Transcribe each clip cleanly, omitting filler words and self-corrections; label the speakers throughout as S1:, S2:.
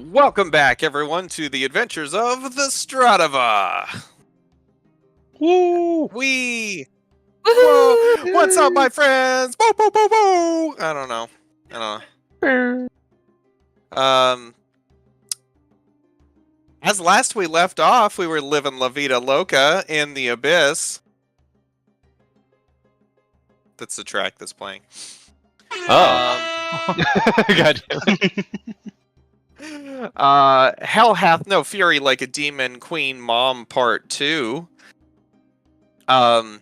S1: Welcome back, everyone, to the adventures of the Stradava.
S2: Woo!
S1: We whoa!
S3: Woohoo!
S1: What's up, my friends? Boo, boo, boo, boo! I don't know. As last we left off, we were living La Vida Loca in the Abyss. That's the track that's playing.
S2: Oh. Gotcha.
S1: Hell hath no fury like a demon queen mom part 2. The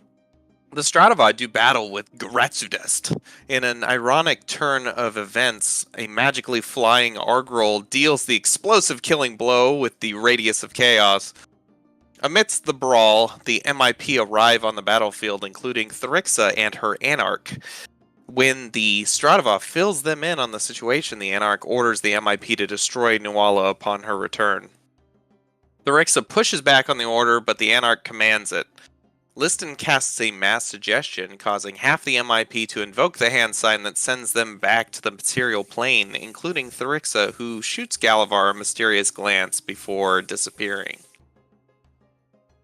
S1: Stradava do battle with Gratsudest. In an ironic turn of events, a magically flying Argrol deals the explosive killing blow with the Radius of Chaos. Amidst the brawl, the MIP arrive on the battlefield, including Thrixa and her Anarch. When the Stradava fills them in on the situation, the Anarch orders the MIP to destroy Nuala upon her return. Thrixa pushes back on the order, but the Anarch commands it. Liston casts a mass suggestion, causing half the MIP to invoke the hand sign that sends them back to the material plane, including Thrixa, who shoots Galavar a mysterious glance before disappearing.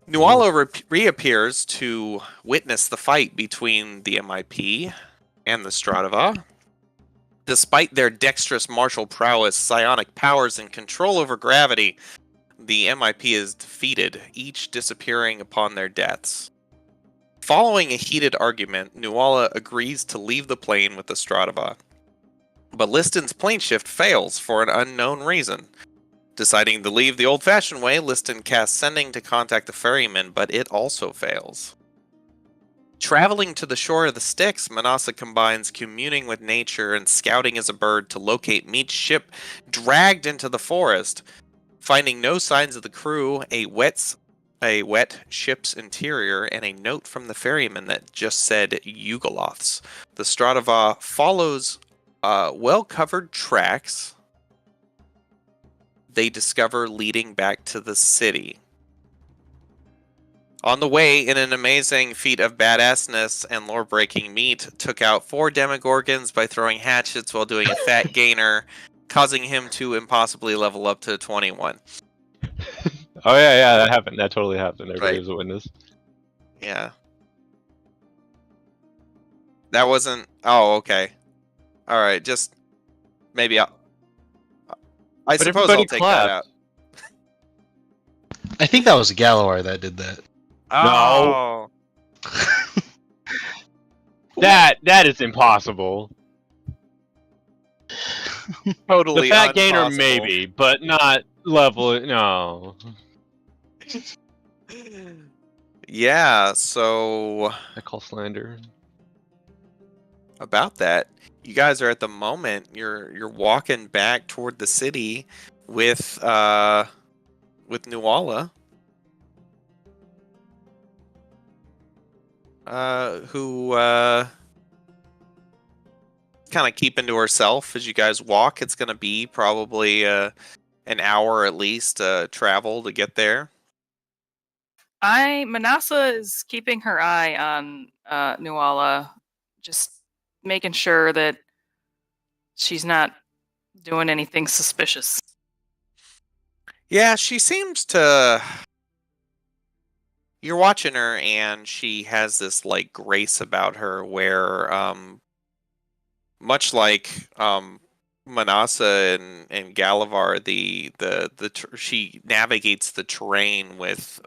S1: Nuala reappears to witness the fight between the MIP and the Stradava. Despite their dexterous martial prowess, psionic powers, and control over gravity, the MIP is defeated, each disappearing upon their deaths. Following a heated argument, Nuala agrees to leave the plane with the Stradava. But Liston's plane shift fails for an unknown reason. Deciding to leave the old-fashioned way, Liston casts Sending to contact the ferryman, but it also fails. Traveling to the shore of the Styx, Manasa combines communing with nature and scouting as a bird to locate Meat's ship dragged into the forest. Finding no signs of the crew, a wet ship's interior, and a note from the ferryman that just said Yugoloths. The Stradava follows well-covered tracks they discover leading back to the city. On the way, in an amazing feat of badassness and lore-breaking, Meat took out 4 Demogorgons by throwing hatchets while doing a fat gainer, causing him to impossibly level up to 21.
S2: Oh yeah, that happened. That totally happened. Everybody
S1: Right.
S2: was a witness.
S1: Yeah. That wasn't... Oh, okay. Alright, just... Maybe I
S2: But
S1: suppose
S2: everybody
S1: I'll take that out.
S3: I think that was Galawar that did that.
S1: Oh!
S2: That is impossible.
S1: Totally
S2: The fat gainer
S1: impossible.
S2: maybe, but not level. No.
S1: Yeah, so...
S2: I call slander.
S1: About that, you guys are at the moment, you're walking back toward the city with Nuala. Who kind of keeping to herself as you guys walk. It's going to be probably an hour at least travel to get there.
S4: Manasa is keeping her eye on Nuala, just making sure that she's not doing anything suspicious.
S1: Yeah, she seems to... You're watching her, and she has this, like, grace about her where, much like Manasa and Galavar, she navigates the terrain with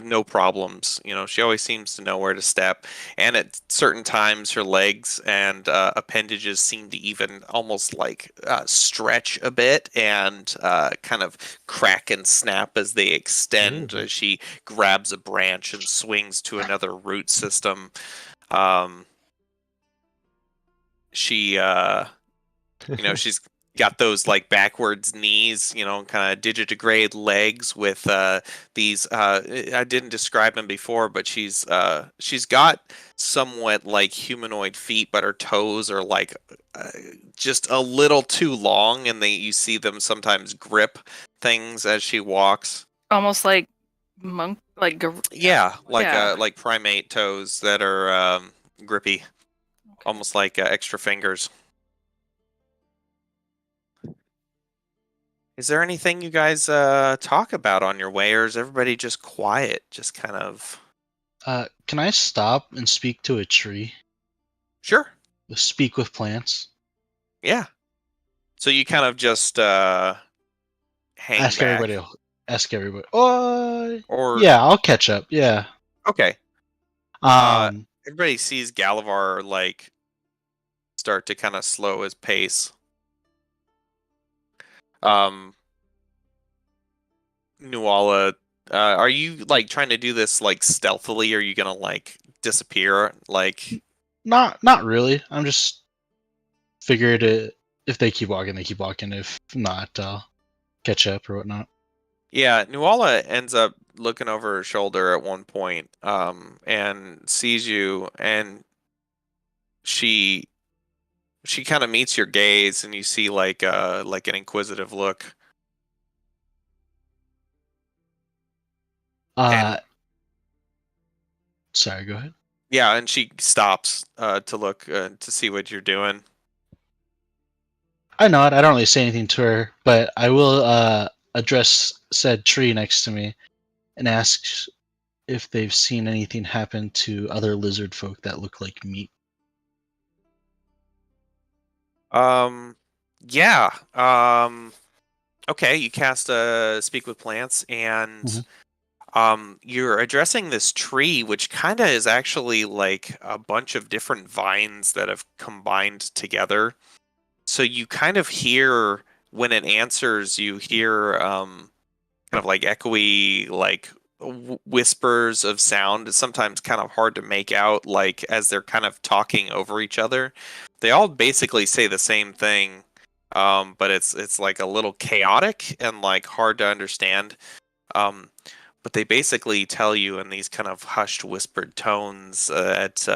S1: no problems. You know, she always seems to know where to step, and at certain times her legs and appendages seem to even almost like stretch a bit and kind of crack and snap as they extend as she grabs a branch and swings to another root system. She she's got those like backwards knees, kind of digitigrade legs with these. I didn't describe them before, but she's got somewhat like humanoid feet, but her toes are like just a little too long, and you see them sometimes grip things as she walks.
S4: Almost like monk, like
S1: like primate toes that are grippy, almost like extra fingers. Is there anything you guys talk about on your way, or is everybody just quiet, just kind of?
S3: Can I stop and speak to a tree?
S1: Sure.
S3: Speak with plants.
S1: Yeah. So you kind of just hang
S3: Ask
S1: back,
S3: everybody. Ask everybody. Oh,
S1: or
S3: yeah, I'll catch up. Yeah.
S1: okay. Uh,
S3: Um,
S1: everybody sees Galavar like start to kind of slow his pace. Um, Nuala, are you like trying to do this like stealthily? Or are you gonna like disappear? Like,
S3: not really. I'm just figured it. If they keep walking, they keep walking. If not, I'll catch up or whatnot.
S1: yeah, Nuala ends up looking over her shoulder at one point, and sees you, and she kind of meets your gaze, and you see like an inquisitive look,
S3: Uh,
S1: and
S3: sorry. Go ahead.
S1: yeah, and she stops to look to see what you're doing.
S3: I nod. I don't really say anything to her, but I will address said tree next to me and ask if they've seen anything happen to other lizard folk that look like meat.
S1: Yeah. Okay, you cast speak with plants, and
S3: Mhm.
S1: you're addressing this tree, which kind of is actually like a bunch of different vines that have combined together. So you kind of hear when it answers, you hear kind of like echoey, like whispers of sound. It's sometimes kind of hard to make out, like as they're kind of talking over each other. They all basically say the same thing, but it's like a little chaotic and like hard to understand. Um, but they basically tell you in these kind of hushed, whispered tones that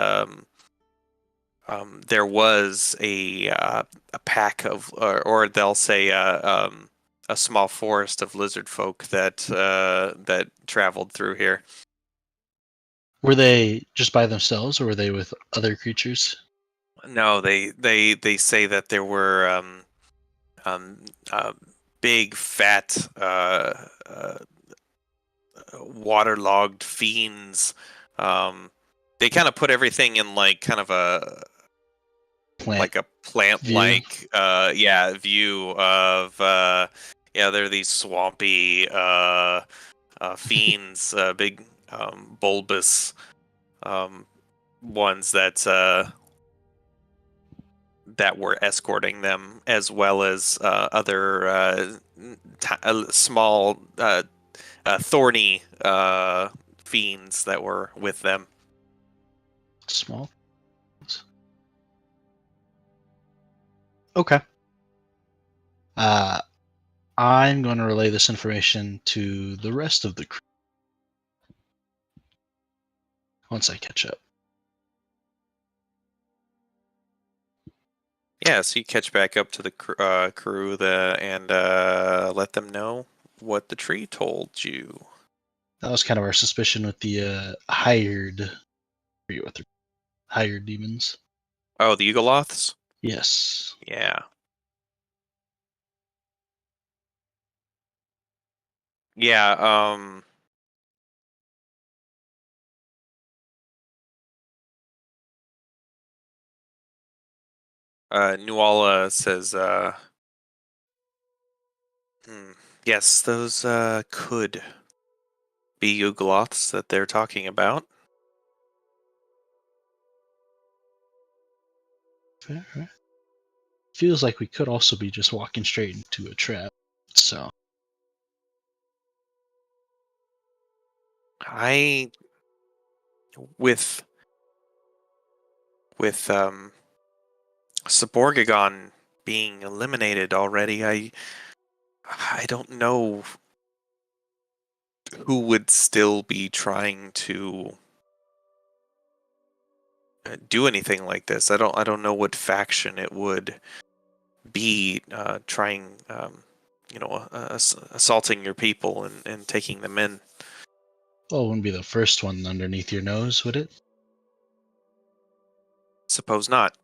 S1: there was a pack of, or they'll say a small forest of lizard folk that traveled through here.
S3: Were they just by themselves, or were they with other creatures?
S1: No, they say that there were um, uh, big, fat, waterlogged fiends. Um, they kind of put everything in like kind of
S3: Plant
S1: a plant
S3: view.
S1: like view of there are these swampy fiends, big bulbous um, ones that were escorting them, as well as other small thorny fiends that were with them.
S3: Small. Okay. Uh, I'm going to relay this information to the rest of the crew once I catch up.
S1: Yeah, so you catch back up to the crew and let them know what the tree told you.
S3: That was kind of our suspicion with the hired. I forget what they're hired demons.
S1: Oh, the Yugoloths?
S3: Yes.
S1: Yeah. Yeah, Nuala says, yes, those could be Yugoloths that they're talking about.
S3: Fair, fair. Feels like we could also be just walking straight into a trap. So
S1: I with with Saborgagon being eliminated already, I don't know who would still be trying to do anything like this. I don't know what faction it would be trying assaulting your people and taking them in.
S3: well, it wouldn't be the first one underneath your nose, would it?
S1: Suppose not.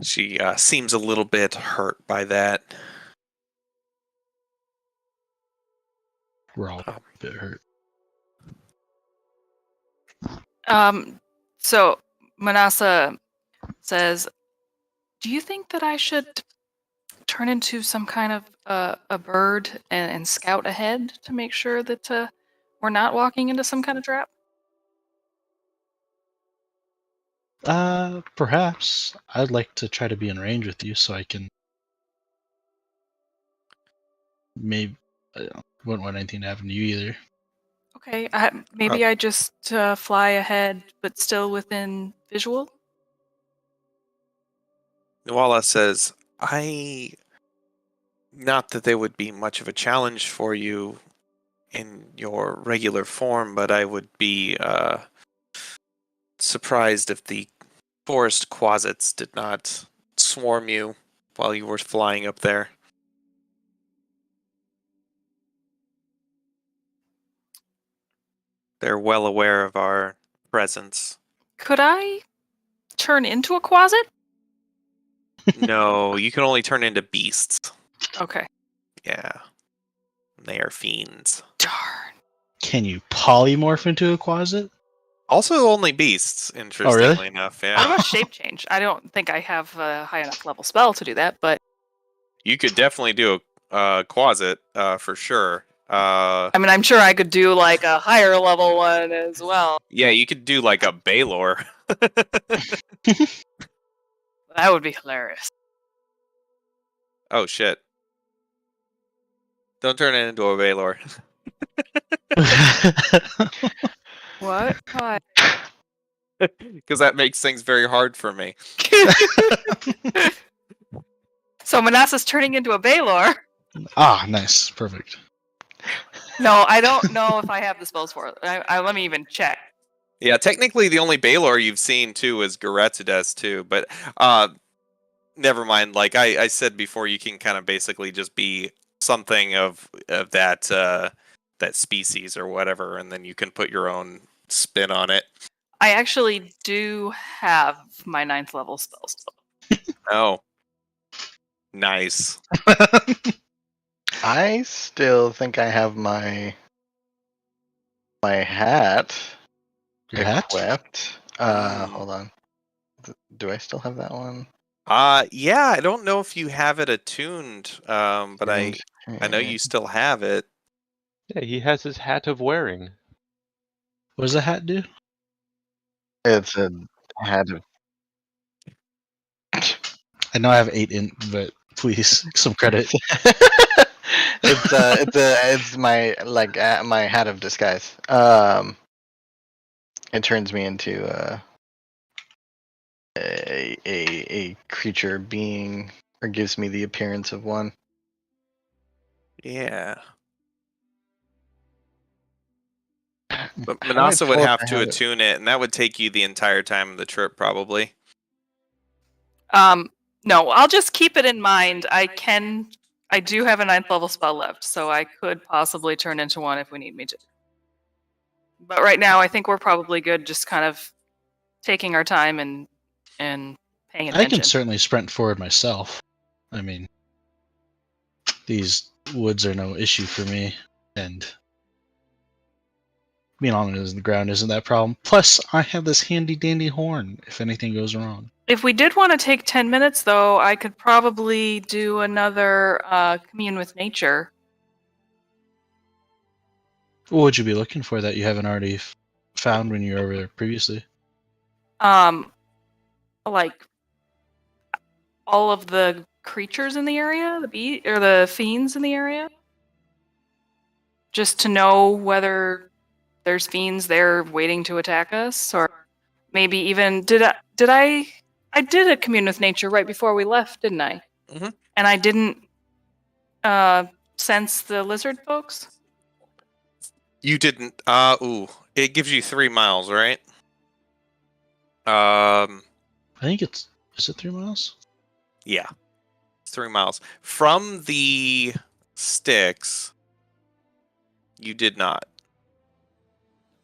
S1: She seems a little bit hurt by that.
S3: We're all a bit hurt.
S4: So Manasa says, "Do you think that I should turn into some kind of a bird and scout ahead to make sure that we're not walking into some kind of trap?"
S3: Perhaps. I'd like to try to be in range with you so I can maybe. Wouldn't want anything to happen to you either.
S4: Okay, maybe I just fly ahead, but still within visual.
S1: Nuala says, not that they would be much of a challenge for you in your regular form, but I would be surprised if the forest quasits did not swarm you while you were flying up there. They're well aware of our presence.
S4: Could I turn into a quasit?
S1: No, you can only turn into beasts.
S4: Okay.
S1: Yeah. They are fiends.
S4: Darn.
S3: Can you polymorph into a quasit?
S1: Also only beasts, interestingly enough.
S4: What
S1: Yeah.
S4: about shape change? I don't think I have a high enough level spell to do that, but
S1: You could definitely do a quasit, for sure.
S4: I mean, I'm sure I could do like a higher level one as well.
S1: Yeah, you could do like a Baylor.
S4: That would be hilarious.
S1: Oh shit. Don't turn it into a Baylor.
S4: What? Why?
S1: Because that makes things very hard for me.
S4: So Manasseh's turning into a Baylor.
S3: Ah, nice. Perfect.
S4: No, I don't know if I have the spells for it. Let me even check.
S1: Yeah, technically the only Baylor you've seen too is Garetides too, but never mind. Like I said before, you can kind of basically just be something of that that species or whatever, and then you can put your own spin on it.
S4: I actually do have my 9th level spells.
S1: Oh, nice.
S5: I still think I have my hat
S3: Your hat?
S5: equipped.
S1: Mm.
S5: Hold on. Do I still have that one?
S1: Yeah, I don't know if you have it attuned, but I know you still have it.
S2: Yeah, he has his hat of wearing.
S3: What does the hat do?
S5: It's a hat of.
S3: I know I have 8 in, but please, some credit.
S5: it's my my hat of disguise. It turns me into a creature being, or gives me the appearance of one.
S1: Yeah. But
S5: How do I
S1: Manasa would
S5: tell if
S1: have
S5: I
S1: to
S5: have it?
S1: attune it, and that would take you the entire time of the trip, probably.
S4: No, I'll just keep it in mind. I do have a 9th level spell left, so I could possibly turn into one if we need me to. But right now, I think we're probably good, just kind of taking our time and paying
S3: I
S4: attention.
S3: can certainly sprint forward myself. I mean, these woods are no issue for me, and being on the ground isn't that problem. Plus, I have this handy dandy horn if anything goes wrong.
S4: If we did want to take 10 minutes, though, I could probably do another commune with nature.
S3: What would you be looking for that you haven't already found when you were over there previously?
S4: Like all of the creatures in the area, the fiends in the area, just to know whether there's fiends there waiting to attack us, or maybe even I did a commune with nature right before we left, didn't I?
S1: Mhm.
S4: And I didn't sense the lizard folks.
S1: You didn't. It gives you 3 miles, right?
S3: I think is it 3 miles?
S1: Yeah, it's 3 miles from the sticks. You did not.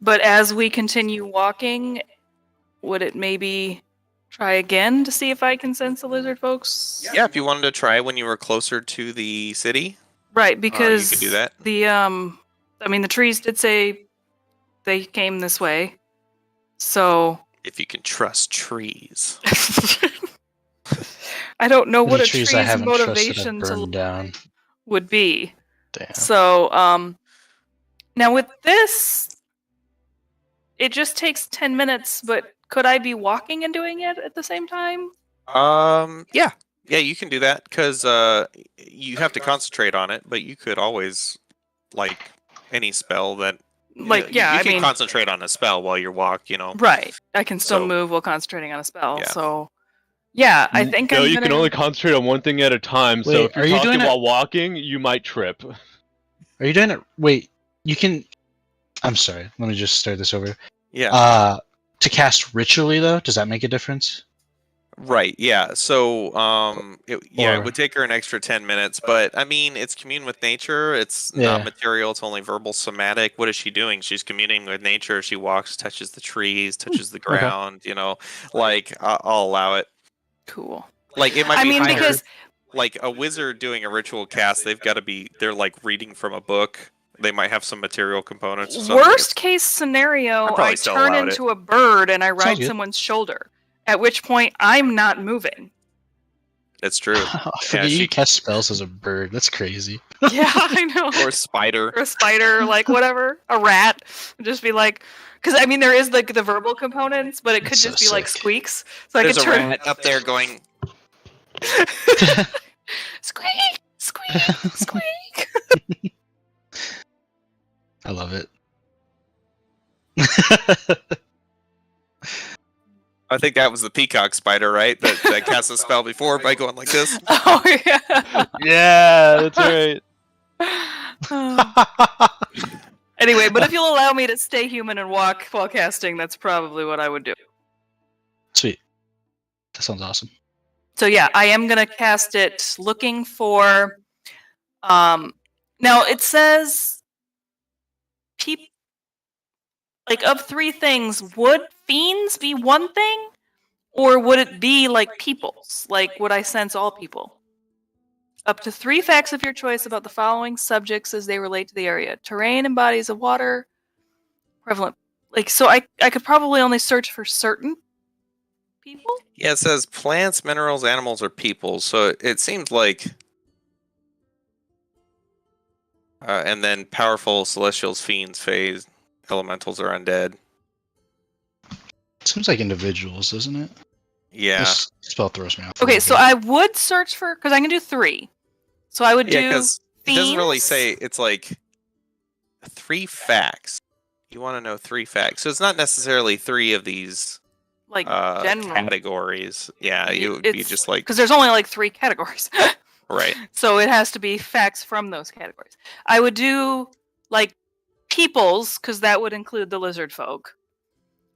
S4: But as we continue walking, would it maybe try again to see if I can sense the lizard folks?
S1: Yeah, if you wanted to try when you were closer to the city,
S4: Right, because
S1: you could do that.
S4: The trees did say they came this way. So
S1: If you can trust trees.
S4: I don't know what
S3: Any
S4: a
S3: trees I
S4: tree's
S3: haven't trusted
S4: motivation
S3: have
S4: to
S3: burned down.
S4: would be.
S5: Damn.
S4: So, now with this, it just takes 10 minutes, but could I be walking and doing it at the same time?
S1: Yeah. Yeah, you can do that because you have to concentrate on it, but you could always, like, any spell that.
S4: Like,
S1: you
S4: I
S1: can
S4: mean,
S1: concentrate on a spell while you walk, you know.
S4: right. I can still
S1: So-
S4: move while concentrating on a spell.
S1: Yeah.
S4: So, yeah, I think
S2: No,
S4: I'm
S2: you
S4: gonna...
S2: can only concentrate on one thing at a time. So
S3: Wait,
S2: if you're
S3: are you
S2: talking
S3: doing it-
S2: while walking, you might trip.
S3: Are you doing it? Wait, you can. I'm sorry. Let me just start this over.
S1: Yeah.
S3: To cast ritually though, does that make a difference?
S1: Right. Yeah. So, it
S3: Or-
S1: would take her an extra 10 minutes, but I mean, it's commune with nature. It's not
S3: Yeah.
S1: material. It's only verbal, somatic. What is she doing? She's communing with nature. She walks, touches the trees, touches the
S3: okay.
S1: ground. You know, like I'll allow it.
S4: Cool.
S1: Like it might
S4: I
S1: be
S4: mean,
S1: higher.
S4: because
S1: Like a wizard doing a ritual cast, they're like reading from a book. They might have some material components. Or something.
S4: worst case scenario,
S1: probably
S4: I
S1: still
S4: turn
S1: allowed it.
S4: into a bird and I ride
S3: good.
S4: someone's shoulder. At which point, I'm not moving.
S1: It's true.
S3: I forget
S1: she-
S3: you cast spells as a bird. That's crazy.
S4: Yeah, I know.
S1: Or a spider.
S4: Or a spider, like whatever, a rat. Just be like, because I mean, there is like the verbal components, but it could
S3: That's
S4: just
S3: so
S4: be like
S3: sick.
S4: squeaks. So I
S1: There's
S4: could
S1: a
S4: turn
S1: rat up there going.
S4: squeak, squeak, squeak.
S3: I love it.
S1: I think that was the peacock spider, right? That cast a spell before by going like this.
S4: Oh yeah.
S2: Yeah, that's right.
S4: Anyway, but if you'll allow me to stay human and walk while casting, that's probably what I would do.
S3: Sweet. That sounds awesome.
S4: So yeah, I am gonna cast it looking for now it says like of three things, would fiends be one thing? Or would it be like peoples? Like would I sense all people? Up to 3 facts of your choice about the following subjects as they relate to the area. Terrain and bodies of water. Prevalent. Like so I could probably only search for certain people?
S1: Yeah, it says plants, minerals, animals, or people. So it seems like. And then powerful celestials, fiends, fays, elementals, or undead.
S3: Seems like individuals, doesn't it?
S1: Yeah.
S3: This spell throws me off. a
S4: Okay,
S3: little
S4: so
S3: bit.
S4: I would search for because I can do 3. So I would
S1: Yeah,
S4: do
S1: because it doesn't really
S4: fiends.
S1: say. It's like 3 facts. You want to know 3 facts. So it's not necessarily 3 of these
S4: Like general.
S1: categories. Yeah, it would be
S4: It's-
S1: just like
S4: Because there's only like 3 categories.
S1: right.
S4: So it has to be facts from those categories. I would do like peoples because that would include the lizard folk.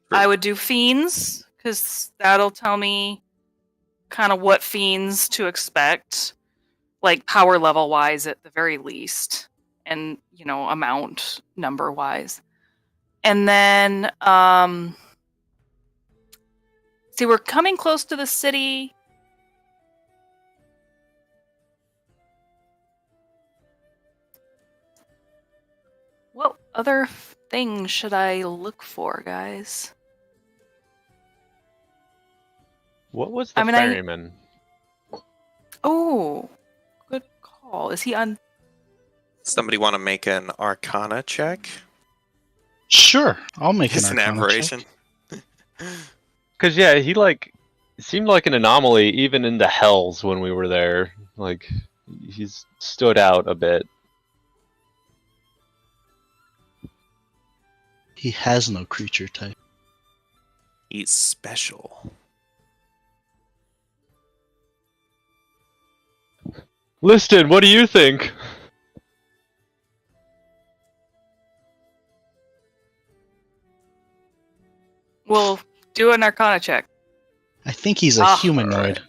S1: True.
S4: I would do fiends because that'll tell me kind of what fiends to expect, like power level wise at the very least, and amount number wise. And then see, we're coming close to the city. What other things should I look for, guys?
S2: What was the
S4: I mean,
S2: ferryman?
S4: Oh, good call. Is he on?
S1: Somebody want to make an Arcana check?
S3: Sure, I'll make
S1: It's an
S3: Arcana
S1: aberration.
S3: check.
S2: Because yeah, he seemed like an anomaly even in the hells when we were there. Like he's stood out a bit.
S3: He has no creature type.
S1: He's special.
S2: Liston, what do you think?
S4: We'll do an Arcana check.
S3: I think he's a
S4: Ah,
S3: humanoid.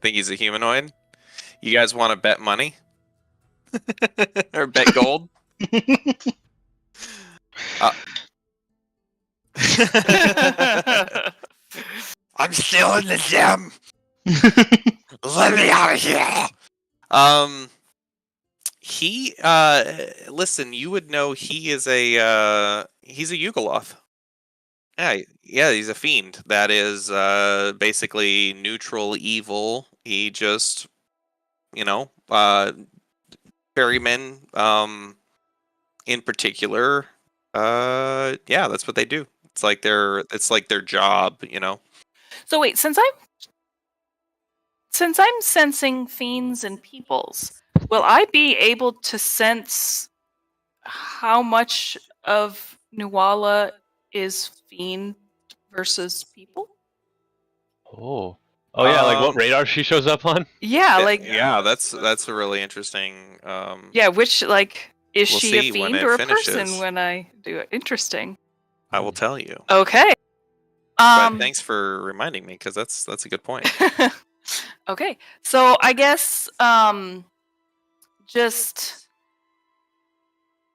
S1: Think he's a humanoid? You guys want to bet money? Or bet gold? I'm still in the gym. Let me out of here. He listen, you would know he is he's a Yugoloth. Yeah, he's a fiend. That is basically neutral evil. He just, you know, ferrymen in particular, yeah, that's what they do. It's like their job, you know.
S4: So wait, since I'm sensing fiends and peoples, will I be able to sense how much of Nuala is fiend versus people?
S2: Oh. Oh yeah, like what
S1: Um,
S2: radar she shows up on?
S4: Yeah, like
S1: yeah, that's a really interesting
S4: yeah, which like is
S1: we'll
S4: she a
S1: see when
S4: fiend
S1: it
S4: or a
S1: finishes.
S4: person when I do it? Interesting.
S1: I will tell you.
S4: Okay.
S1: But thanks for reminding me because that's a good point.
S4: Okay. So I guess just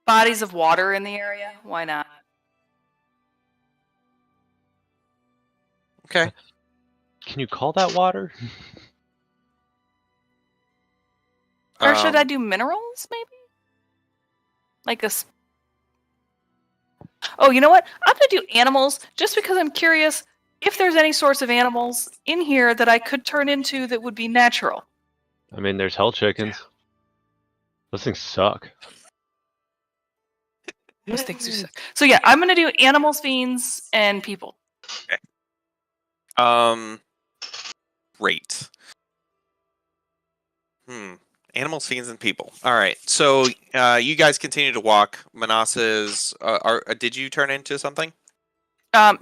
S4: bodies of water in the area. Why not?
S1: Okay.
S2: Can you call that water?
S4: Or should I
S1: Um,
S4: do minerals maybe? Like Oh, you know what? I'm going to do animals just because I'm curious if there's any sorts of animals in here that I could turn into that would be natural.
S2: I mean, there's hell chickens. Those things suck.
S4: Those things are sick. So yeah, I'm going to do animals, fiends, and people.
S1: Great. Animals, fiends, and people. All right. So you guys continue to walk. Manassas, did you turn into something?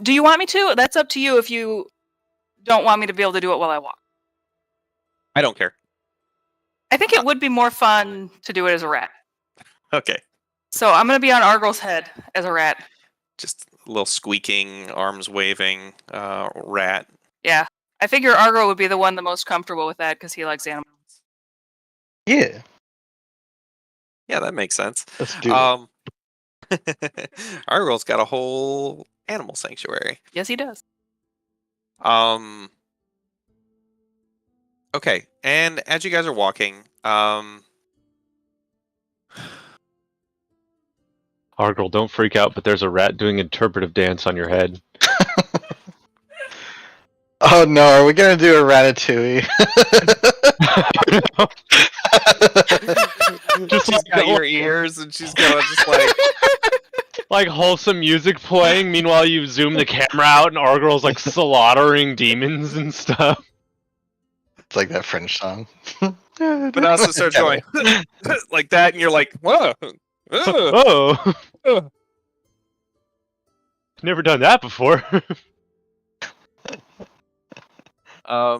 S4: Do you want me to? That's up to you if you don't want me to be able to do it while I walk.
S1: I don't care.
S4: I think it would be more fun to do it as a rat.
S1: Okay.
S4: So I'm going to be on Argyl's head as a rat.
S1: Just a little squeaking, arms waving, rat.
S4: Yeah. I figure Argyl would be the one the most comfortable with that because he likes animals.
S5: Yeah,
S1: Yeah, that makes sense.
S5: let's do it.
S1: Our girl's got a whole animal sanctuary.
S4: Yes, he does.
S1: Okay, and as you guys are walking,
S2: Argyle, don't freak out, but there's a rat doing interpretive dance on your head.
S5: Oh no, are we gonna do a ratatouille?
S1: just
S2: like
S1: got your ears, and she's gonna just like
S2: like wholesome music playing. Meanwhile, you zoom the camera out, and Argyle's like slaughtering demons and stuff.
S5: It's like that French song.
S1: Vanessa starts going like that, and you're like, whoa.
S2: Oh, never done that before. I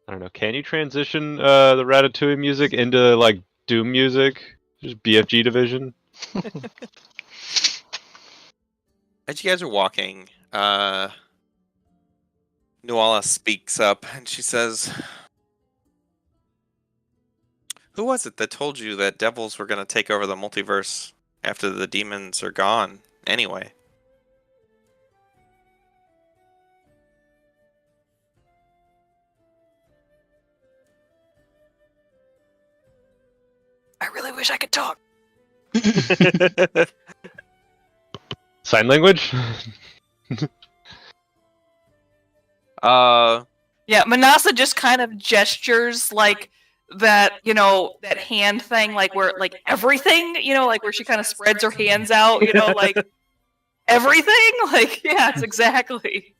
S2: don't know. Can you transition the Ratatouille music into like Doom music? Just BFG division.
S1: As you guys are walking, Nuala speaks up and she says, "Who was it that told you that devils were going to take over the multiverse after the demons are gone? Anyway."
S4: I really wish I could talk.
S2: Sign language?
S4: Yeah, Manasa just kind of gestures like that, you know, that hand thing, like where, like everything, you know, like where she kind of spreads her hands out, you know, like everything. Like, yeah, it's exactly.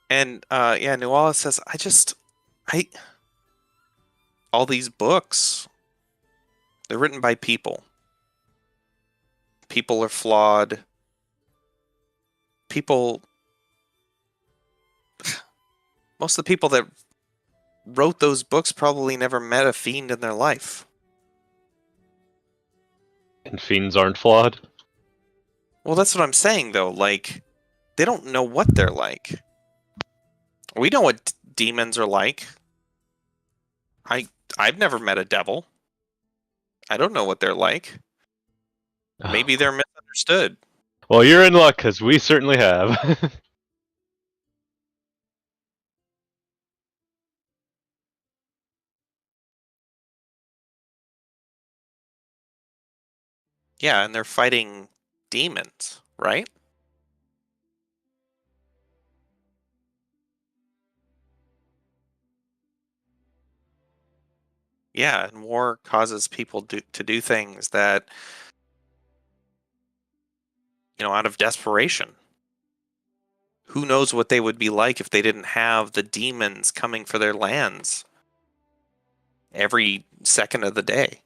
S1: And yeah, Nuala says, all these books, they're written by people. People are flawed. Most of the people that wrote those books probably never met a fiend in their life.
S2: And fiends aren't flawed?
S1: Well, that's what I'm saying, though. Like, they don't know what they're like. We know what demons are like. I've never met a devil. I don't know what they're like. Maybe they're misunderstood.
S2: Well, you're in luck, because we certainly have.
S1: Yeah, and they're fighting demons, right? Yeah, and war causes people to do things that, out of desperation. Who knows what they would be like if they didn't have the demons coming for their lands every second of the day.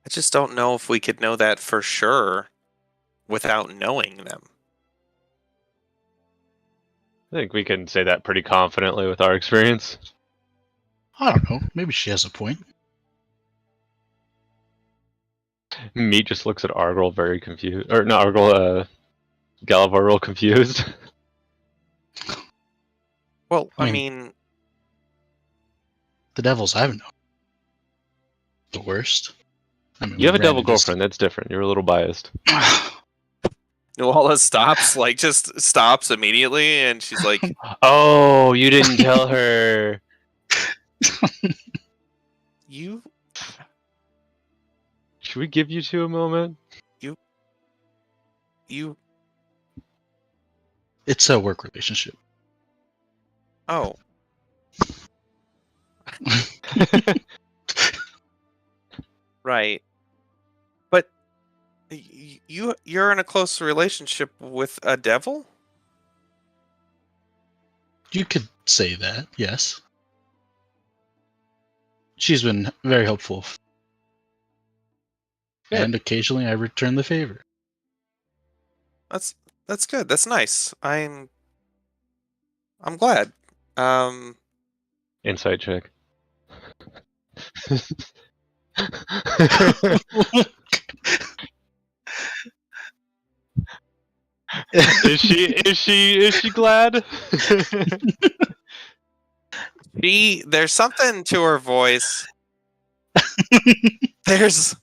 S1: I just don't know if we could know that for sure without knowing them.
S2: I think we can say that pretty confidently with our experience.
S3: I don't know. Maybe she has a point.
S2: Meat just looks at Argyle very confused. Or not Argyle, Galavar real confused.
S1: Well,
S3: I
S1: I
S3: mean-
S1: mean,
S3: The devils I've known. The worst. I mean,
S2: You have a
S3: we ran
S2: devil
S3: into
S2: girlfriend, that's different. You're a little biased.
S1: Nuala just stops immediately, and she's like,
S2: Oh, you didn't tell her.
S1: "You,
S2: Should we give you two a moment?
S1: you,
S3: It's a work relationship.
S1: oh, right." But you're in a close relationship with a devil?
S3: You could say that, yes. She's been very helpful.
S2: Good.
S3: And occasionally I return the favor.
S1: That's good. That's nice. I'm glad.
S2: Insight check. Is she glad?
S1: There's something to her voice. There's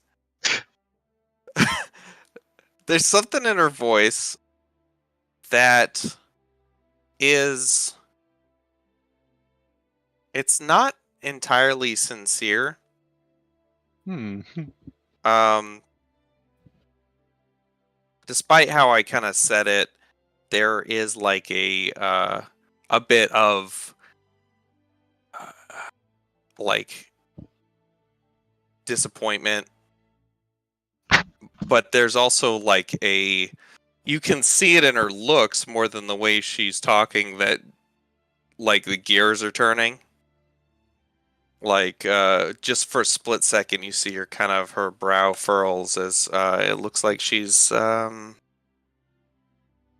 S1: there's something in her voice that is, it's not entirely sincere.
S2: Hmm.
S1: Um Despite how I kind of said it, there is like a bit of uh, like disappointment, but there's also like you can see it in her looks more than the way she's talking, that like the gears are turning. Like just for a split second you see her brow furls as it looks like she's
S2: It's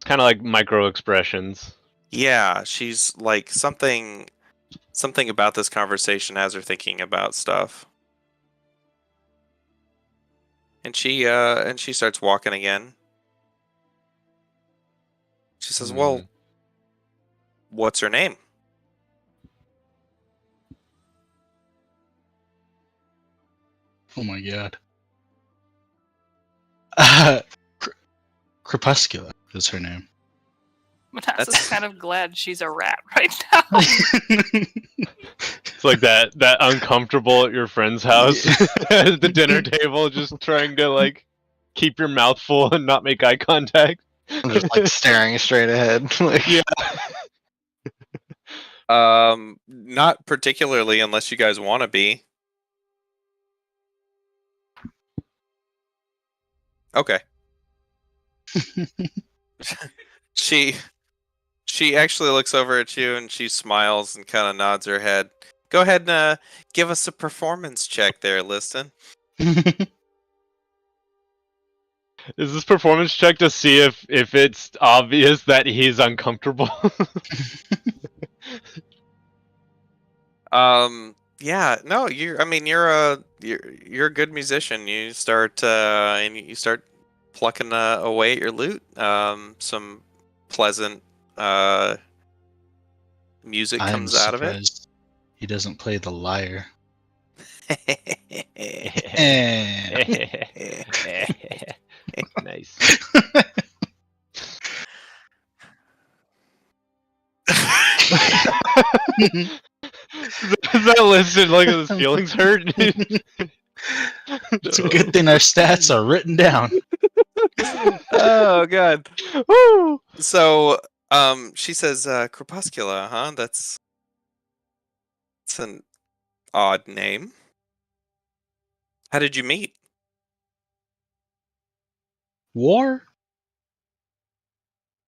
S2: kind of like micro expressions.
S1: yeah, she's like something about this conversation has her thinking about stuff. And she starts walking again. She says, "Well, what's her name?"
S3: Oh my god. Crepuscula is her name.
S4: Manasseh's kind of glad she's a rat right now.
S2: It's like that uncomfortable at your friend's house at the dinner table, just trying to like keep your mouth full and not make eye contact.
S5: I'm just like staring straight ahead. Like,
S2: Yeah.
S1: Not particularly, unless you guys want to be. Okay. she she actually looks over at you and she smiles and kind of nods her head. Go ahead and give us a performance check there, Liston.
S2: Is this performance check to see if it's obvious that he's uncomfortable?
S1: Yeah, no, you're a good musician. You start plucking away at your loot. Some pleasant music
S3: I'm
S1: comes out of it.
S3: surprised he doesn't play the lyre. Eh.
S2: Nice. Is that listed like his feelings hurt?
S3: It's a good thing our stats are written down.
S1: Oh god.
S2: Woo!
S1: So she says Crepuscula, huh? That's an odd name. How did you meet?
S3: War?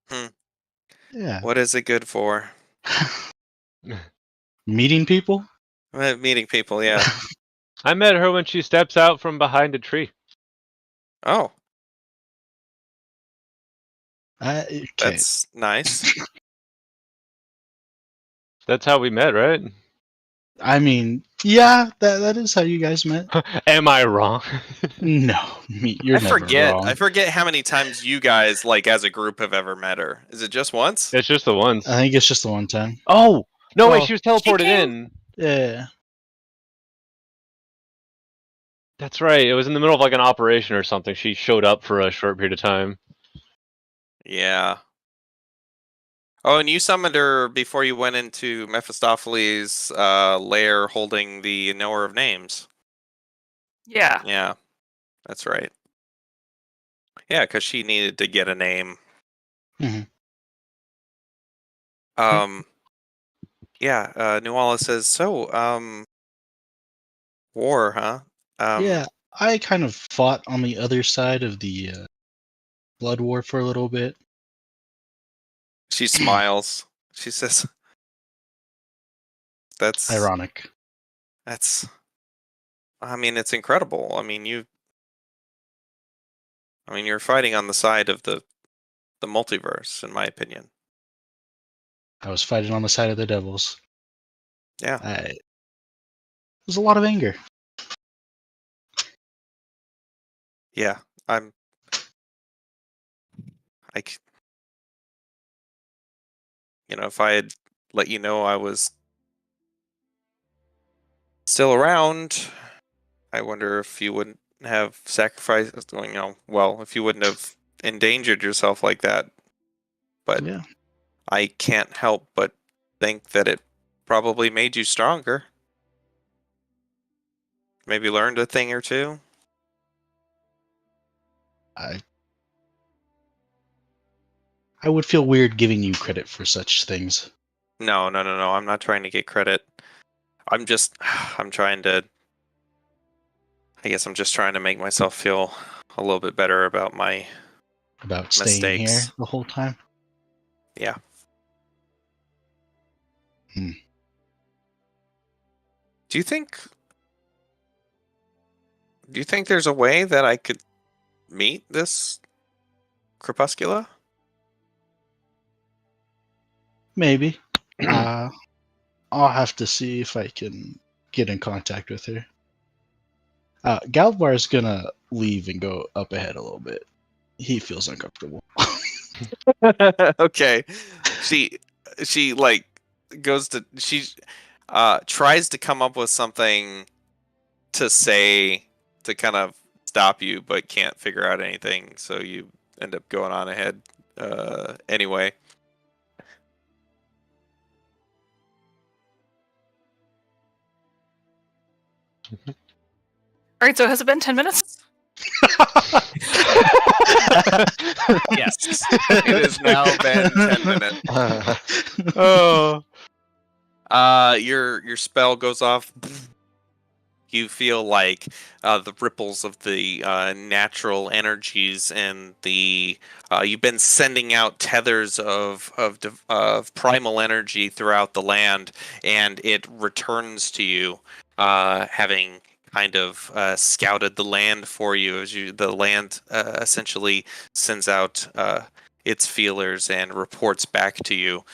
S1: Hmm.
S3: Yeah.
S1: What is it good for?
S3: Meeting people?
S1: Meeting people, yeah.
S2: I met her when she steps out from behind a tree.
S1: Oh,
S3: Okay.
S1: that's nice.
S2: That's how we met, right?
S3: I mean, yeah, that is how you guys met.
S2: Am I wrong?
S3: No, you're never wrong.
S1: I forget how many times you guys, like, as a group have ever met her. Is it just once?
S2: It's just the once.
S3: I think it's just the one time.
S2: Oh! No, wait,
S3: Well,
S2: she was teleported
S4: came-
S2: in.
S3: Yeah.
S2: That's right. It was in the middle of like an operation or something. She showed up for a short period of time.
S1: Yeah. Oh, and you summoned her before you went into Mephistopheles' lair holding the Knower of Names.
S4: Yeah.
S1: Yeah, that's right. Yeah, because she needed to get a name.
S3: Mhm.
S1: Yeah, Nuala says, so, war, huh?
S3: Yeah, I kind of fought on the other side of the blood war for a little bit.
S1: She smiles. She says, that's,
S3: Ironic.
S1: I mean, it's incredible. I mean, you're fighting on the side of the multiverse, in my opinion.
S3: I was fighting on the side of the devils.
S1: Yeah.
S3: There's a lot of anger.
S1: Yeah, if I had let you know I was still around, I wonder if you wouldn't have sacrificed, if you wouldn't have endangered yourself like that. But
S3: Yeah.
S1: I can't help but think that it probably made you stronger. Maybe learned a thing or two.
S3: I would feel weird giving you credit for such things.
S1: No. I'm not trying to get credit. I'm just trying to. I guess I'm just trying to make myself feel a little bit better about my
S3: About staying here
S1: mistakes.
S3: the whole time.
S1: Yeah. Do you think there's a way that I could meet this Crepuscula?
S3: Maybe. I'll have to see if I can get in contact with her. Galvar's gonna leave and go up ahead a little bit. He feels uncomfortable.
S1: Okay. She like goes to she tries to come up with something to say to kind of stop you, but can't figure out anything, so you end up going on ahead anyway.
S4: All right. So has it been 10 minutes?
S1: Yes. It has now been 10 minutes.
S2: Oh.
S1: Your spell goes off. You feel like the ripples of the natural energies and the you've been sending out tethers of primal energy throughout the land, and it returns to you, having kind of scouted the land for you as the land essentially sends out its feelers and reports back to you.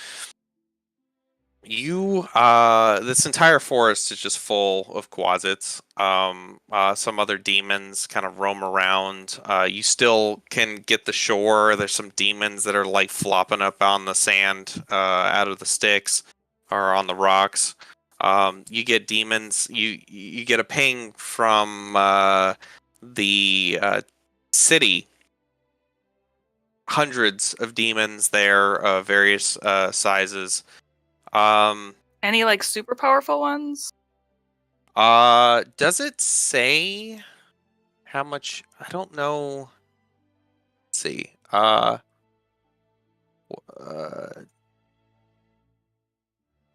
S1: This entire forest is just full of quasits. Some other demons kind of roam around. You still can get the shore. There's some demons that are like flopping up on the sand, out of the sticks or on the rocks. You get demons. You get a ping from the city. Hundreds of demons there, various sizes.
S4: Any like super powerful ones?
S1: Does it say how much? I don't know. Let's see. Uh,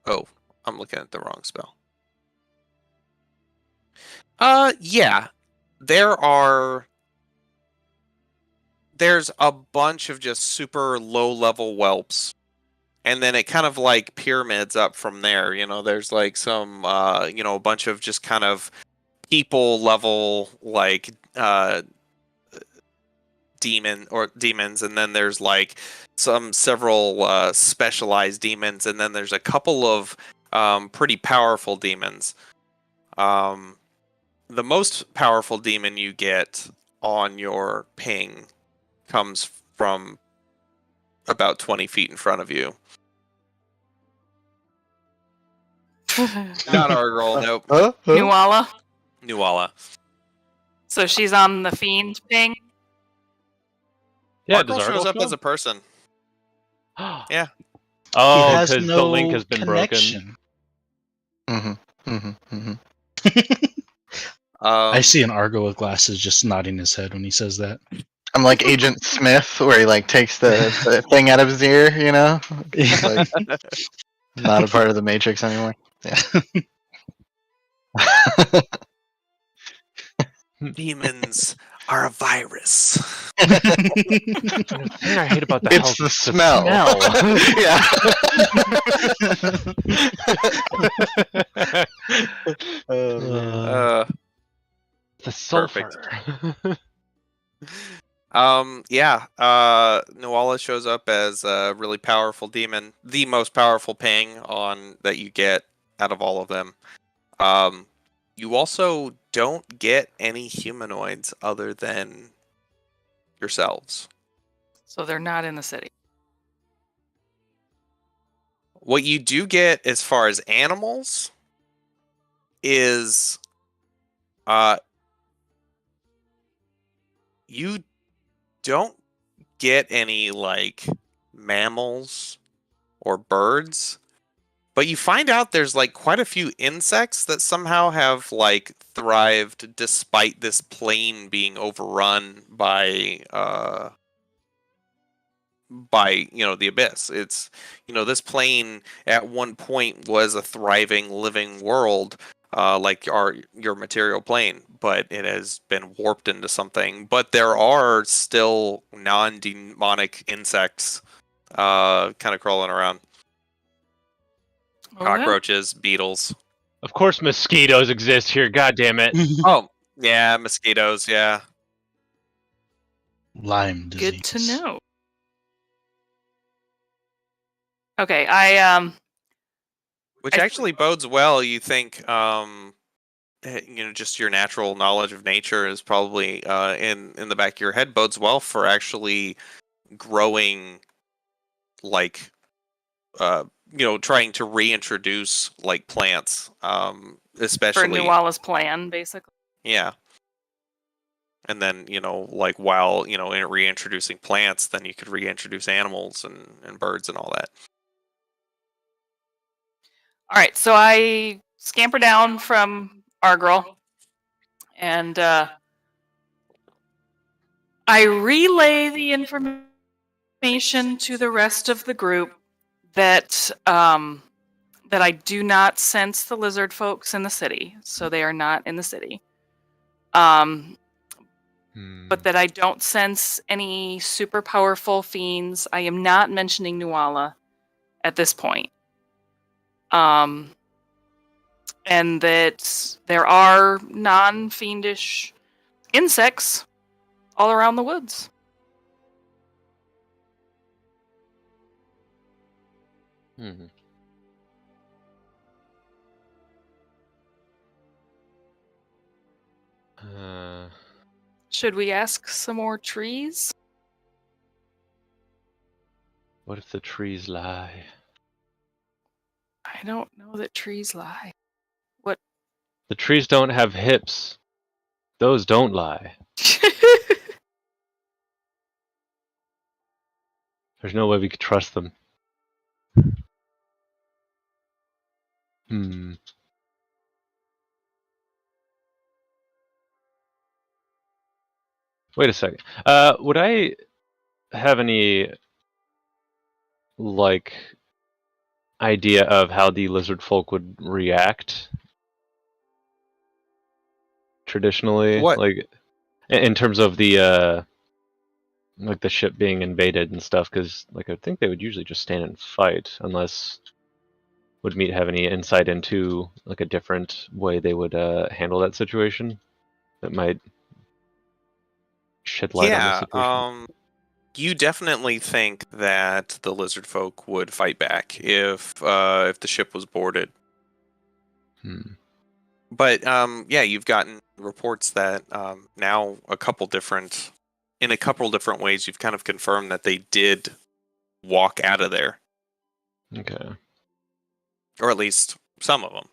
S1: oh, I'm looking at the wrong spell. Yeah. There's a bunch of just super low level whelps. And then it kind of like pyramids up from there. There's like some, a bunch of just kind of people level, like, demons, and then there's like several specialized demons, and then there's a couple of pretty powerful demons. The most powerful demon you get on your ping comes from about 20 feet in front of you. Not Argral, nope.
S4: Nuala.
S1: Nuala.
S4: So she's on the fiend ping.
S2: Yeah,
S1: Argral
S2: does
S1: shows
S2: Argyle
S1: up as a person.
S2: show?
S1: Yeah.
S2: Oh,
S3: he has
S2: because
S3: no
S2: the link has been
S3: connection. I see an Argo with glasses just nodding his head when he says that.
S5: I'm like Agent Smith, where he like takes the thing out of his ear, you know? He's like not a part of the Matrix anymore. Yeah.
S1: Demons are a virus.
S2: The thing I hate about the
S5: It's
S2: house
S5: the
S2: is
S5: smell.
S3: Uh,
S2: the sulfur.
S1: Nuala shows up as a really powerful demon, the most powerful ping on that you get out of all of them. You also don't get any humanoids other than yourselves.
S4: So they're not in the city.
S1: What you do get as far as animals is you don't get any like mammals or birds, but you find out there's like quite a few insects that somehow have like thrived despite this plane being overrun by the abyss. It's this plane at one point was a thriving living world, like your material plane, but it has been warped into something. But there are still non-demonic insects kind of crawling around.
S4: Oh, yeah?
S1: Cockroaches, beetles.
S2: Of course, mosquitoes exist here. God damn it!
S1: Oh, yeah, mosquitoes, yeah.
S3: Lyme disease.
S4: Good to know. Okay,
S1: Which actually bodes well. You think, just your natural knowledge of nature is probably in the back of your head bodes well for actually growing, like, trying to reintroduce like plants,
S4: for
S1: especially
S4: Nuala's plan, basically.
S1: yeah. And then like while in reintroducing plants, then you could reintroduce animals and birds and all that.
S4: All right, so I scamper down from Argral, and I relay the information to the rest of the group that that I do not sense the lizard folks in the city, so they are not in the city. But that I don't sense any super powerful fiends. I am not mentioning Nuala at this point. And that there are non-fiendish insects all around the woods. Should we ask some more trees?
S2: What if the trees lie?
S4: I don't know that trees lie. What?
S2: The trees don't have hips. Those don't lie. There's no way we could trust them. Hmm. Wait a second. Would I have any like idea of how the lizard folk would react traditionally?
S1: What?
S2: Like in terms of the like the ship being invaded and stuff, because like I think they would usually just stand and fight, unless would Meat have any insight into like a different way they would handle that situation that might shed light on the
S1: Yeah,
S2: situation?
S1: you definitely think that the lizard folk would fight back if the ship was boarded.
S2: Hmm.
S1: But yeah, you've gotten reports that now in a couple different ways, you've kind of confirmed that they did walk out of there,
S2: Okay.
S1: or at least some of them.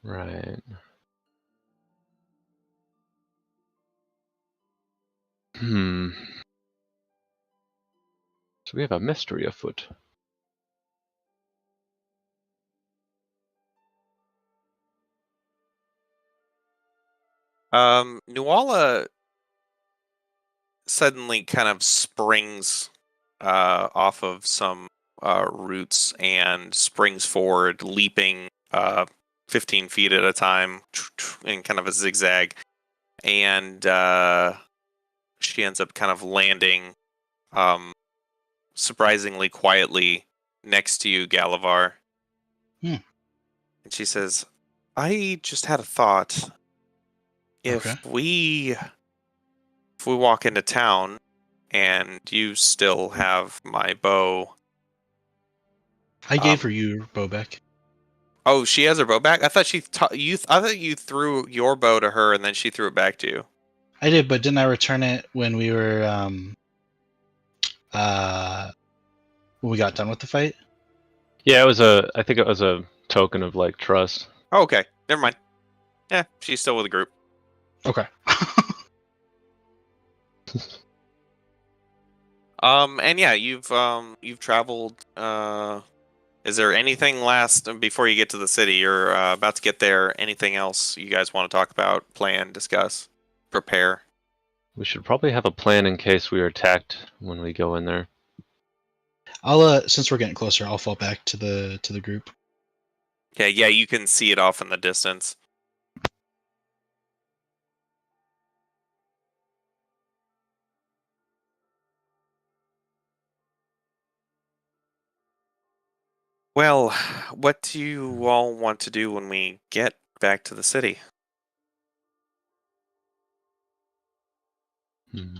S2: Right. Hmm. So we have a mystery afoot.
S1: Nuala suddenly kind of springs off of some roots and springs forward, leaping 15 feet at a time in kind of a zigzag. And she ends up kind of landing surprisingly quietly next to you, Galavar.
S3: Hmm.
S1: And she says, I just had a thought.
S3: Okay.
S1: If we walk into town and you still have my bow.
S3: I gave her your bow back.
S1: Oh, she has her bow back? I thought I thought you threw your bow to her and then she threw it back to you.
S3: I did, but didn't I return it when we were when we got done with the fight?
S2: Yeah, I think it was a token of like trust.
S1: Oh, okay. Never mind. Yeah, she's still with the group.
S3: Okay.
S1: And yeah, you've traveled. Is there anything last before you get to the city? You're about to get there. Anything else you guys want to talk about, plan, discuss, prepare?
S2: We should probably have a plan in case we are attacked when we go in there.
S3: I'll since we're getting closer, I'll fall back to the group.
S1: Yeah, you can see it off in the distance. Well, what do you all want to do when we get back to the city?
S2: Hmm.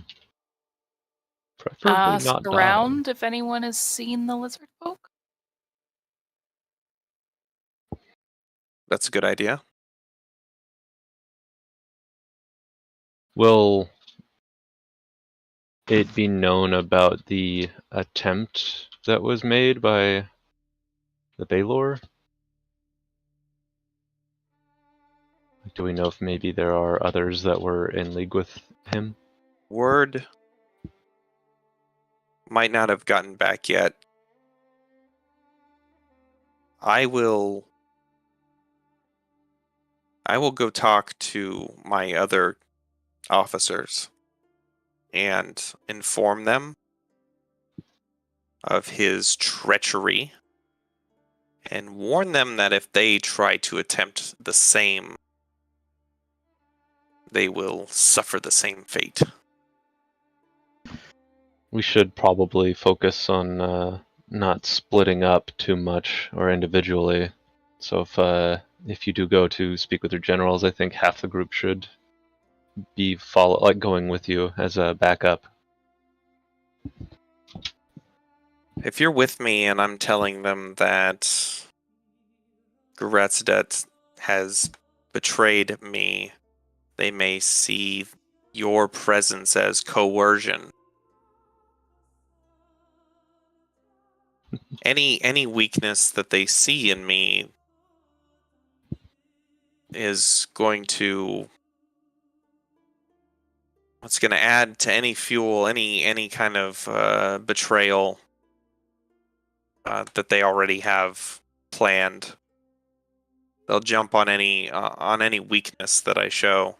S2: Preferably
S4: Ask
S2: not die.
S4: around if anyone has seen the lizard folk.
S1: That's a good idea.
S2: Will it be known about the attempt that was made by the Baylor? Do we know if maybe there are others that were in league with him?
S1: Word might not have gotten back yet. I will go talk to my other officers and inform them of his treachery and warn them that if they try to attempt the same, they will suffer the same fate.
S2: We should probably focus on not splitting up too much or individually. So if you do go to speak with your generals, I think half the group should be going with you as a backup.
S1: If you're with me and I'm telling them that Gratzedet has betrayed me, they may see your presence as coercion. Any weakness that they see in me is going to it's going to add to any fuel, any kind of betrayal that they already have planned. They'll jump on any weakness that I show.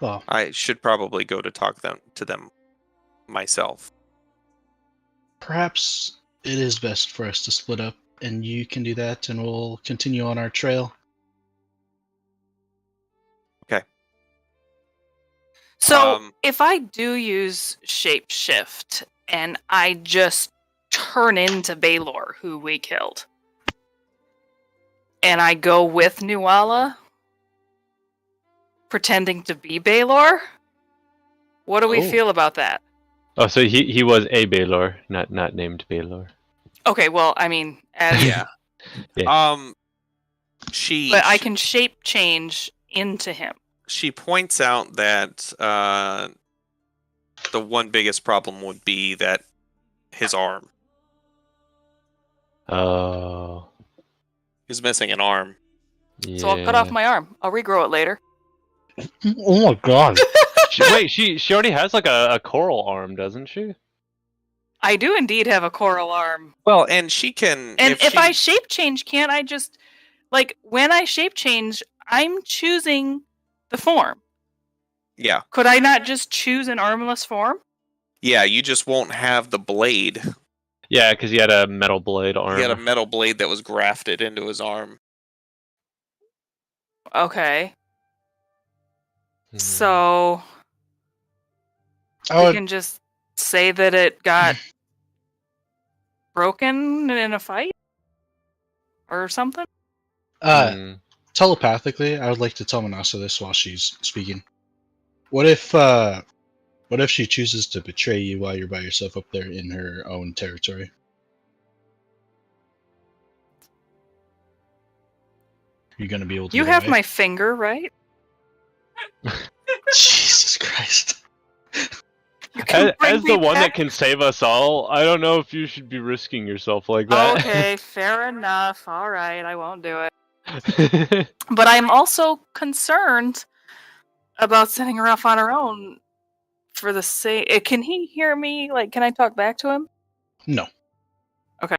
S3: Well,
S1: I should probably go to talk to them myself.
S3: perhaps it is best for us to split up, and you can do that, and we'll continue on our trail.
S4: So if I do use shapeshift and I just turn into Baylor, who we killed, and I go with Nuala, pretending to be Baylor, what do we feel about that?
S2: Oh, so he was a Baylor, not named Baylor.
S4: Okay, well, I mean,
S1: Yeah.
S2: Yeah.
S4: but I can shape change into him.
S1: She points out that the one biggest problem would be that his arm.
S2: Oh.
S1: He's missing an arm.
S2: Yeah.
S4: So I'll cut off my arm. I'll regrow it later.
S3: Oh my god.
S2: Wait, she already has like a coral arm, doesn't she?
S4: I do indeed have a coral arm.
S1: Well, and she can.
S4: And if I shape change, can't I just, like, when I shape change, I'm choosing the form.
S1: Yeah.
S4: Could I not just choose an armless form?
S1: Yeah, you just won't have the blade.
S2: Yeah, because he had a metal blade arm.
S1: He had a metal blade that was grafted into his arm.
S4: Okay.
S2: Hmm.
S4: So we can just say that it got broken in a fight? Or something?
S3: Telepathically, I would like to tell Manasa this while she's speaking. What if she chooses to betray you while you're by yourself up there in her own territory? You're gonna be able to.
S4: You
S3: get
S4: have
S3: away?
S4: my finger, right?
S3: Jesus Christ.
S2: As the one that can save us all, I don't know if you should be risking yourself like that.
S4: Okay, fair enough. All right, I won't do it. But I'm also concerned about sending her off on her own for the sake. Can he hear me? Like, can I talk back to him?
S3: No.
S4: Okay.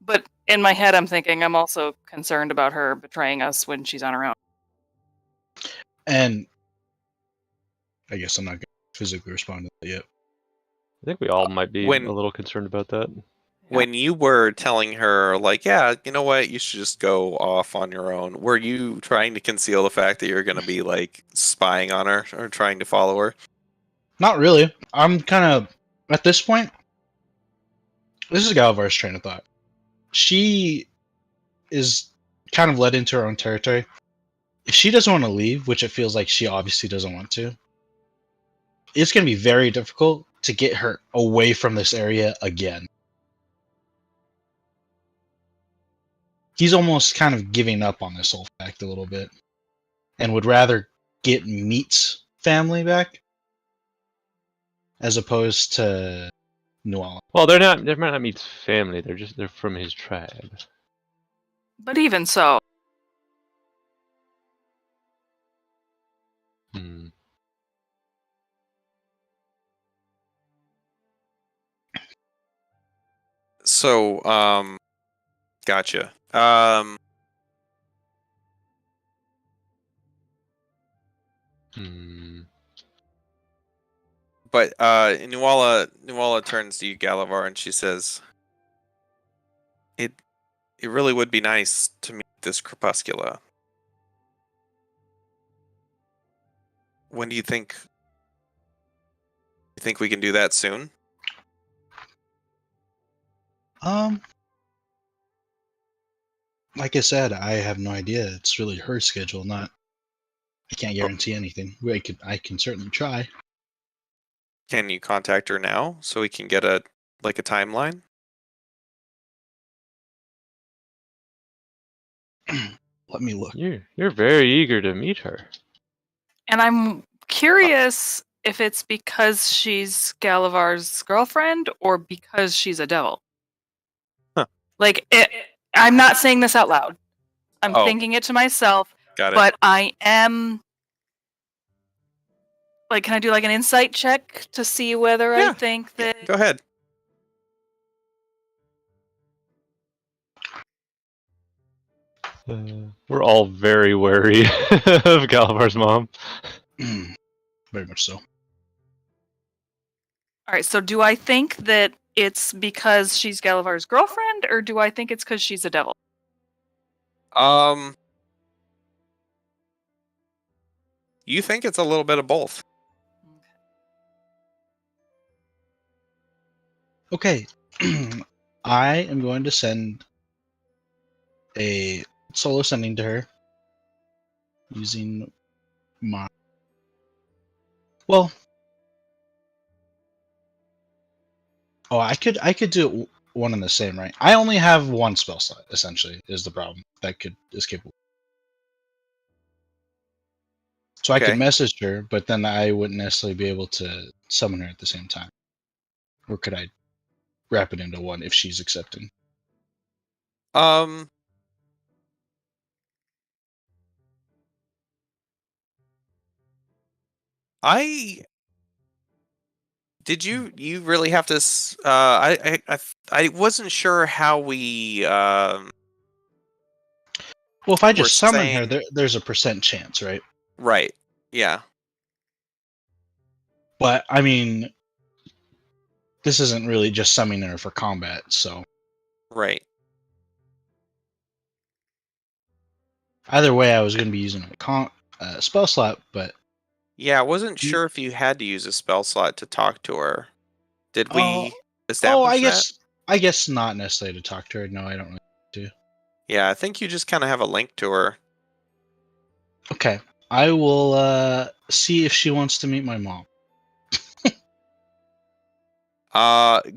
S4: But in my head, I'm thinking I'm also concerned about her betraying us when she's on her own.
S3: And I guess I'm not going to physically respond to that yet.
S2: I think we all might be
S1: When-
S2: a little concerned about that.
S1: When you were telling her, like, yeah, you know what, you should just go off on your own, were you trying to conceal the fact that you're going to be, like, spying on her or trying to follow her?
S3: Not really. I'm kind of, at this point, this is Galvar's train of thought. She is kind of led into her own territory. If she doesn't want to leave, which it feels like she obviously doesn't want to, it's going to be very difficult to get her away from this area again. He's almost kind of giving up on this whole fact a little bit and would rather get Meat's family back as opposed to Nuala.
S2: Well, they're not Meat's family. They're from his tribe.
S4: But even so,
S2: Hmm.
S1: So, gotcha.
S2: Hmm.
S1: But Nuala turns to you, Galavar, and she says, "It really would be nice to meet this Crepuscula. When do you think? You think we can do that soon?"
S3: Like I said, I have no idea. It's really her schedule, not. I can't guarantee anything. I can certainly try.
S1: Can you contact her now so we can get a timeline?
S3: Let me look.
S2: You're very eager to meet her.
S4: And I'm curious if it's because she's Galavar's girlfriend or because she's a devil.
S1: Huh.
S4: Like, I'm not saying this out loud. I'm
S1: Oh.
S4: thinking it to myself,
S1: Got it.
S4: but I am. Like, can I do like an insight check to see whether I
S1: Yeah.
S4: think that?
S1: Go ahead.
S2: We're all very wary of Galavar's mom.
S3: Very much so.
S4: All right. So, do I think that it's because she's Galavar's girlfriend, or do I think it's because she's a devil?
S1: You think it's a little bit of both.
S3: Okay. I am going to send a solo sending to her using my. Well. Oh, I could do it one and the same, right? I only have one spell slot. Essentially, is the problem that is capable. So I could
S1: Okay.
S3: message her, but then I wouldn't necessarily be able to summon her at the same time. Or could I wrap it into one if she's accepting?
S1: I did you really have to? I wasn't sure how we.
S3: Well, if I
S1: We're
S3: just summon her,
S1: saying-
S3: there's a % chance, right?
S1: Right. Yeah.
S3: But I mean, this isn't really just summoning her for combat, so
S1: Right.
S3: either way, I was going to be using a spell slot, but
S1: Yeah, I wasn't sure if you had to use a spell slot to talk to her. Did we establish that?
S3: I guess not necessarily to talk to her. No, I don't really do.
S1: Yeah, I think you just kind of have a link to her.
S3: Okay, I will see if she wants to meet my mom.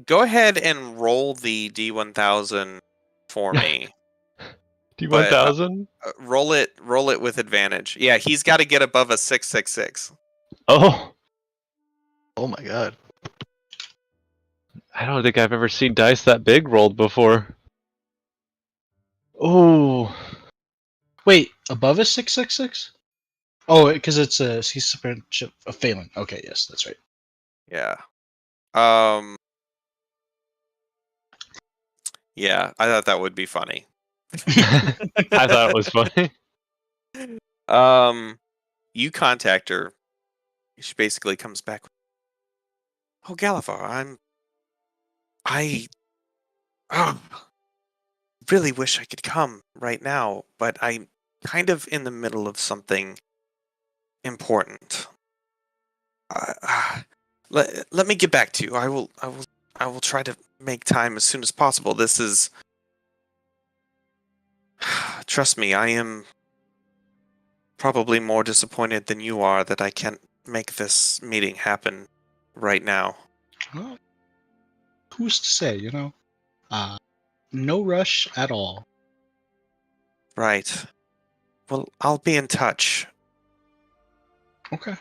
S1: Go ahead and roll the D1000 for me.
S2: D1000?
S1: Roll it with advantage. Yeah, he's got to get above a 666.
S2: Oh,
S5: Oh my god.
S2: I don't think I've ever seen dice that big rolled before. Oh,
S3: Wait, above a 666? Oh, because it's a failing. Okay, yes, that's right.
S1: Yeah. Yeah, I thought that would be funny.
S2: I thought it was funny.
S1: You contact her. She basically comes back. Oh, Galavar, I really wish I could come right now, but I'm kind of in the middle of something important. Let me get back to you. I will try to make time as soon as possible. This is trust me, I am probably more disappointed than you are that I can't make this meeting happen right now.
S3: Well, who's to say, you know? No rush at all.
S1: Right. Well, I'll be in touch.
S3: Okay.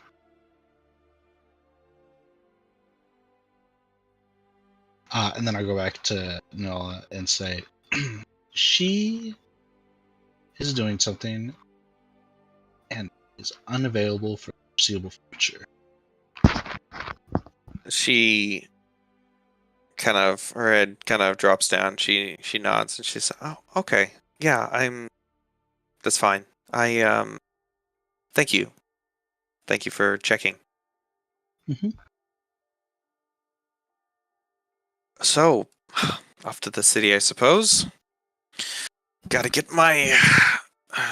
S3: And then I go back to Noah and say, she is doing something and is unavailable for the foreseeable future.
S1: She her head kind of drops down. She nods and she says, "Oh, okay. Yeah, that's fine. Thank you. Thank you for checking."
S3: Mhm.
S1: So, off to the city, I suppose. Got to get my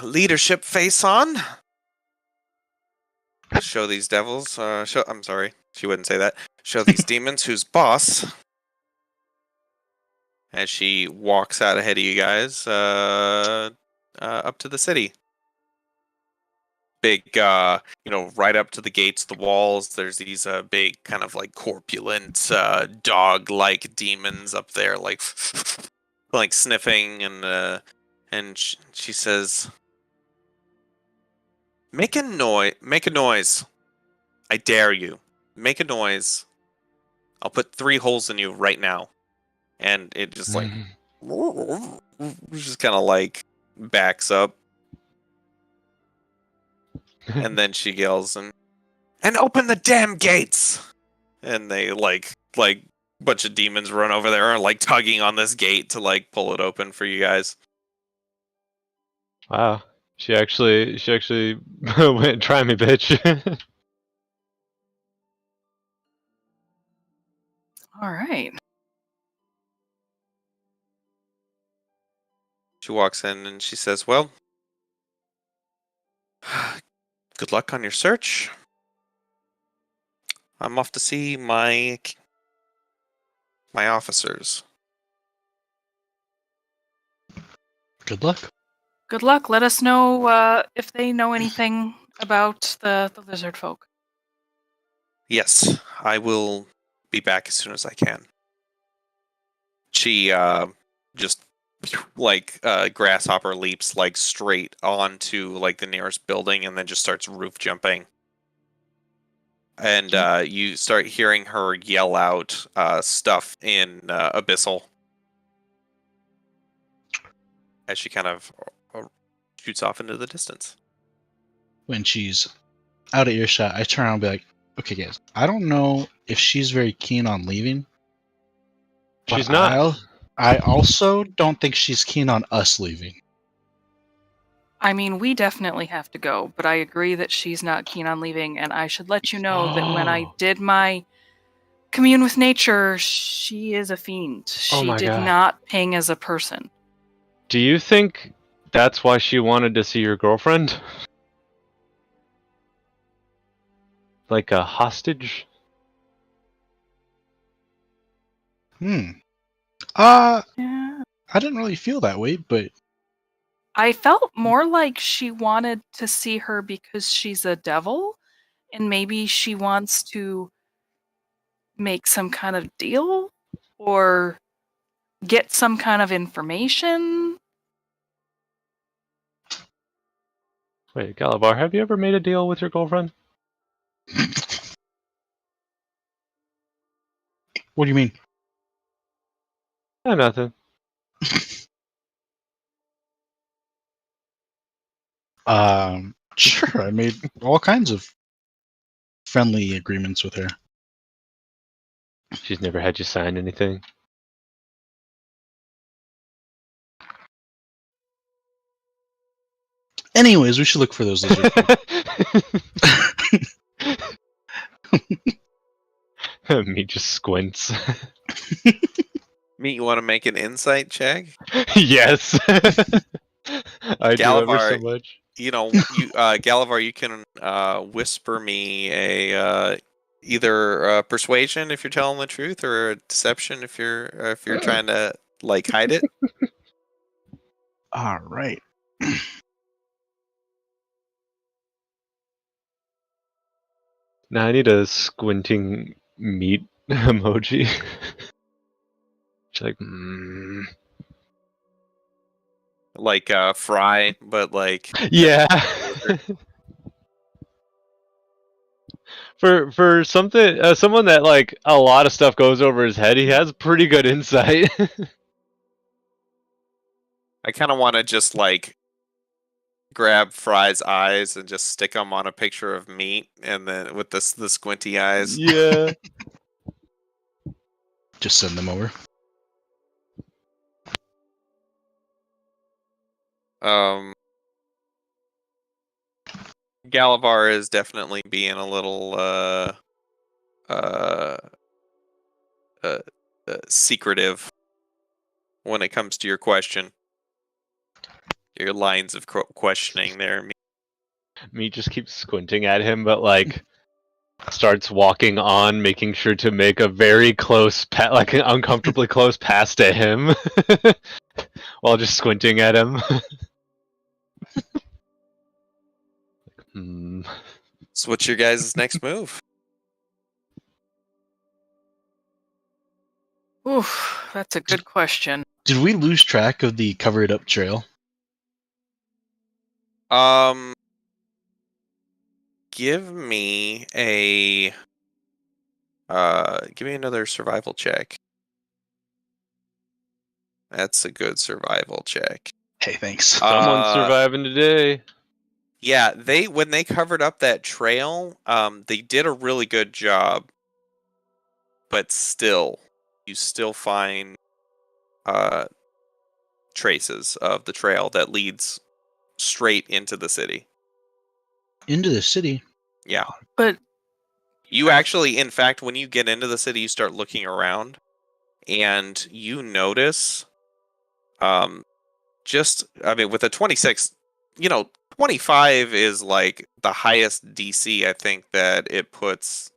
S1: leadership face on. Show these devils. I'm sorry, she wouldn't say that. Show these demons who's boss. As she walks out ahead of you guys, up to the city. Big, right up to the gates, the walls. There's these big, kind of like corpulent, dog-like demons up there, like, like sniffing and and she says, Make a noise. I dare you. Make a noise. I'll put 3 holes in you right now. And it just like just kind of like backs up, and then she yells and open the damn gates. And they like bunch of demons run over there and like tugging on this gate to like pull it open for you guys.
S2: Wow. She actually went, try me, bitch.
S4: All right.
S1: She walks in and she says, "Well, good luck on your search. I'm off to see my officers."
S3: Good luck.
S4: Good luck. Let us know if they know anything about the lizard folk.
S1: Yes, I will be back as soon as I can. She just like grasshopper leaps like straight onto like the nearest building and then just starts roof jumping. And you start hearing her yell out stuff in Abyssal as she kind of shoots off into the distance.
S3: When she's out of earshot, I turn around and be like, okay, guys, I don't know if she's very keen on leaving. but
S2: She's not.
S3: I also don't think she's keen on us leaving.
S4: I mean, we definitely have to go, but I agree that she's not keen on leaving, and I should let you know that when I did my commune with nature, she is a fiend.
S2: Oh
S4: She
S2: my
S4: did
S2: God.
S4: not ping as a person.
S2: Do you think that's why she wanted to see your girlfriend? Like a hostage?
S3: Yeah. I didn't really feel that way, but
S4: I felt more like she wanted to see her because she's a devil, and maybe she wants to make some kind of deal or get some kind of information.
S2: Wait, Galabar, have you ever made a deal with your girlfriend?
S3: what do you mean?
S2: Nothing.
S3: Sure, I made all kinds of friendly agreements with her.
S2: She's never had you sign anything.
S3: Anyways, we should look for those lizard folk.
S2: Me just squints.
S1: Me, you want to make an insight check?
S2: Yes. I do ever so
S1: Galavar,
S2: much.
S1: you know, Galavar, you can whisper me a either persuasion if you're telling the truth, or a deception if you're trying to like hide it.
S3: All right.
S2: Now I need a squinting meat emoji. She's like,
S1: Like Fry, but like
S2: yeah. For something, someone that like a lot of stuff goes over his head, he has pretty good insight.
S1: I kind of want to just like grab Fry's eyes and just stick them on a picture of meat, and then with the squinty eyes.
S2: Yeah.
S3: Just send them over.
S1: Galavar is definitely being a little secretive when it comes to your question. Your lines of questioning there.
S2: Me just keeps squinting at him, but like starts walking on, making sure to make a very close, like an uncomfortably close pass to him, while just squinting at him.
S1: So what's your guys' next move?
S4: Oof, that's a good question.
S3: Did we lose track of the covered up trail?
S1: Give me another survival check. That's a good survival check.
S3: Hey, thanks.
S2: Someone's surviving today.
S1: Yeah, when they covered up that trail, they did a really good job. But still, you still find traces of the trail that leads straight into the city.
S3: Into the city.
S1: Yeah.
S4: But
S1: You actually, in fact, when you get into the city, you start looking around, and you notice, with a 26, 25 is like the highest DC I think that it puts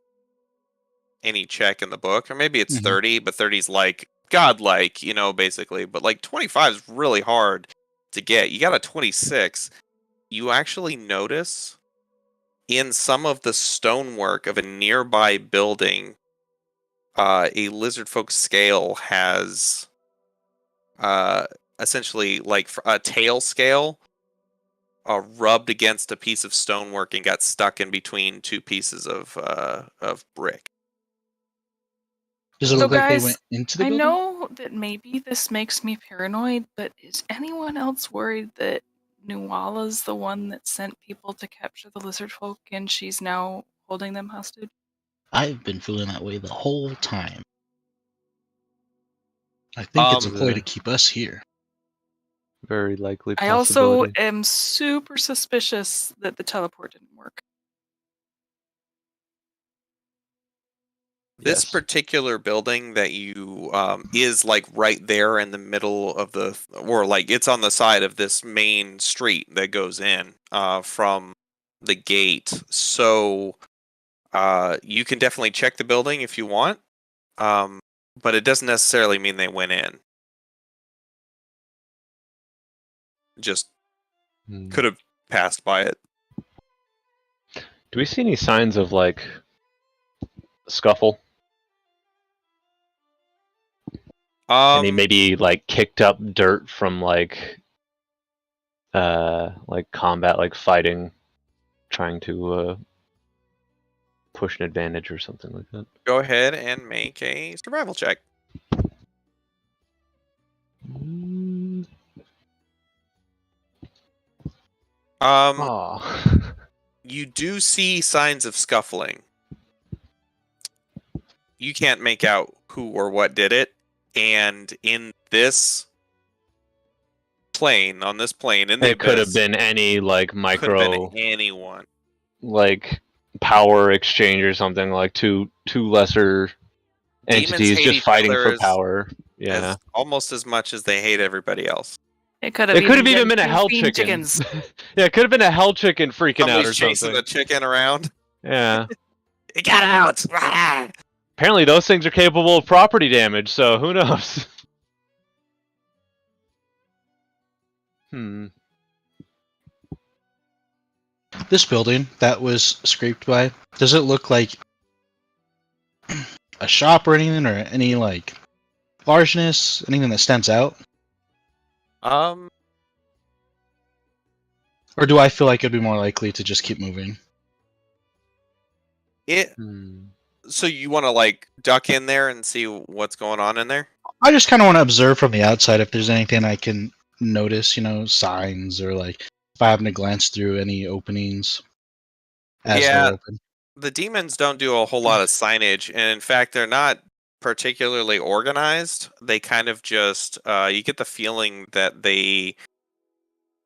S1: any check in the book, or maybe it's 30, but 30 is like godlike, basically. But like 25 is really hard to get. You got a 26. You actually notice in some of the stonework of a nearby building, a lizard folk scale has essentially like a tail scale rubbed against a piece of stonework and got stuck in between two pieces of brick.
S3: Does it
S4: So
S3: look like they
S4: guys,
S3: went into the
S4: I
S3: building?
S4: know that maybe this makes me paranoid, but is anyone else worried that Nuala's the one that sent people to capture the lizard folk and she's now holding them hostage?
S3: I've been feeling that way the whole time. I think it's a ploy to keep us here.
S2: Very likely
S4: I also
S2: possibility.
S4: am super suspicious that the teleport didn't work.
S1: This
S3: Yes.
S1: particular building that you is like right there in the middle of or like it's on the side of this main street that goes in from the gate. So you can definitely check the building if you want, but it doesn't necessarily mean they went in. Just could have passed by it.
S2: Do we see any signs of like scuffle? Any maybe like kicked up dirt from like combat, like fighting, trying to push an advantage or something like that?
S1: Go ahead and make a survival check. You do see signs of scuffling. You can't make out who or what did it, and in this plane, in the
S2: it could have
S1: abyss,
S2: been any like
S1: could have been
S2: micro
S1: anyone.
S2: like power exchange or something, like two lesser
S1: Demons
S2: entities
S1: hate
S2: just
S1: each
S2: fighting
S1: other
S2: for power. Yeah.
S1: almost as much as they hate everybody else.
S4: It could have
S2: even been a
S4: two
S2: hell
S4: fiend
S2: chicken. Yeah, it could have been a hell chicken freaking out or
S1: Somebody's chasing
S2: something.
S1: the chicken around.
S2: Yeah.
S1: It got out.
S2: Apparently those things are capable of property damage, so who knows?
S3: This building that was scraped by, does it look like a shop or anything, or any like largeness, anything that stands out? Or do I feel like it'd be more likely to just keep moving?
S1: So you want to like duck in there and see what's going on in there?
S3: I just kind of want to observe from the outside if there's anything I can notice, signs, or like if I happen to glance through any openings as they're open.
S1: The demons don't do a whole lot of signage, and in fact, they're not particularly organized. They kind of just you get the feeling that they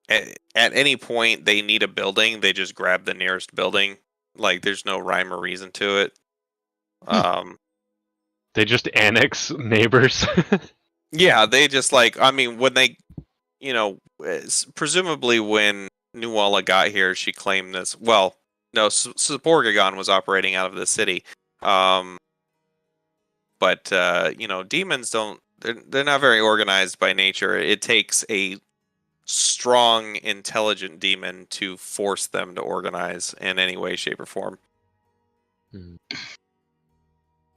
S1: at any point they need a building, they just grab the nearest building. Like there's no rhyme or reason to it.
S2: They just annex neighbors.
S1: Yeah, they just like, I mean, when they, presumably when Nuala got here, she claimed this. Well, no, Saborgagon was operating out of the city. But demons don't. They're not very organized by nature. It takes a strong, intelligent demon to force them to organize in any way, shape, or form.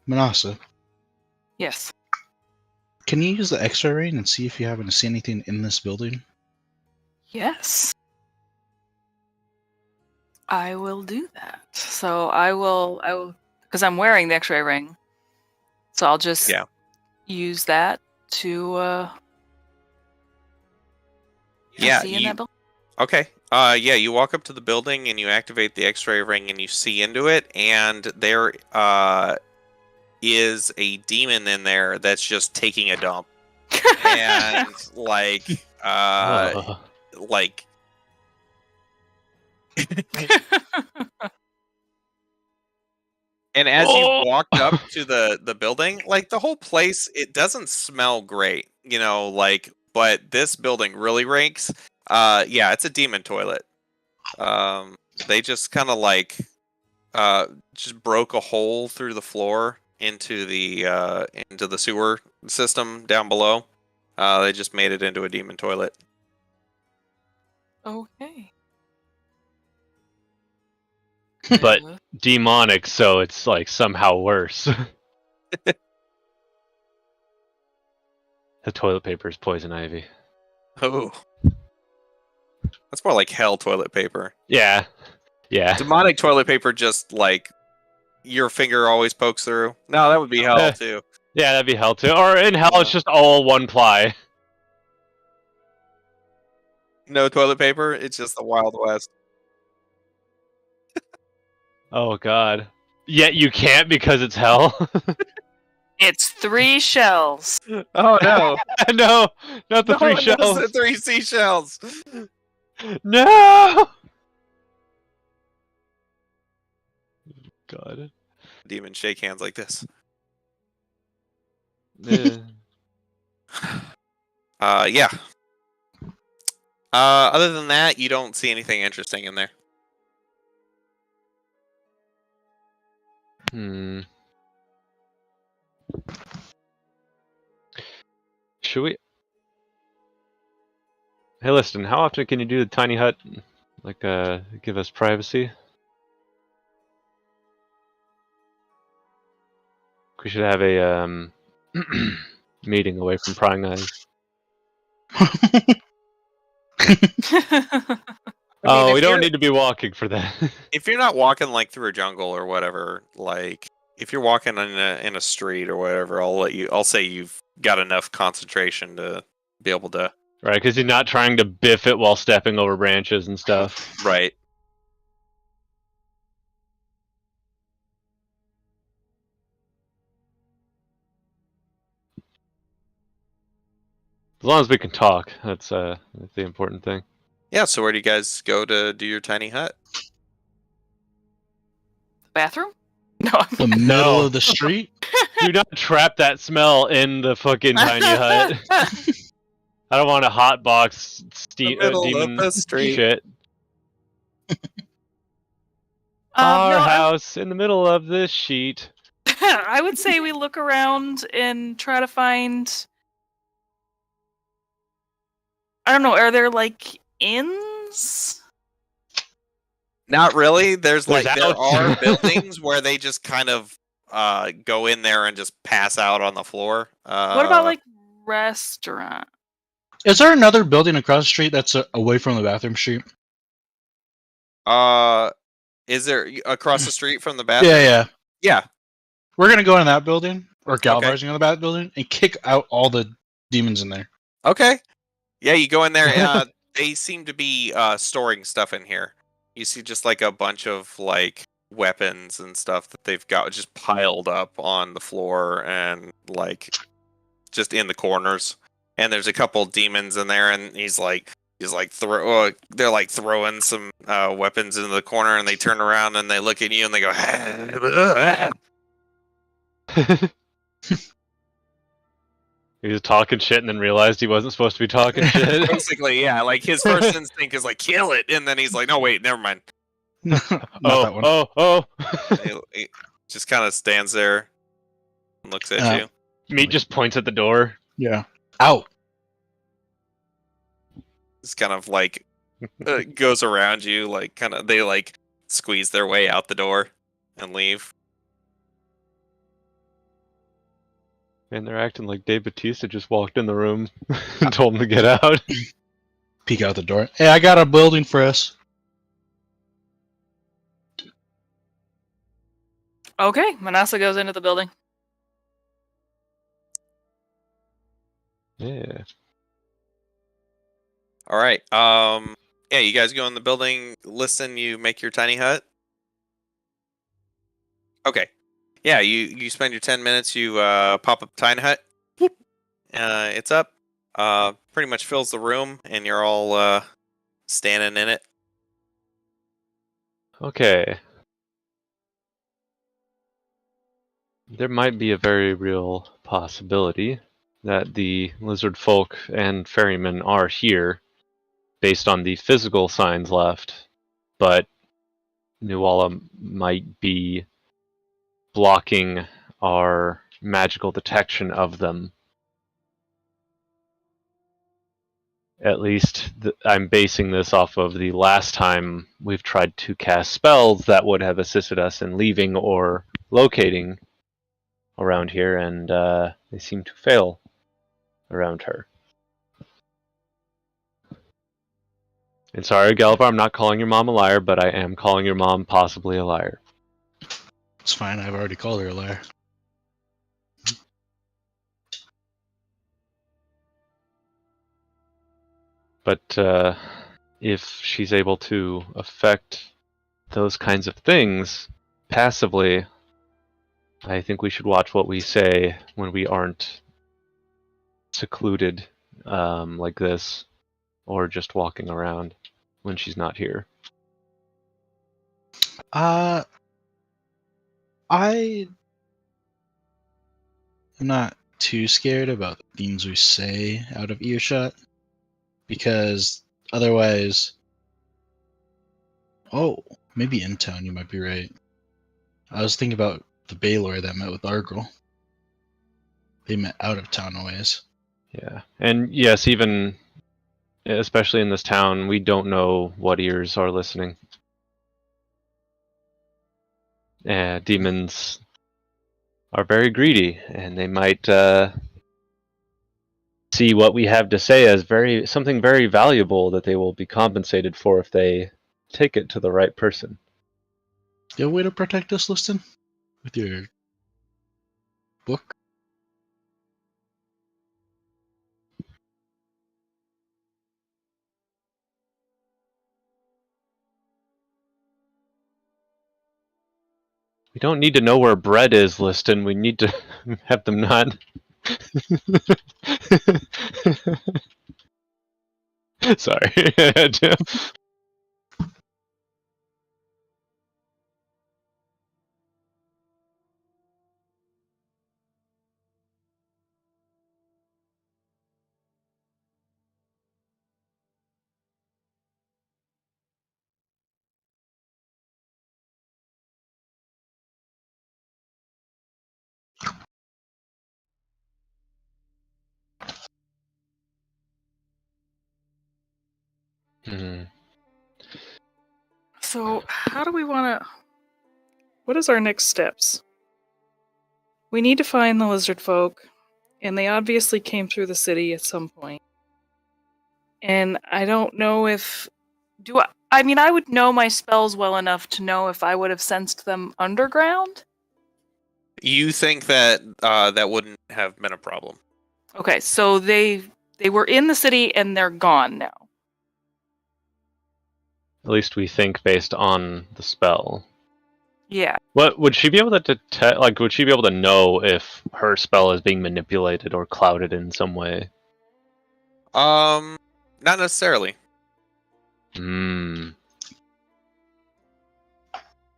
S3: Manasa,
S4: Yes.
S3: can you use the X-ray ray and see if you happen to see anything in this building?
S4: Yes. I will do that. So I will, because I'm wearing the X-ray ring. So I'll just use that to see in that building.
S1: Okay. You walk up to the building and you activate the X-ray ring and you see into it, and there is a demon in there that's just taking a dump, and like And as you walked up to the building, like the whole place, it doesn't smell great, but this building really ranks. It's a demon toilet. They just kind of just broke a hole through the floor into the sewer system down below. They just made it into a demon toilet.
S4: Okay.
S2: But demonic, so it's like somehow worse. The toilet paper is poison ivy.
S1: Oh. That's more like hell toilet paper.
S2: Yeah.
S1: Demonic toilet paper just like your finger always pokes through. No, that would be hell too.
S2: Yeah, that'd be hell too. Or in hell, it's just all one ply.
S1: No toilet paper. It's just the Wild West.
S2: Oh god. Yet you can't because it's hell.
S4: It's 3 shells.
S1: Oh no!
S2: No, not the 3 shells.
S1: The 3 seashells.
S2: No. God.
S1: Demons shake hands like this.
S2: Yeah.
S1: Other than that, you don't see anything interesting in there.
S2: Should we? Hey, listen. How often can you do the tiny hut? Like, give us privacy. We should have a meeting away from prying eyes. We don't need to be walking for that.
S1: If you're not walking like through a jungle or whatever, like if you're walking in a street or whatever, I'll say you've got enough concentration to be able to.
S2: Right, because you're not trying to biff it while stepping over branches and stuff.
S1: Right.
S2: As long as we can talk, that's the important thing.
S1: Yeah, so where do you guys go to do your tiny hut?
S4: Bathroom? No.
S3: The middle of the street?
S2: Do not trap that smell in the fucking tiny hut. I don't want a hot box demon shit. Our house in the middle of this sheet.
S4: I would say we look around and try to find. I don't know. Are there like inns?
S1: Not really. There are buildings where they just kind of go in there and just pass out on the floor.
S4: What about like restaurant?
S3: Is there another building across the street that's away from the bathroom street?
S1: Is there across the street from the bathroom? Yeah.
S3: We're gonna go in that building or galvanizing on the building and kick out all the demons in there.
S1: Okay. Yeah, you go in there. They seem to be storing stuff in here. You see just like a bunch of like weapons and stuff that they've got just piled up on the floor and like just in the corners. And there's a couple demons in there, and they're like throwing some weapons into the corner, and they turn around and they look at you and they go.
S2: He was talking shit and then realized he wasn't supposed to be talking shit.
S1: Basically, yeah. Like his first instinct is like kill it, and then he's like, no, wait, never mind. He just kind of stands there and looks at you.
S2: Meat just points at the door.
S3: Yeah. Out.
S1: It's kind of like goes around you, like they like squeeze their way out the door and leave.
S2: And they're acting like Dave Bautista just walked in the room and told him to get out.
S3: Peek out the door. Hey, I got a building for us.
S4: Okay, Manasa goes into the building.
S2: Yeah.
S1: All right. Yeah, you guys go in the building. Listen, you make your tiny hut. Okay. Yeah, you spend your 10 minutes. You pop up tiny hut. Whoop. It's up. Pretty much fills the room, and you're all standing in it.
S2: Okay. There might be a very real possibility that the lizard folk and ferrymen are here based on the physical signs left, but Nuala might be blocking our magical detection of them. At least I'm basing this off of the last time we've tried to cast spells that would have assisted us in leaving or locating around here, and they seem to fail around her. And sorry, Gallivar, I'm not calling your mom a liar, but I am calling your mom possibly a liar.
S3: It's fine. I've already called her a liar.
S2: But if she's able to affect those kinds of things passively, I think we should watch what we say when we aren't secluded like this, or just walking around when she's not here.
S3: I am not too scared about the things we say out of earshot, because otherwise, maybe in town you might be right. I was thinking about the Baylor that met with our girl. They met out of town a ways.
S2: Yeah, and yes, even especially in this town, we don't know what ears are listening. Demons are very greedy, and they might see what we have to say as something very valuable that they will be compensated for if they take it to the right person.
S3: You have a way to protect us, Liston? With your book?
S2: We don't need to know where bread is, Liston. We need to have them not. Sorry. Mhm.
S4: So, how do we want to... What is our next steps? We need to find the lizard folk, and they obviously came through the city at some point. And I don't know if... I mean, I would know my spells well enough to know if I would have sensed them underground?
S1: You think that that wouldn't have been a problem?
S4: Okay, so they were in the city and they're gone now.
S2: At least we think based on the spell.
S4: Yeah.
S2: What would she be able to detect? Like, would she be able to know if her spell is being manipulated or clouded in some way?
S1: Not necessarily.
S2: Hmm.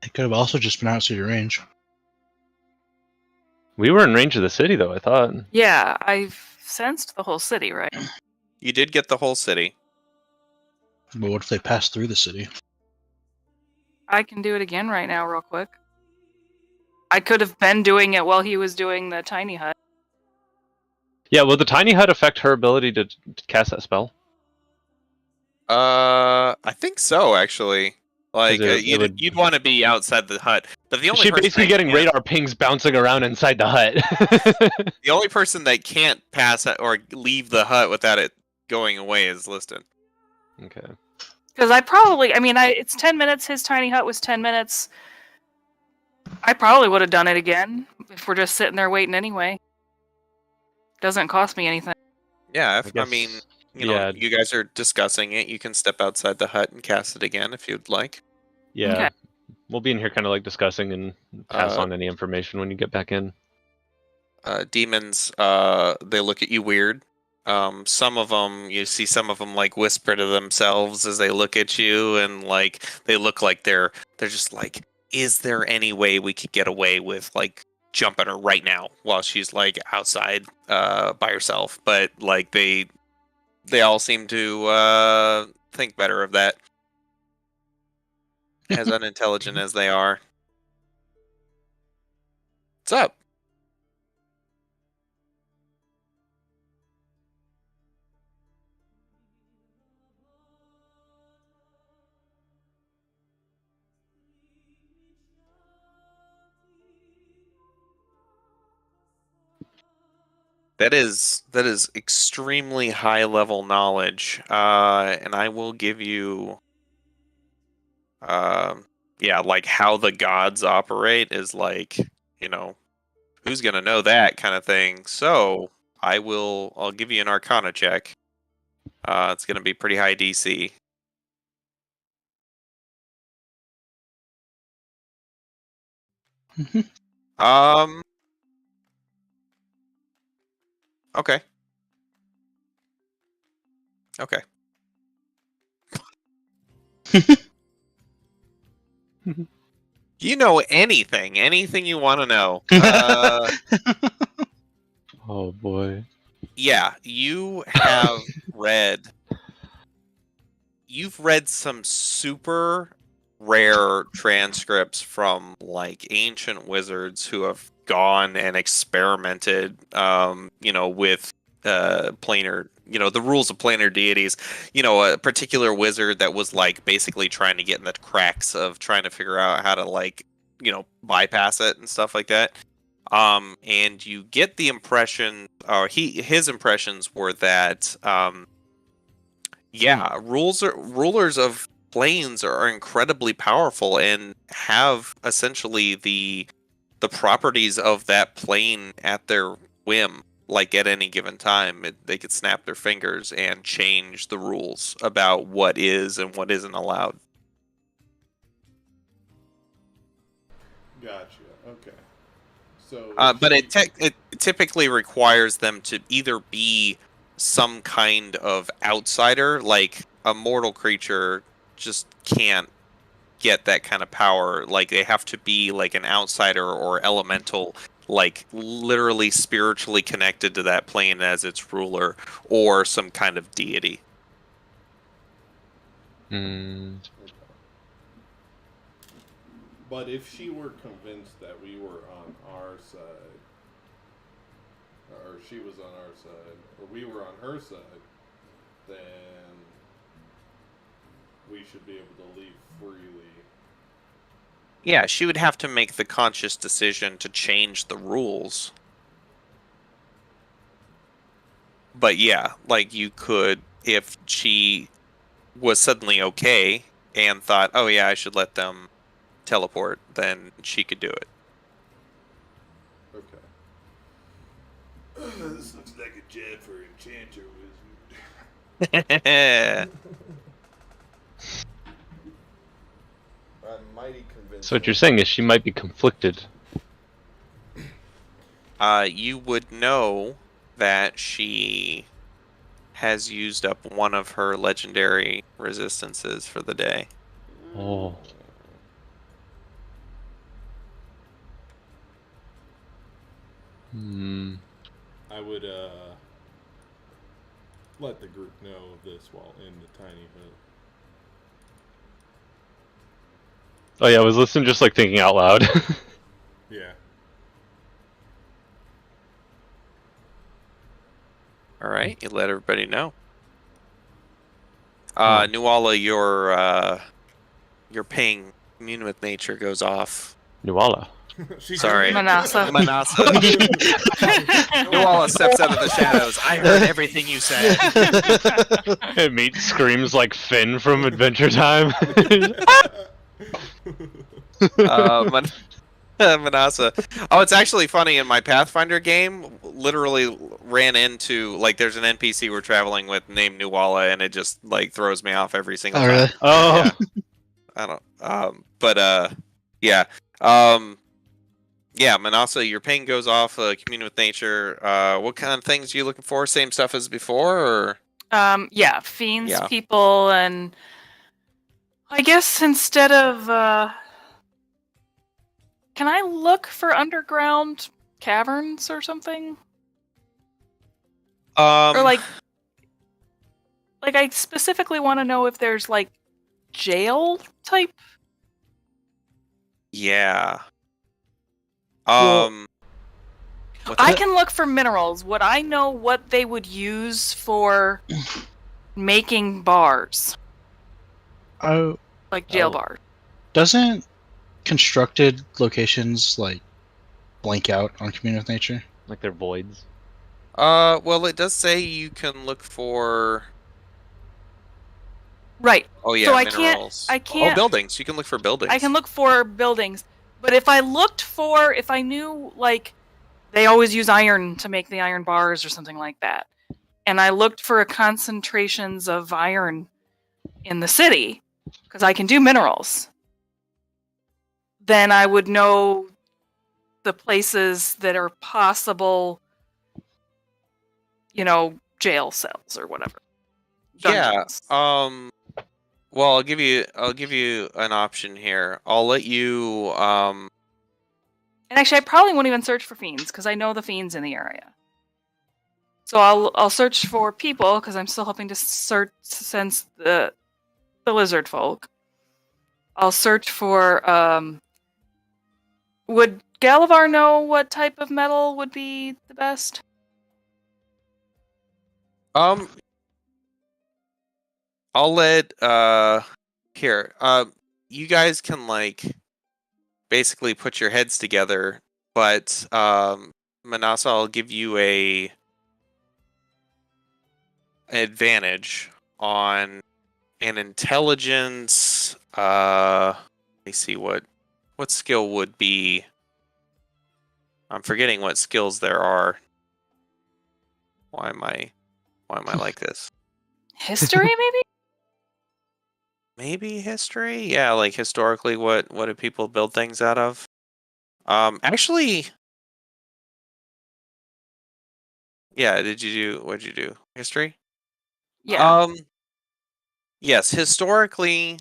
S3: It could have also just been outside your range.
S2: We were in range of the city, though, I thought.
S4: Yeah, I've sensed the whole city, right?
S1: You did get the whole city.
S3: But what if they pass through the city?
S4: I can do it again right now, real quick. I could have been doing it while he was doing the tiny hut.
S2: Yeah, will the tiny hut affect her ability to cast that spell?
S1: I think so, actually. Like,
S2: it would...
S1: you'd want to be outside the hut, but the only
S2: She's
S1: person
S2: basically
S1: that
S2: getting
S1: can't-
S2: radar pings bouncing around inside the hut.
S1: The only person that can't pass or leave the hut without it going away is Liston.
S2: Okay.
S4: Because it's 10 minutes, his tiny hut was 10 minutes. I probably would have done it again if we're just sitting there waiting anyway. Doesn't cost me anything.
S1: Yeah,
S2: I
S1: mean,
S2: guess,
S1: you know, you guys are discussing it. You can step outside the hut and cast it again if you'd like.
S2: yeah.
S4: Okay.
S2: We'll be in here kind of like discussing and pass
S1: Uh,
S2: on any information when you get back in.
S1: Demons, they look at you weird. Some of them, you see some of them like whisper to themselves as they look at you, and like they look like they're just like, is there any way we could get away with like jumping her right now while she's like outside by herself? But like they all seem to think better of that, as unintelligent as they are. What's up? That is extremely high level knowledge, and I will give you, yeah, like how the gods operate is like, you know, who's gonna know that kind of thing. So I'll give you an Arcana check. It's gonna be pretty high DC. Um. Okay. Okay. You know anything you want to know.
S2: Oh boy.
S1: Yeah, you've read some super rare transcripts from like ancient wizards who have gone and experimented, you know, with planar, you know, the rules of planar deities. You know, a particular wizard that was like basically trying to get in the cracks of trying to figure out how to like, you know, bypass it and stuff like that. And you get the impression, or his impressions were that, yeah, rulers of planes are incredibly powerful and have essentially the properties of that plane at their whim. Like at any given time, they could snap their fingers and change the rules about what is and what isn't allowed.
S6: Gotcha. Okay. So,
S1: But it typically requires them to either be some kind of outsider, like a mortal creature just can't get that kind of power. Like they have to be like an outsider or elemental, like literally spiritually connected to that plane as its ruler, or some kind of deity.
S2: Hmm.
S6: but if she were convinced that we were on our side, or she was on our side, or we were on her side, then we should be able to leave freely.
S1: Yeah, she would have to make the conscious decision to change the rules. But yeah, like you could, if she was suddenly okay and thought, oh yeah, I should let them teleport, then she could do it.
S6: Okay. This looks like a job for enchanter wizard. I'm mighty convinced.
S2: So what you're saying is she might be conflicted.
S1: You would know that she has used up one of her legendary resistances for the day.
S2: Oh. Hmm.
S6: I would let the group know of this while in the tiny hut.
S2: Oh yeah, I was listening, just like thinking out loud.
S6: Yeah.
S1: All right, you let everybody know.
S2: Oh.
S1: Nuala, your ping immune with nature goes off.
S2: Nuala.
S1: Sorry.
S4: Manasa.
S1: Manasa. Nuala steps out of the shadows. I heard everything you said.
S2: And Meat screams like Finn from Adventure Time.
S1: Manasa. Oh, it's actually funny. In my Pathfinder game, literally ran into like there's an NPC we're traveling with named Nuala, and it just like throws me off every single
S3: Oh,
S1: time.
S3: really?
S2: Oh,
S1: Yeah. I don't. Yeah. Yeah, Manasa, your ping goes off. Commune with nature. What kind of things are you looking for? Same stuff as before, or
S4: Yeah, fiends,
S1: Yeah.
S4: people, and I guess instead of can I look for underground caverns or something? Or like I specifically want to know if there's like jail type.
S1: yeah.
S3: Well-
S1: What's
S4: I
S1: that?
S4: can look for minerals. Would I know what they would use for making bars,
S3: Oh,
S4: like jail
S2: Oh.
S4: bars?
S3: doesn't constructed locations like blank out on Commune with Nature?
S2: like they're voids.
S1: Well, it does say you can look for.
S4: Right.
S1: Oh yeah,
S4: So I
S1: minerals.
S4: I
S1: Oh,
S4: can't.
S1: buildings. You can look for buildings.
S4: I can look for buildings, but if I knew like they always use iron to make the iron bars or something like that, and I looked for concentrations of iron in the city because I can do minerals, then I would know the places that are possible, jail cells or whatever.
S1: Yeah.
S4: Dungeons.
S1: Well, I'll give you an option here. I'll let you.
S4: And actually, I probably won't even search for fiends because I know the fiends in the area. So I'll search for people because I'm still hoping to sense the lizard folk. I'll search for. Would Galavar know what type of metal would be the best?
S1: I'll let here. You guys can like basically put your heads together, but Manasa, I'll give you a advantage on an intelligence. Let me see what skill would be. I'm forgetting what skills there are. Why am I like this?
S4: History, maybe?
S1: Maybe history? Yeah, like historically what do people build things out of? Actually, yeah, what'd you do? History?
S4: Yeah.
S1: Yes, historically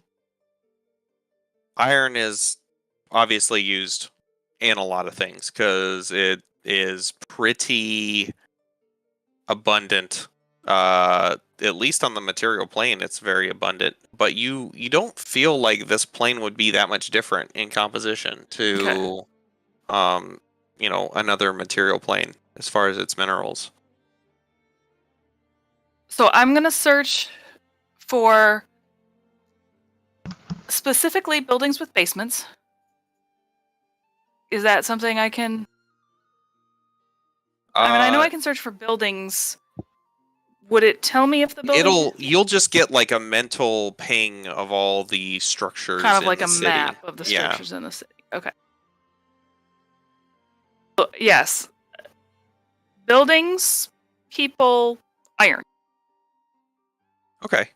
S1: iron is obviously used in a lot of things cuz it is pretty abundant. At least on the material plane it's very abundant, but you don't feel like this plane would be that much different in composition to another material plane as far as its minerals.
S4: So I'm gonna search for specifically buildings with basements. Is that something I can? I mean, I know I can search for buildings. Would it tell me if the building?
S1: You'll just get like a mental ping of all the structures
S4: Kind of
S1: in
S4: like
S1: the
S4: a
S1: city.
S4: map of the
S1: Yeah.
S4: structures in the city. Okay. So, yes. Buildings, people, iron.
S1: Okay.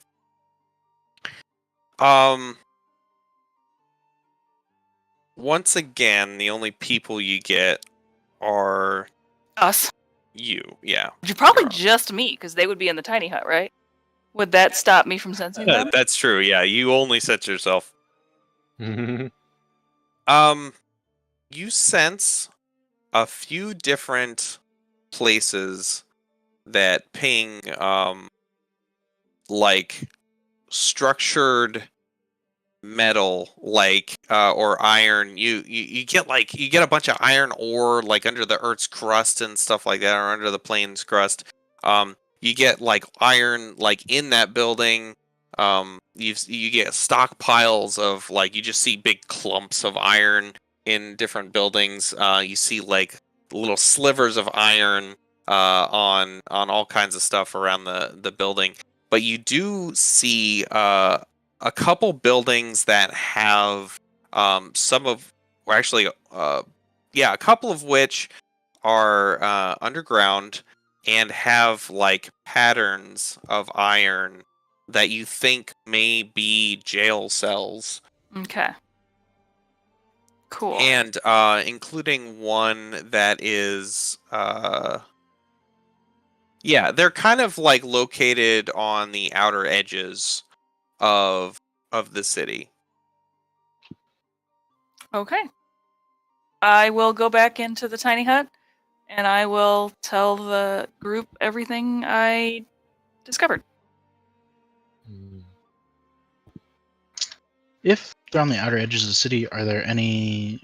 S1: Once again, the only people you get are
S4: Us.
S1: you. Yeah.
S4: You're probably
S1: You're-
S4: just me, because they would be in the tiny hut, right? Would that stop me from sensing them?
S1: That's true. Yeah, you only sense yourself. You sense a few different places that ping like structured metal or iron. You get a bunch of iron ore like under the earth's crust and stuff like that, or under the plane's crust. You get like iron like in that building. You get stockpiles of like, you just see big clumps of iron in different buildings. You see like little slivers of iron on all kinds of stuff around the building. But you do see a couple buildings that have some of or actually, yeah, a couple of which are underground and have like patterns of iron that you think may be jail cells,
S4: Okay. Cool.
S1: and including one that is yeah, they're kind of like located on the outer edges of the city.
S4: Okay. I will go back into the tiny hut and I will tell the group everything I discovered.
S2: Hmm.
S3: If they're on the outer edges of the city, are there any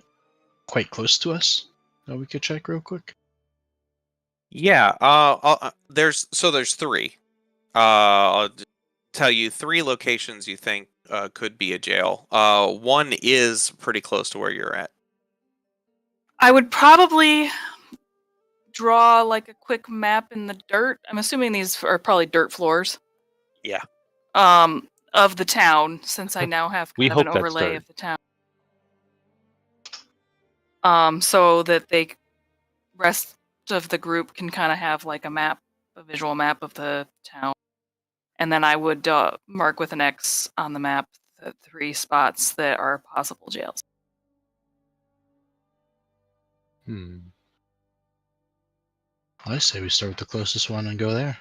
S3: quite close to us that we could check real quick?
S1: Yeah, there's three. I'll tell you three locations you think could be a jail. One is pretty close to where you're at.
S4: I would probably draw like a quick map in the dirt. I'm assuming these are probably dirt floors.
S1: Yeah.
S4: Of the town, since I now have
S2: We
S4: kind of an
S2: hope that's
S4: overlay
S2: dirt.
S4: of the town. So that they rest of the group can kind of have like a map, a visual map of the town. And then I would mark with an X on the map the 3 spots that are possible jails.
S2: Hmm.
S3: I say we start with the closest one and go there.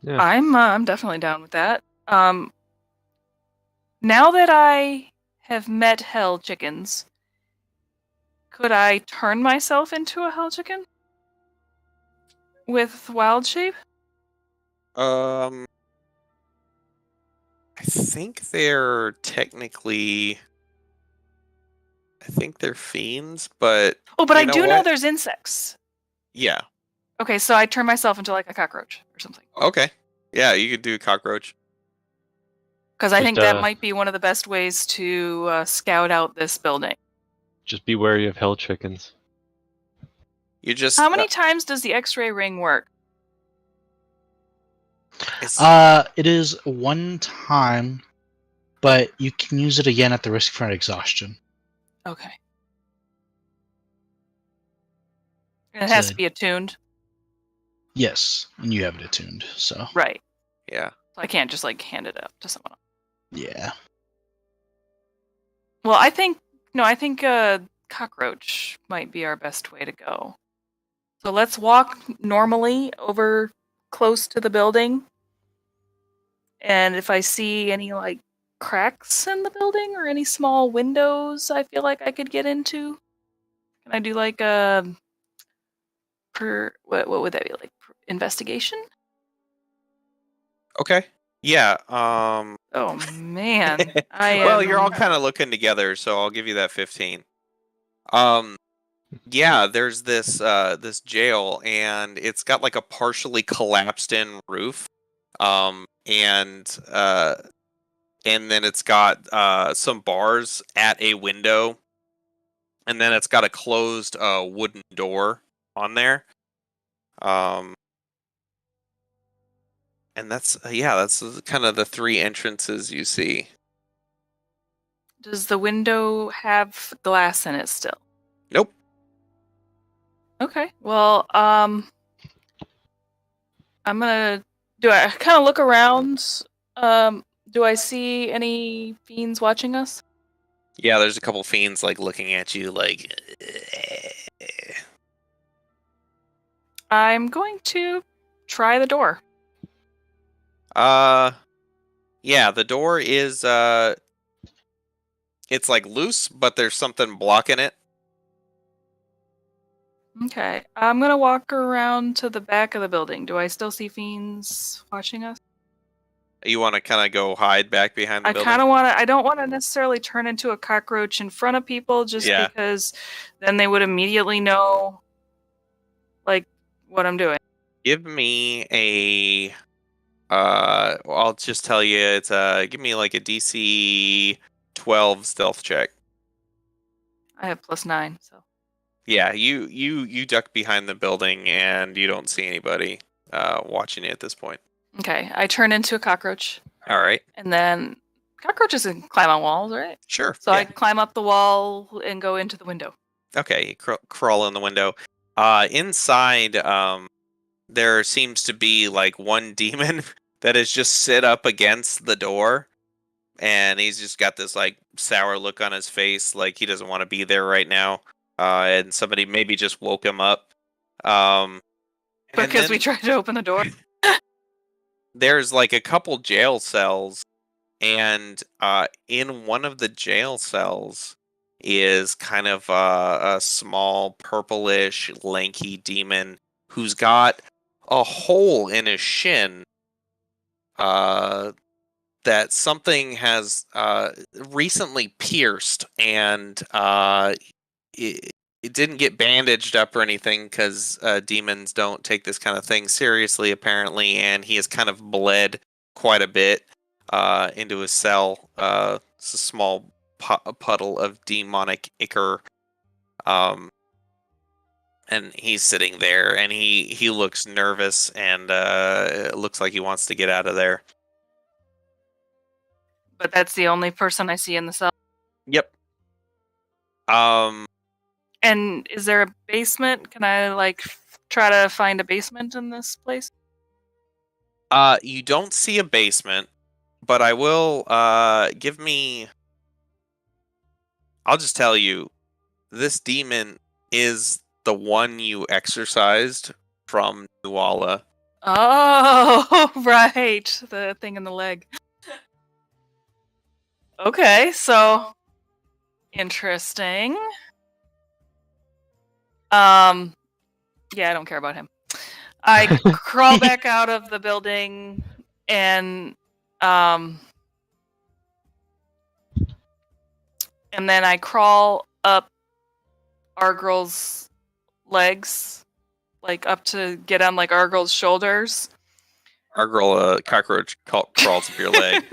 S2: Yeah.
S4: I'm definitely down with that. Now that I have met hell chickens, could I turn myself into a hell chicken with wild shape?
S1: I think they're technically. I think they're fiends, but
S4: Oh, but
S1: you
S4: I
S1: know
S4: do know
S1: what?
S4: there's insects.
S1: Yeah.
S4: Okay, so I turn myself into like a cockroach or something.
S1: Okay. Yeah, you could do cockroach.
S4: Because I
S2: Just,
S4: think that might be one of the best ways to scout out this building.
S2: Just be wary of hell chickens.
S1: You just
S4: How many times does the X-ray ring work?
S3: It is one time, but you can use it again at the risk for exhaustion.
S4: Okay. And it has to be attuned.
S3: Yes, and you have it attuned, so
S4: Right.
S1: yeah.
S4: So I can't just like hand it up to someone else.
S3: yeah.
S4: Well, I think cockroach might be our best way to go. So let's walk normally over close to the building. And if I see any like cracks in the building or any small windows I feel like I could get into, can I do like a what would that be like investigation?
S1: Okay. Yeah.
S4: Oh man.
S1: Well, you're all kind of looking together, so I'll give you that 15. Yeah, there's this jail, and it's got like a partially collapsed in roof. And then it's got some bars at a window, and then it's got a closed wooden door on there. And that's that's kind of the three entrances you see.
S4: Does the window have glass in it still?
S1: Nope.
S4: Okay. Well, I'm gonna do I kind of look around. Do I see any fiends watching us?
S1: Yeah, there's a couple fiends like looking at you like.
S4: I'm going to try the door.
S1: Yeah, the door is it's like loose, but there's something blocking it.
S4: Okay. I'm gonna walk around to the back of the building. Do I still see fiends watching us?
S1: You want to kind of go hide back behind the
S4: I
S1: building?
S4: kind of want to. I don't want to necessarily turn into a cockroach in front of people, just
S1: Yeah.
S4: because then they would immediately know, like, what I'm doing.
S1: Give me a well, I'll just tell you it's give me like a DC 12 stealth check.
S4: I have +9, so.
S1: Yeah, you duck behind the building and you don't see anybody watching you at this point.
S4: Okay, I turn into a cockroach
S1: All right.
S4: and then cockroaches can climb on walls, right?
S1: Sure.
S4: So I
S1: yeah.
S4: climb up the wall and go into the window.
S1: Okay, you crawl in the window. Inside, there seems to be like one demon that is just sit up against the door, and he's just got this like sour look on his face, like he doesn't want to be there right now. And somebody maybe just woke him up. And
S4: Because we
S1: then
S4: tried to open the door.
S1: there's like a couple jail cells, and in one of the jail cells is kind of a small purplish lanky demon who's got a hole in his shin that something has recently pierced, and it didn't get bandaged up or anything because demons don't take this kind of thing seriously apparently, and he has kind of bled quite a bit into his cell. It's a small puddle of demonic ichor. And he's sitting there, and he looks nervous, and it looks like he wants to get out of there.
S4: But that's the only person I see in the cell.
S1: Yep.
S4: And is there a basement? Can I like try to find a basement in this place?
S1: You don't see a basement, but I will give me. I'll just tell you, this demon is the one you exorcised from Nuala.
S4: Oh, right. The thing in the leg. Okay, so interesting. Yeah, I don't care about him. I crawl back out of the building and then I crawl up Argyl's legs, like up to get on like Argyl's shoulders.
S1: Argyl, a cockroach crawls up your leg.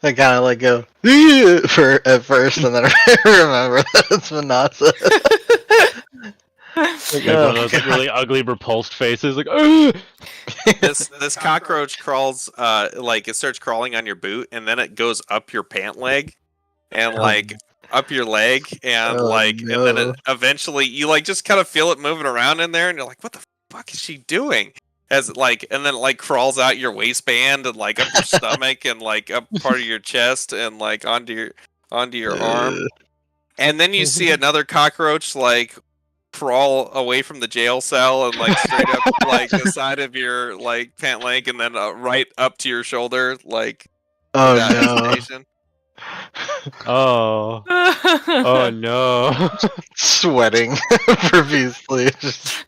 S5: I kind of like go at first, and then I remember that it's Manasa.
S2: Like one of those like, really ugly, repulsed faces, like. Ugh!
S1: This cockroach crawls, like it starts crawling on your boot, and then it goes up your pant leg, and like up your leg, and and then it eventually you like just kind of feel it moving around in there, and you're like, what the fuck is she doing? As it like, and then it like crawls out your waistband and like up your stomach and like up part of your chest and like onto your arm, and then you see another cockroach like crawl away from the jail cell and like straight up like the side of your like pant leg, and then right up to your shoulder, like without hesitation.
S2: Oh. Oh no.
S5: Sweating profusely. Just...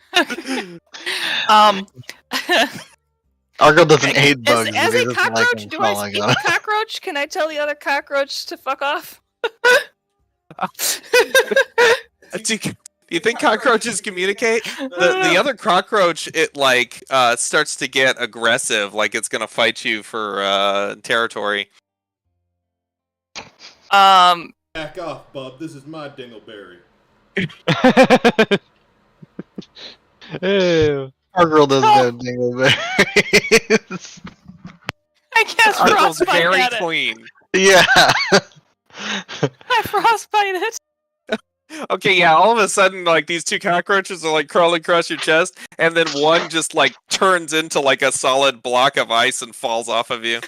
S5: Argyl doesn't hate bugs.
S4: As
S5: but he
S4: a
S5: doesn't
S4: cockroach,
S5: like them
S4: do I
S5: crawling
S4: speak
S5: on
S4: a
S5: him.
S4: cockroach? Can I tell the other cockroach to fuck off?
S1: Do you think cockroaches communicate? The other cockroach, it like starts to get aggressive, like it's gonna fight you for territory.
S6: Back off, bub. This is my dingleberry.
S2: Ew.
S5: Argyl doesn't have dingleberries.
S4: I guess
S1: Argyl's
S4: frostbite
S1: very
S4: at it.
S1: clean.
S5: Yeah.
S4: I frostbite it.
S1: Okay, yeah, all of a sudden, like, these two cockroaches are, like, crawling across your chest, and then one just, like, turns into, like, a solid block of ice and falls off of you.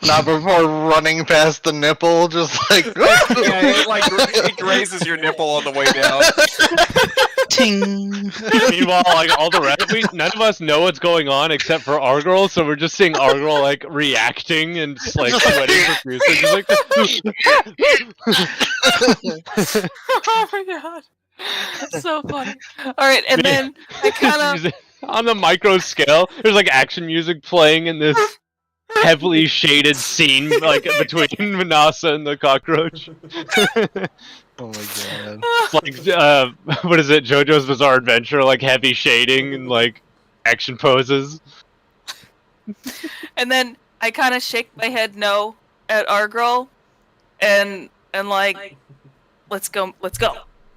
S5: Not before running past the nipple, just like...
S1: Yeah, it grazes your nipple on the way down.
S3: Ting.
S2: Meanwhile, like all the rest, none of us know what's going on except for Argyl, so we're just seeing Argyl like reacting and just, like sweating profusely. Just like,
S4: Oh my god. That's so funny. Alright, and then I kind of...
S2: on the micro scale, there's like action music playing in this heavily shaded scene like between Manasa and the cockroach.
S5: Oh my god.
S2: It's like what is it, JoJo's Bizarre Adventure, like heavy shading and like action poses.
S4: And then I kind of shake my head no at Argyl and like, let's go.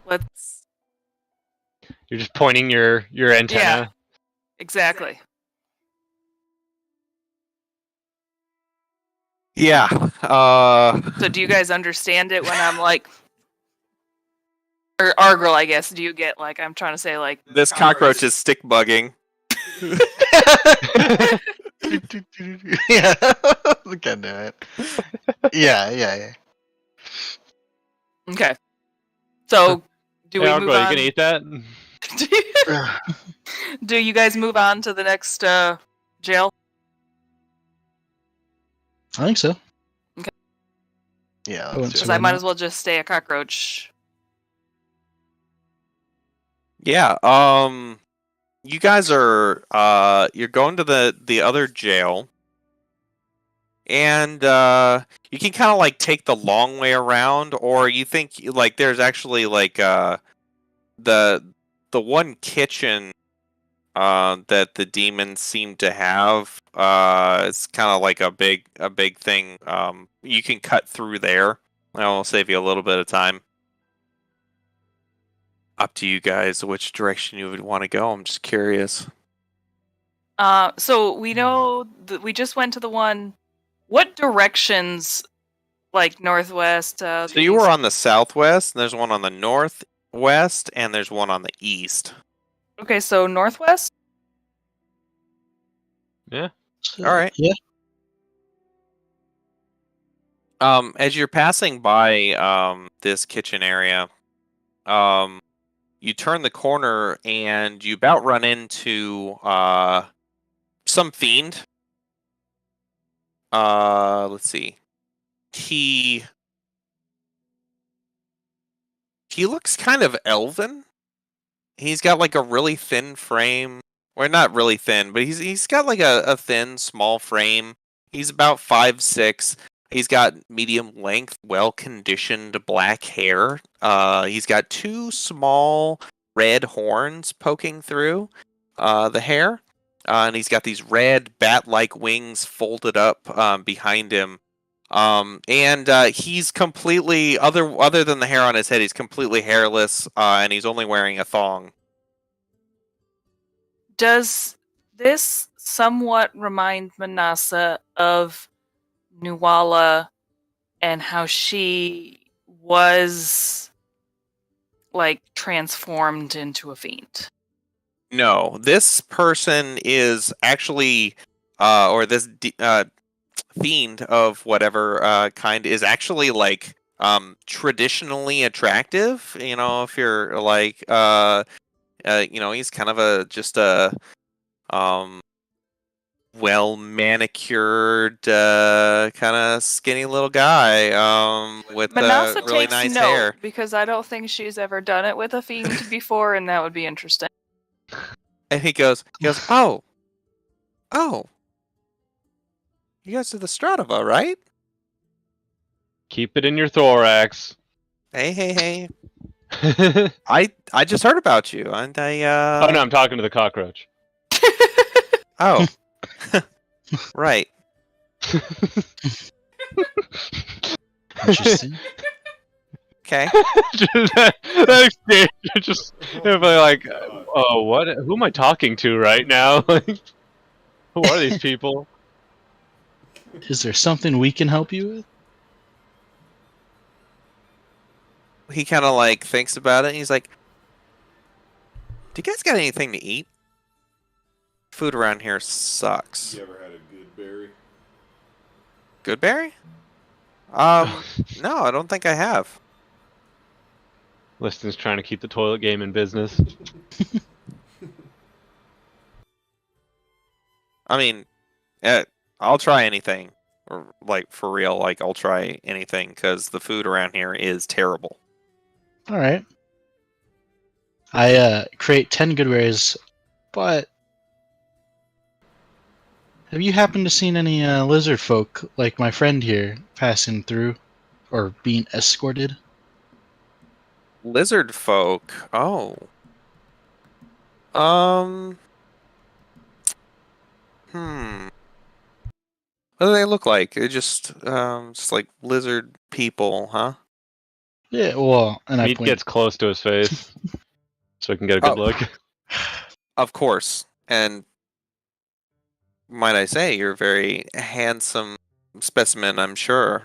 S4: Let's...
S2: You're just pointing your antenna.
S4: Yeah, exactly.
S1: Yeah.
S4: So do you guys understand it when I'm like, or Argral, I guess? Do you get like I'm trying to say like
S1: This cockroach is stick bugging.
S5: Yeah, we can do it. Yeah.
S4: okay? So do
S2: Hey,
S4: we
S2: Argo,
S4: move
S2: you
S4: on?
S2: gonna eat that?
S4: Do you guys move on to the next jail?
S3: I think so.
S5: Yeah,
S3: I wouldn't
S5: let's
S3: say
S4: Because
S5: do
S4: I
S5: it.
S3: why
S4: might
S3: not.
S4: as well just stay a cockroach.
S1: Yeah. You guys are you're going to the other jail, and you can kind of like take the long way around, or you think like there's actually like the one kitchen that the demons seem to have. It's kind of like a big thing. You can cut through there. That'll save you a little bit of time. Up to you guys which direction you would want to go. I'm just curious.
S4: So we know that we just went to the one. What directions, like northwest?
S1: So you were on the southwest, and there's one on the northwest, and there's one on the east.
S4: Okay, so northwest.
S2: Yeah.
S3: So,
S1: All right.
S3: Yeah.
S1: As you're passing by this kitchen area, you turn the corner and you about run into some fiend. Let's see. He looks kind of elven. He's got like a really thin frame. Well, not really thin, but he's got like a thin, small frame. He's about 5'6". He's got medium length, well conditioned black hair. He's got two small red horns poking through the hair. And he's got these red bat-like wings folded up behind him. And he's completely other than the hair on his head, he's completely hairless, and he's only wearing a thong.
S4: Does this somewhat remind Manasa of Nuala and how she was like transformed into a fiend?
S1: No, this person is actually, or this fiend of whatever kind is actually like traditionally attractive. You know, if you're like, he's kind of just a um well manicured kind of skinny little guy with
S4: Manasa
S1: really
S4: takes
S1: nice
S4: note
S1: hair.
S4: because I don't think she's ever done it with a fiend before, and that would be interesting.
S1: And he goes, oh, you guys are the Stradova, right?
S2: Keep it in your thorax.
S1: Hey.
S2: Oh
S1: I just heard about you, and
S2: no, I'm talking to the cockroach.
S1: Oh. Right.
S3: Interesting.
S1: Okay.
S2: that exchange, just everybody like, oh, what? Who am I talking to right now? Like, who are these people?
S3: Is there something we can help you with?
S1: He kind of like thinks about it, and he's like, "Do you guys got anything to eat? Food around here sucks."
S6: You ever had a good berry?
S1: Good berry? No, I don't think I have.
S2: Liston's trying to keep the toilet game in business.
S1: I mean, I'll try anything, or like for real, like I'll try anything because the food around here is terrible.
S3: All right. I create 10 good berries, but have you happened to seen any lizard folk like my friend here passing through or being escorted?
S1: Lizard folk. Oh. Hmm. What do they look like? They're just like lizard people, huh?
S3: Yeah, well, and I
S2: Meat
S3: point.
S2: gets close to his face, so we can get a good
S1: Oh.
S2: look.
S1: Of course. And might I say, you're a very handsome specimen, I'm sure.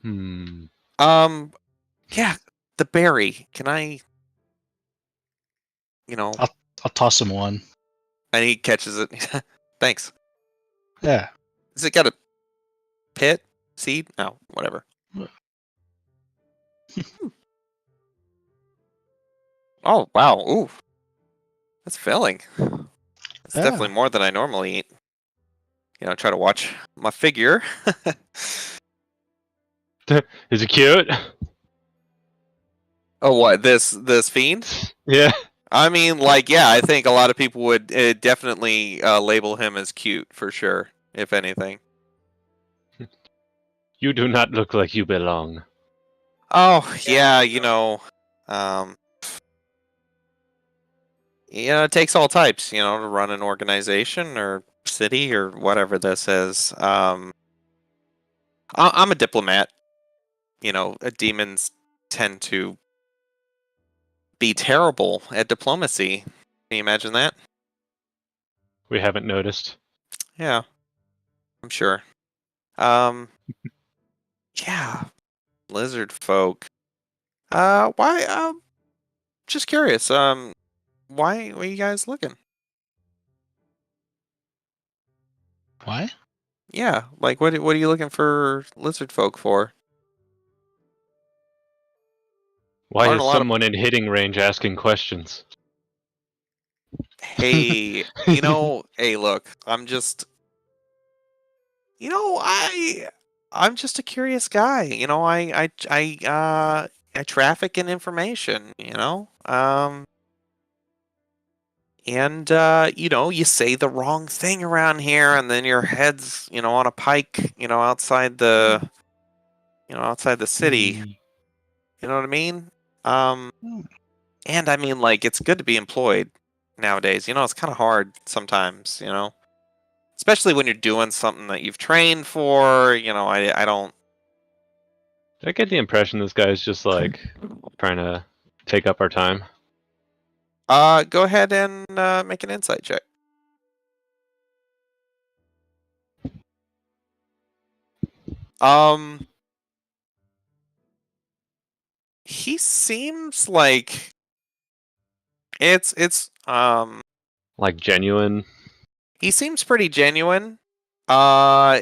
S1: Yeah, the berry. Can I,
S3: I'll toss him one.
S1: and he catches it. Thanks.
S3: Yeah.
S1: Has it got a pit? Seed? No, whatever. Oh, wow. Ooh. That's filling. That's
S3: Yeah.
S1: definitely more than I normally eat. Try to watch my figure.
S2: Is it cute?
S1: Oh, what? This fiend?
S2: Yeah.
S1: I mean, yeah, I think a lot of people would definitely label him as cute for sure, if anything.
S2: You do not look like you belong.
S1: Oh, yeah, it takes all types, to run an organization or city or whatever this is. I'm a diplomat. Demons tend to be terrible at diplomacy. Can you imagine that?
S2: We haven't noticed.
S1: Yeah, I'm sure. Yeah, lizard folk. Why? Just curious. Why are you guys looking?
S3: Why?
S1: Yeah, what are you looking for lizard folk for?
S2: Why
S1: Aren't
S2: is
S1: a lot of
S2: someone in hitting range asking questions?
S1: hey, hey, look, I'm just, I'm just a curious guy. I traffic in information. And you say the wrong thing around here, and then your head's, on a pike, outside the city. You know what I mean? Um, and I mean, it's good to be employed nowadays. It's kind of hard sometimes. Especially when you're doing something that you've trained for. I don't.
S2: I get the impression this guy's just like trying to take up our time.
S1: Go ahead and make an insight check. He seems like it's.
S2: Like genuine.
S1: He seems pretty genuine. Uh,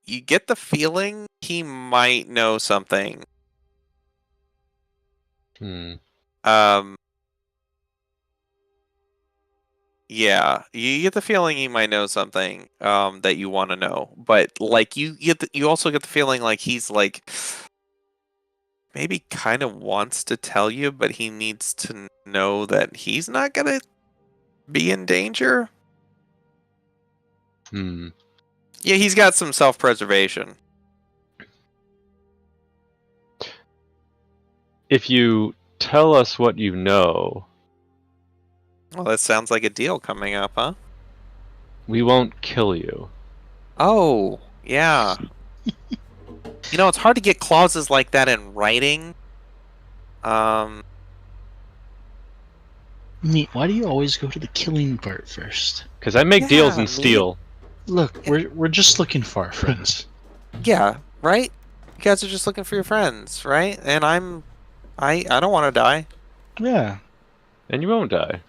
S1: you get the feeling he might know something. Um, yeah, you get the feeling he might know something that you want to know, but you also get the feeling like he's maybe kind of wants to tell you, but he needs to know that he's not gonna be in danger. Yeah, he's got some self-preservation.
S2: If you tell us what you know,
S1: Well, that sounds like a deal coming up, huh?
S2: we won't kill you.
S1: Oh, yeah. It's hard to get clauses like that in writing.
S3: Neat. Why do you always go to the killing part first?
S2: Because I make deals
S1: Yeah,
S2: in steel.
S3: Look, we're just looking for our friends.
S1: Yeah, right? You guys are just looking for your friends, right? And I don't want to die.
S3: Yeah.
S2: And you won't die.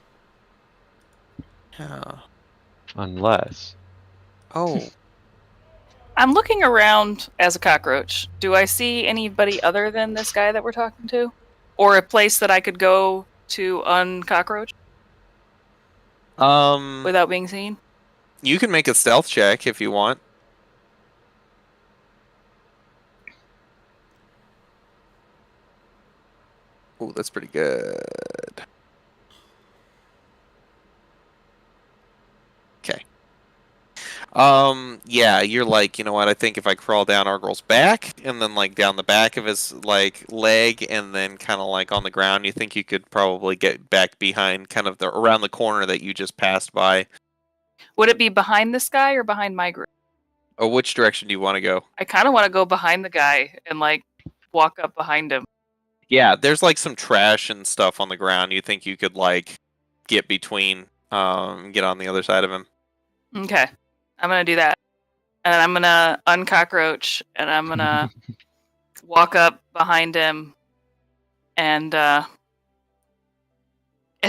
S1: Yeah.
S2: Unless.
S1: Oh.
S4: I'm looking around as a cockroach. Do I see anybody other than this guy that we're talking to? Or a place that I could go to uncockroach without being seen?
S1: You can make a stealth check if you want. Oh, that's pretty good. Okay. Yeah, you're like, you know what? I think if I crawl down Argyl's back and then down the back of his leg and then kind of on the ground, you think you could probably get back behind kind of around the corner that you just passed by.
S4: Would it be behind this guy or behind my group?
S1: Or which direction do you want to go?
S4: I kind of want to go behind the guy and walk up behind him.
S1: Yeah, there's some trash and stuff on the ground. You think you could get between, get on the other side of him.
S4: Okay, I'm gonna do that. and I'm gonna uncockroach, and I'm gonna walk up behind him, and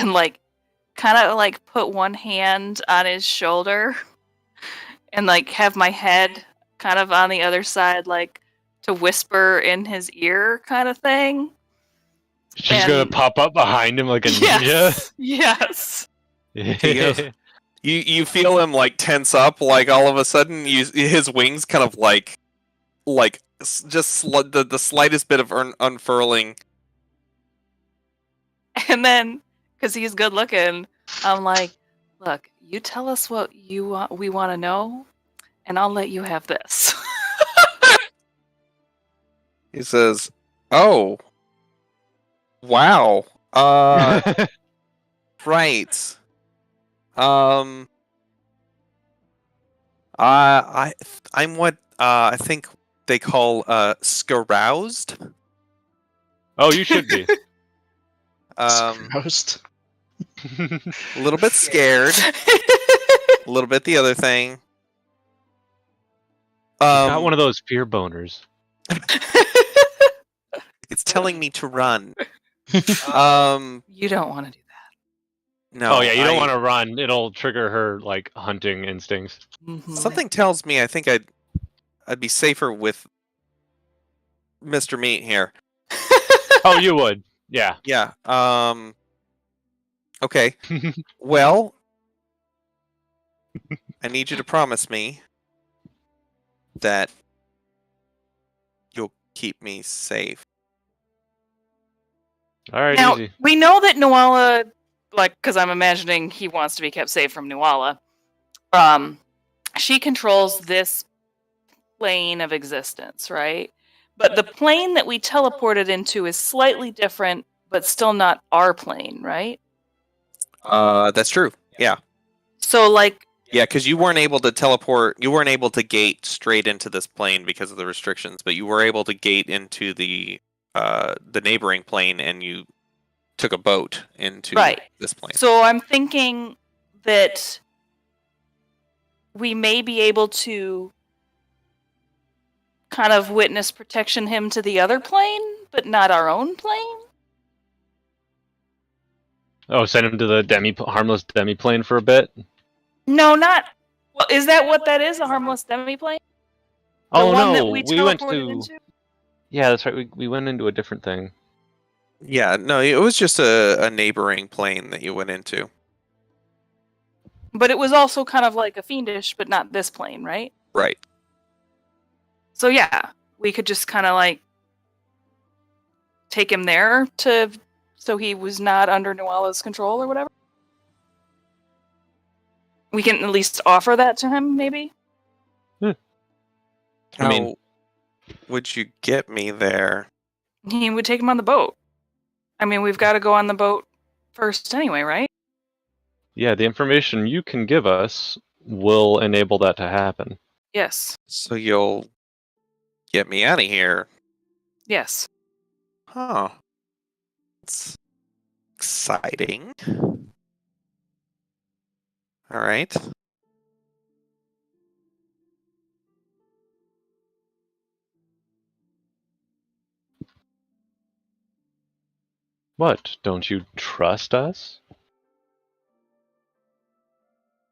S4: like kind of like put one hand on his shoulder, and like have my head kind of on the other side, like to whisper in his ear, kind of thing.
S2: She's gonna
S4: And-
S2: pop up behind him like a ninja.
S4: Yes.
S1: You feel him like tense up, like all of a sudden his wings kind of like the slightest bit of unfurling.
S4: And then, because he's good looking, I'm like, look, you tell us what we want to know, and I'll let you have this.
S1: He says, "Oh, wow, right. I'm what I think they call scaroused.
S2: Oh, you should be.
S3: Roast.
S1: A little bit scared, a little bit the other thing.
S2: Got one of those fear boners.
S1: It's telling me to run.
S4: You don't want to do
S1: No.
S2: Oh yeah, you don't want to run. It'll trigger her like hunting instincts.
S4: that.
S1: Something tells me I think I'd be safer with Mr. Meat here.
S2: Oh, you would. Yeah.
S1: Yeah. Okay. Well, I need you to promise me that you'll keep me safe.
S2: All right,
S4: Now,
S2: easy.
S4: we know that Nuala, like, because I'm imagining he wants to be kept safe from Nuala, she controls this plane of existence, right? But the plane that we teleported into is slightly different, but still not our plane, right?
S1: That's true. Yeah.
S4: So, like,
S1: Yeah, because you weren't able to teleport. You weren't able to gate straight into this plane because of the restrictions, but you were able to gate into the neighboring plane, and you took a boat into
S4: Right.
S1: this plane.
S4: So I'm thinking that we may be able to kind of witness protection him to the other plane, but not our own plane.
S2: Oh, send him to the harmless demi plane for a bit.
S4: No, not. Well, is that what that is? A harmless demi plane? The
S2: Oh
S4: one
S2: no,
S4: that we
S2: went
S4: teleported
S2: to.
S4: into?
S2: Yeah, that's right. We went into a different thing.
S1: Yeah, no, it was just a neighboring plane that you went into.
S4: But it was also kind of like a fiendish, but not this plane, right?
S1: Right.
S4: So yeah, we could just kind of like take him there so he was not under Nuala's control or whatever. We can at least offer that to him, maybe.
S2: I mean-
S1: How would you get me there?
S4: He would take him on the boat. I mean, we've got to go on the boat first anyway, right?
S2: Yeah, the information you can give us will enable that to happen.
S4: Yes.
S1: So you'll get me out of here.
S4: Yes.
S1: Huh. It's exciting. All right.
S2: What? Don't you trust us?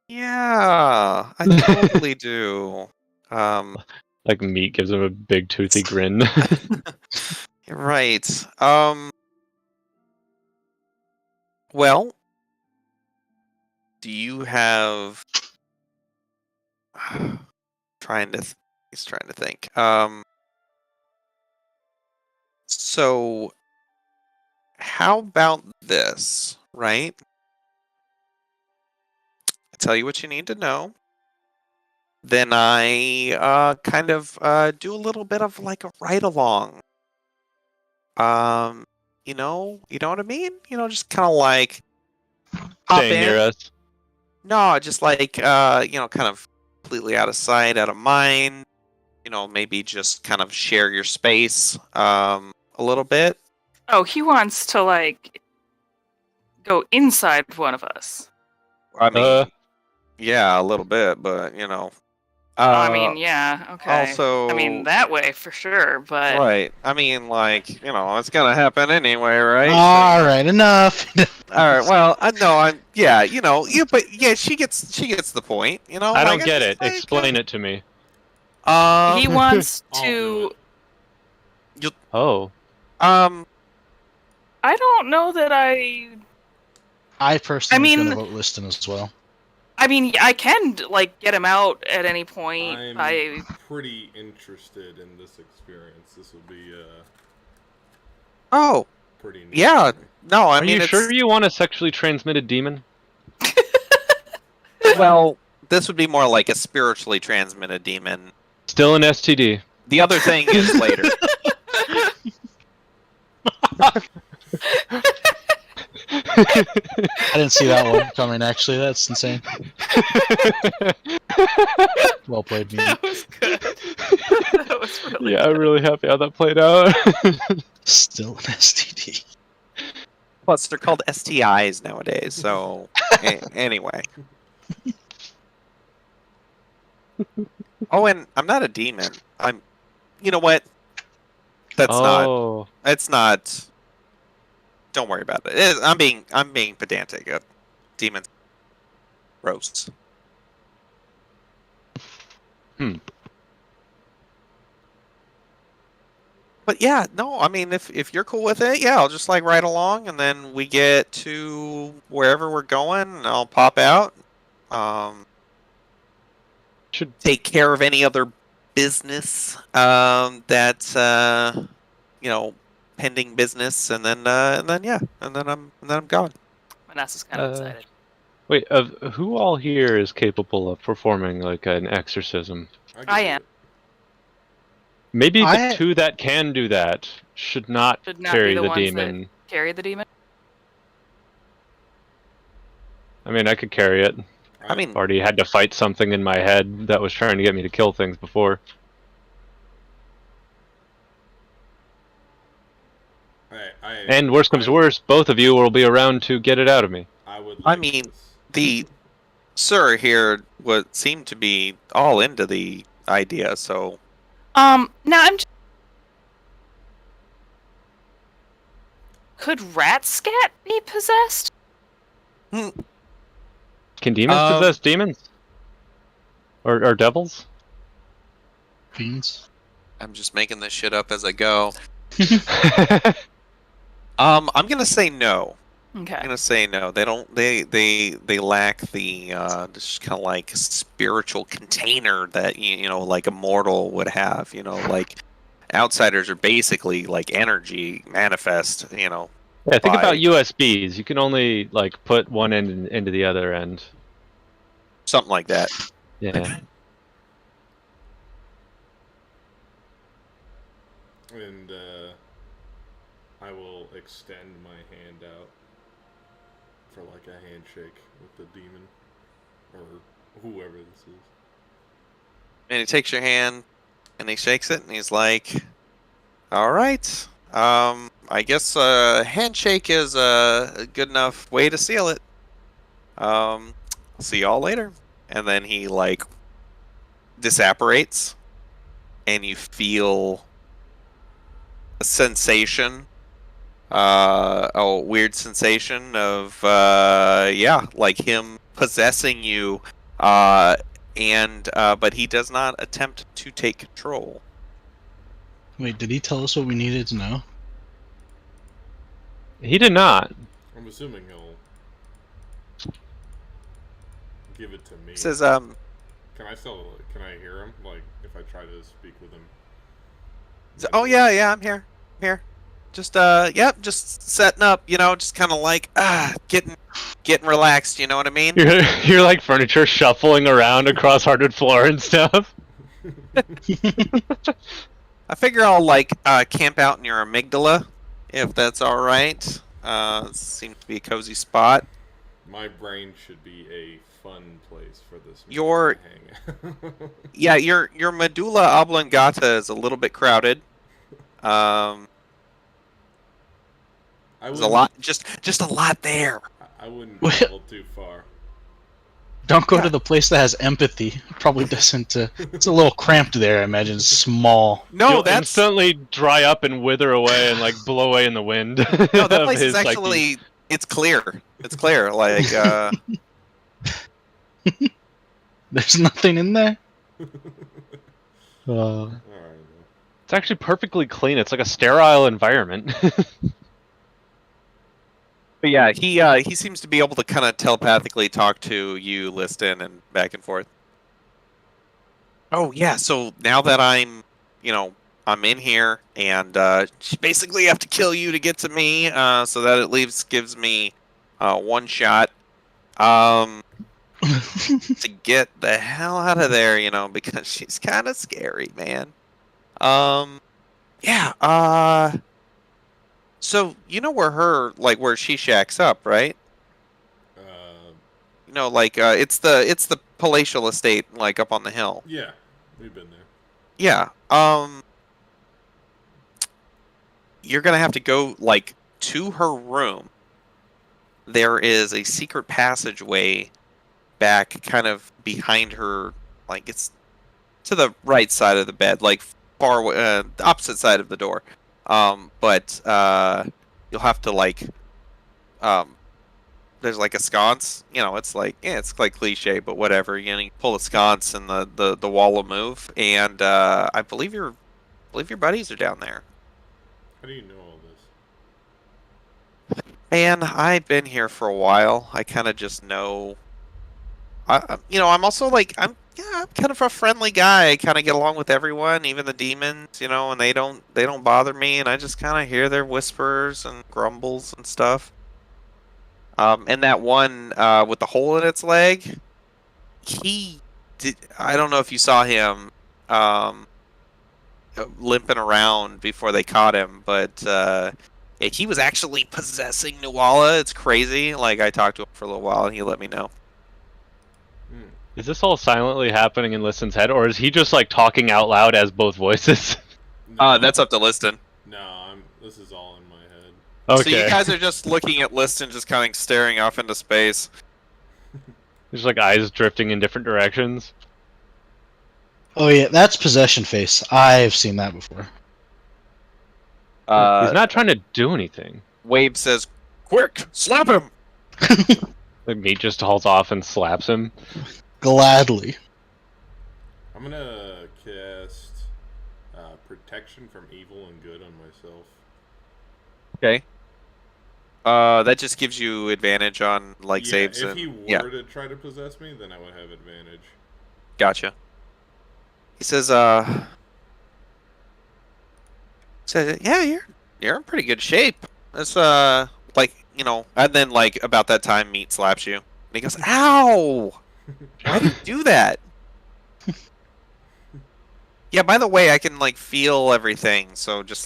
S1: Yeah, I totally do.
S2: Like Meat gives him a big toothy grin.
S1: You're right. Well, do you have he's trying to think. So how about this, right? I tell you what you need to know. Then I kind of do a little bit of like a ride along. You know what I mean? Just kind of like hop
S2: Staying near
S1: in.
S2: us.
S1: No, just like kind of completely out of sight, out of mind. Maybe just kind of share your space a little bit.
S4: Oh, he wants to like go inside one of us.
S1: I mean, yeah, a little bit, but
S4: I mean, yeah, okay.
S1: Also,
S4: I mean, that way for sure, but
S1: right. I mean, like, it's gonna happen anyway, right?
S3: All right, enough.
S1: All right. Well, no, yeah, but yeah, she gets the point,
S2: I
S1: like
S2: don't get
S1: just
S2: it. Explain it to me.
S4: he wants
S6: I'll do
S4: to.
S6: it.
S2: Oh.
S4: I don't know that I.
S3: I personally
S4: I
S3: was
S4: mean-
S3: going to vote Liston as well.
S4: I mean, I can like get him out at any point.
S6: I'm pretty interested in this experience. This will be
S1: Oh,
S6: pretty neat.
S1: yeah.
S6: for me.
S1: No, I
S2: Are
S1: mean,
S2: you
S1: it's
S2: sure you want a sexually transmitted demon?
S1: well, this would be more like a spiritually transmitted demon.
S2: Still an STD.
S1: The other thing is later.
S3: I didn't see that one coming, actually. That's insane. Well played, me.
S4: That was good. That was really
S2: Yeah, I'm
S4: good.
S2: really happy how that played out.
S3: Still an STD.
S1: Plus, they're called STIs nowadays. So, anyway. Oh, and I'm not a demon. I'm. You know what? That's not.
S2: Oh.
S1: It's not. Don't worry about it. I'm being pedantic. Demons. Roasts. But yeah, no, I mean, if you're cool with it, yeah, I'll just like ride along, and then we get to wherever we're going, and I'll pop out.
S2: Should
S1: Take care of any other business that's pending business, and then I'm gone.
S4: Manasseh's kind of excited.
S2: wait, of who all here is capable of performing like an exorcism?
S6: can
S4: I
S6: do
S4: am.
S6: it.
S2: Maybe the
S3: I-
S2: two that can do that should not
S4: Should not
S2: carry
S4: be the
S2: the
S4: ones
S2: demon.
S4: Carry the demon.
S2: I mean, I could carry it.
S1: I mean,
S2: Already had to fight something in my head that was trying to get me to kill things before. And worst comes to worst, both of you will be around to get it out of me.
S6: I would.
S1: I
S6: Like
S1: mean,
S6: this.
S1: the sir here would seem to be all into the idea, so
S4: Now I'm. Could Ratscat be possessed?
S2: Can demons
S1: Um,
S2: possess demons? Or devils?
S3: Fiends.
S1: I'm just making this shit up as I go. I'm gonna say no. I'm
S4: Okay.
S1: gonna say no. They don't. They lack the just kind of like spiritual container that like a mortal would have. Like outsiders are basically like energy manifest.
S2: Yeah, think
S1: by-
S2: about USBs. You can only like put one end into the other end.
S1: something like that.
S2: Yeah.
S6: And I will extend my hand out for like a handshake with the demon or whoever this is.
S1: And he takes your hand and he shakes it and he's like, "All right. I guess a handshake is a good enough way to seal it. See y'all later." And then he like disapparates, and you feel a sensation, a weird sensation of like him possessing you, but he does not attempt to take control.
S3: Wait, did he tell us what we needed to know?
S2: He did not.
S6: I'm assuming he'll give it to me.
S1: He says,
S6: Can I hear him? Like, if I try to speak with him?
S1: "Oh yeah, I'm here, just just setting up, just kind of like getting relaxed, you know what I mean?"
S2: You're like furniture shuffling around across hardwood floor and stuff.
S1: I figure I'll like camp out in your amygdala, if that's all right. Seems to be a cozy spot.
S6: My brain should be a fun place for this man
S1: Your-
S6: to hang out.
S1: Yeah, your medulla oblongata is a little bit crowded.
S6: I
S1: There's a lot, just a lot there.
S6: I wouldn't
S3: Well-
S6: travel too far.
S3: Don't go
S1: Yeah.
S3: to the place that has empathy. Probably doesn't. It's a little cramped there. I imagine it's small.
S1: No,
S2: You'll
S1: that's
S2: instantly dry up and wither away and like blow away in the wind.
S1: no, that
S2: of
S1: place is
S2: his psyche.
S1: actually it's clear. It's clear. Like
S3: There's nothing in there.
S6: All right.
S2: It's actually perfectly clean. It's like a sterile environment.
S1: but yeah, he seems to be able to kind of telepathically talk to you, Liston, and back and forth. Oh yeah, so now that I'm I'm in here, and basically have to kill you to get to me, so that at least gives me one shot to get the hell out of there, because she's kind of scary, man. Yeah. So where she shacks up, right? It's the palatial estate, like up on the hill.
S6: Yeah, we've been there.
S1: Yeah. You're gonna have to go to her room. There is a secret passageway back, kind of behind her. Like it's to the right side of the bed, like far away, the opposite side of the door. But you'll have to there's like a sconce. It's like cliche, but whatever. You pull a sconce and the wall will move. And I believe your buddies are down there.
S6: How do you know all this?
S1: And I've been here for a while. I kind of just know. I'm also I'm kind of a friendly guy. I kind of get along with everyone, even the demons, and they don't bother me, and I just kind of hear their whispers and grumbles and stuff. And that one with the hole in its leg, I don't know if you saw him limping around before they caught him, but he was actually possessing Nuala. It's crazy. Like, I talked to him for a little while, and he let me know.
S2: Is this all silently happening in Liston's head, or is he just like talking out loud as both voices?
S6: No,
S1: That's up to Liston.
S6: No, this is all in my head.
S2: Okay.
S1: So you guys are just looking at Liston, just kind of staring off into space.
S2: There's like eyes drifting in different directions.
S3: Oh yeah, that's possession face. I've seen that before.
S2: He's not trying to do anything.
S1: Wave says, "Quick, slap him!"
S2: Like Meat just hauls off and slaps him.
S3: Gladly.
S6: I'm gonna cast protection from evil and good on myself.
S1: Okay. That just gives you advantage on saves.
S6: If
S1: and
S6: he were to try to possess me, then I would have advantage.
S1: Gotcha. He says, yeah, you're in pretty good shape. It's and then about that time, Meat slaps you, and he goes, "Ow! Why did you do that?" Yeah. By the way, I can feel everything, so just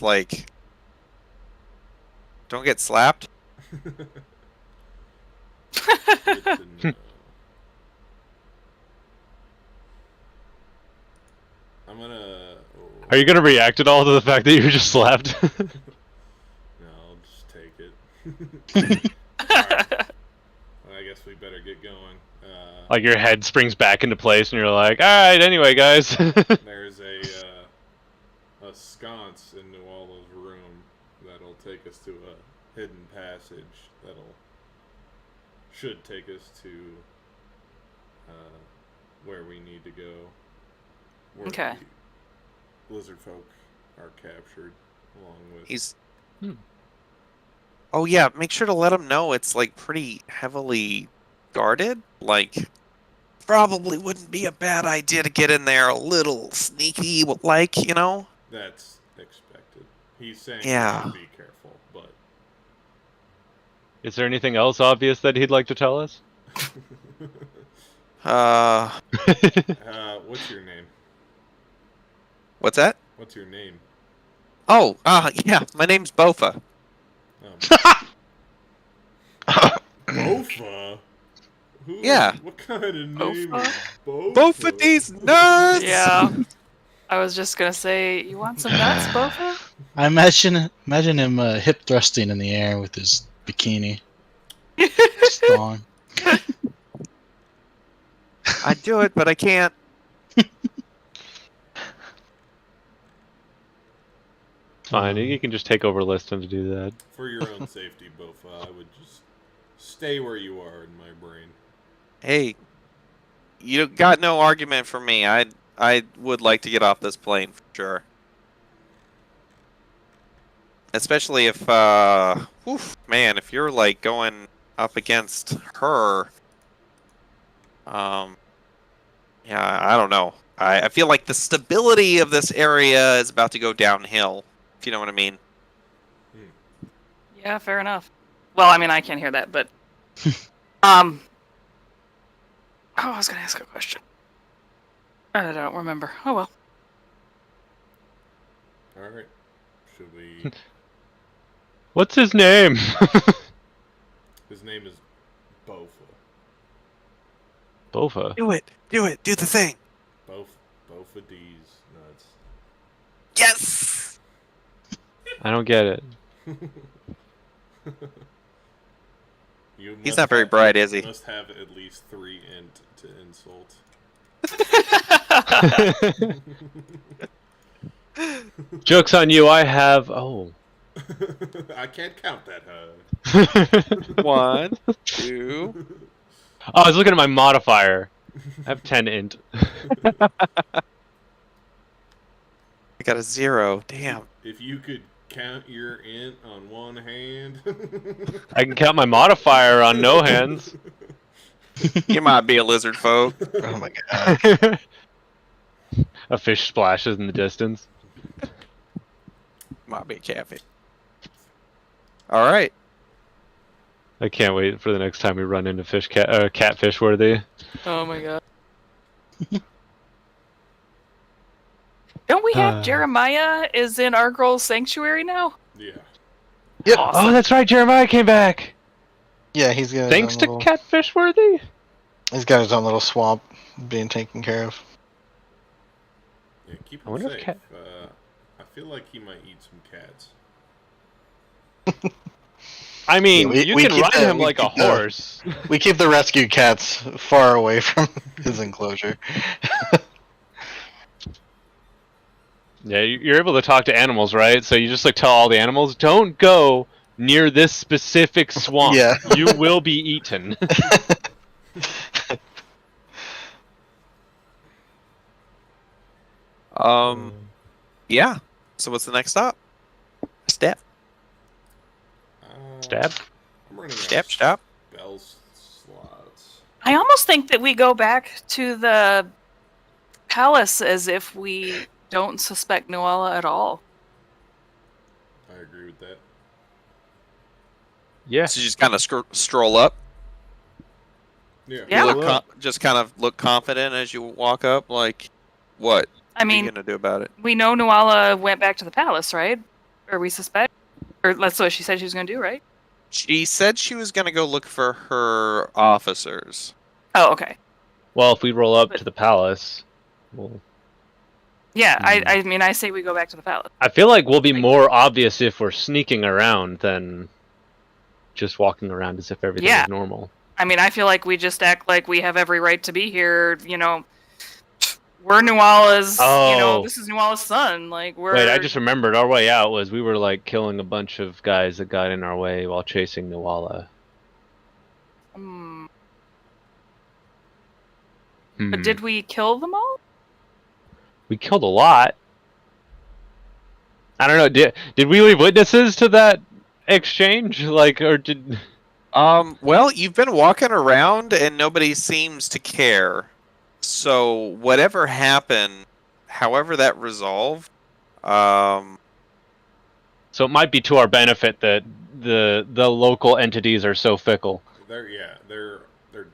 S1: don't get slapped.
S6: Good to know. I'm gonna.
S2: Are you gonna react at all to the fact that you were just slapped?
S6: No, I'll just take it. Alright. Well, I guess we better get going.
S2: Like your head springs back into place, and you're like, "All right, anyway, guys."
S6: There's a sconce in Nuala's room that'll take us to a hidden passage should take us to where we need to go. Where
S4: Okay.
S6: the lizard folk are captured, along with.
S1: He's. Oh yeah, make sure to let him know it's pretty heavily guarded. Probably wouldn't be a bad idea to get in there a little sneaky,
S6: That's expected. He's saying
S1: Yeah.
S6: be careful, but
S2: Is there anything else obvious that he'd like to tell us?
S6: what's your name?
S1: What's that?
S6: What's your name?
S1: Oh, yeah, my name's Bofa.
S6: Bofa?
S1: Yeah.
S6: What kind of name
S4: Bofa?
S6: is Bofa?
S1: Bofa these nuts!
S4: Yeah. I was just gonna say, you want some nuts, Bofa?
S3: I imagine him hip thrusting in the air with his bikini. Thong.
S1: I'd do it, but I can't.
S2: It's fine. You can just take over Liston to do that.
S6: For your own safety, Bofa, I would just stay where you are in my brain.
S1: Hey, you got no argument for me. I would like to get off this plane for sure. Especially if, man, if you're like going up against her, yeah, I don't know. I feel like the stability of this area is about to go downhill, if you know what I mean.
S4: Yeah, fair enough. Well, I mean, I can't hear that, but oh, I was gonna ask a question. I don't remember. Oh well.
S6: All right. Should we?
S2: What's his name?
S6: His name is Bofa.
S2: Bofa.
S1: Do it, do the thing.
S6: Bofa D's nuts.
S1: Yes.
S2: I don't get it.
S1: He's not very bright, is he?
S6: You must have at least 3 int to insult.
S2: Joke's on you. I have. Oh.
S6: I can't count that high.
S1: 1, 2.
S2: Oh, I was looking at my modifier. I have 10 int.
S1: I got a 0. Damn.
S6: If you could count your int on one hand.
S2: I can count my modifier on no hands.
S1: You might be a lizard folk.
S5: Oh my god.
S2: A fish splashes in the distance.
S1: Might be a catfish. All right.
S2: I can't wait for the next time we run into catfish worthy.
S4: Oh my god. Don't we have Jeremiah is in our girl's sanctuary now?
S6: Yeah.
S5: Yep.
S4: Awesome.
S2: Oh, that's right. Jeremiah came back.
S5: Yeah, he's got.
S2: Thanks
S5: his
S2: to
S5: own little,
S2: catfish worthy.
S5: He's got his own little swamp being taken care of.
S6: Yeah, keep
S2: I
S6: him
S2: wonder if
S6: safe.
S2: cat-
S6: I feel like he might eat some cats.
S2: I mean,
S5: Yeah,
S2: you
S5: we
S2: can
S5: keep
S2: ride
S5: the-
S2: him
S5: we
S2: like a
S5: keep the-
S2: horse.
S5: We keep the rescue cats far away from his enclosure.
S2: Yeah, you're able to talk to animals, right? So you just like tell all the animals, don't go near this specific swamp.
S5: Yeah.
S2: You will be eaten.
S1: Yeah. So what's the next stop? Step.
S2: Stab?
S6: I'm running out
S1: Step.
S6: of
S1: Stop.
S6: spell slots.
S4: I almost think that we go back to the palace as if we don't suspect Noella at all.
S6: I agree with that.
S2: Yeah.
S1: So you just kind of stroll up.
S6: Yeah.
S4: Yeah.
S1: You look just kind of look confident as you walk up. Like, what?
S4: I
S1: What are
S4: mean,
S1: you gonna do about it?
S4: we know Noella went back to the palace, right? Or we suspect? Or that's what she said she was going to do, right?
S1: She said she was gonna go look for her officers.
S4: Oh, okay.
S2: Well, if we roll up
S4: But-
S2: to the palace, we'll...
S4: Yeah, I mean, I say we go back to the palace.
S2: I feel like we'll be more obvious if we're sneaking around than just walking around as if everything
S4: Yeah.
S2: is normal.
S4: I mean, I feel like we just act like we have every right to be here, you know. We're Noella's, you know,
S2: Oh.
S4: this is Noella's son. Like, we're...
S2: Wait, I just remembered our way out was we were like killing a bunch of guys that got in our way while chasing Noella.
S4: Hmm.
S2: Hmm.
S4: But did we kill them all?
S2: We killed a lot. I don't know. Did we leave witnesses to that exchange? Like, or did?
S1: Well, you've been walking around and nobody seems to care. So whatever happened, however that resolved,
S2: So it might be to our benefit that the local entities are so fickle.
S6: They're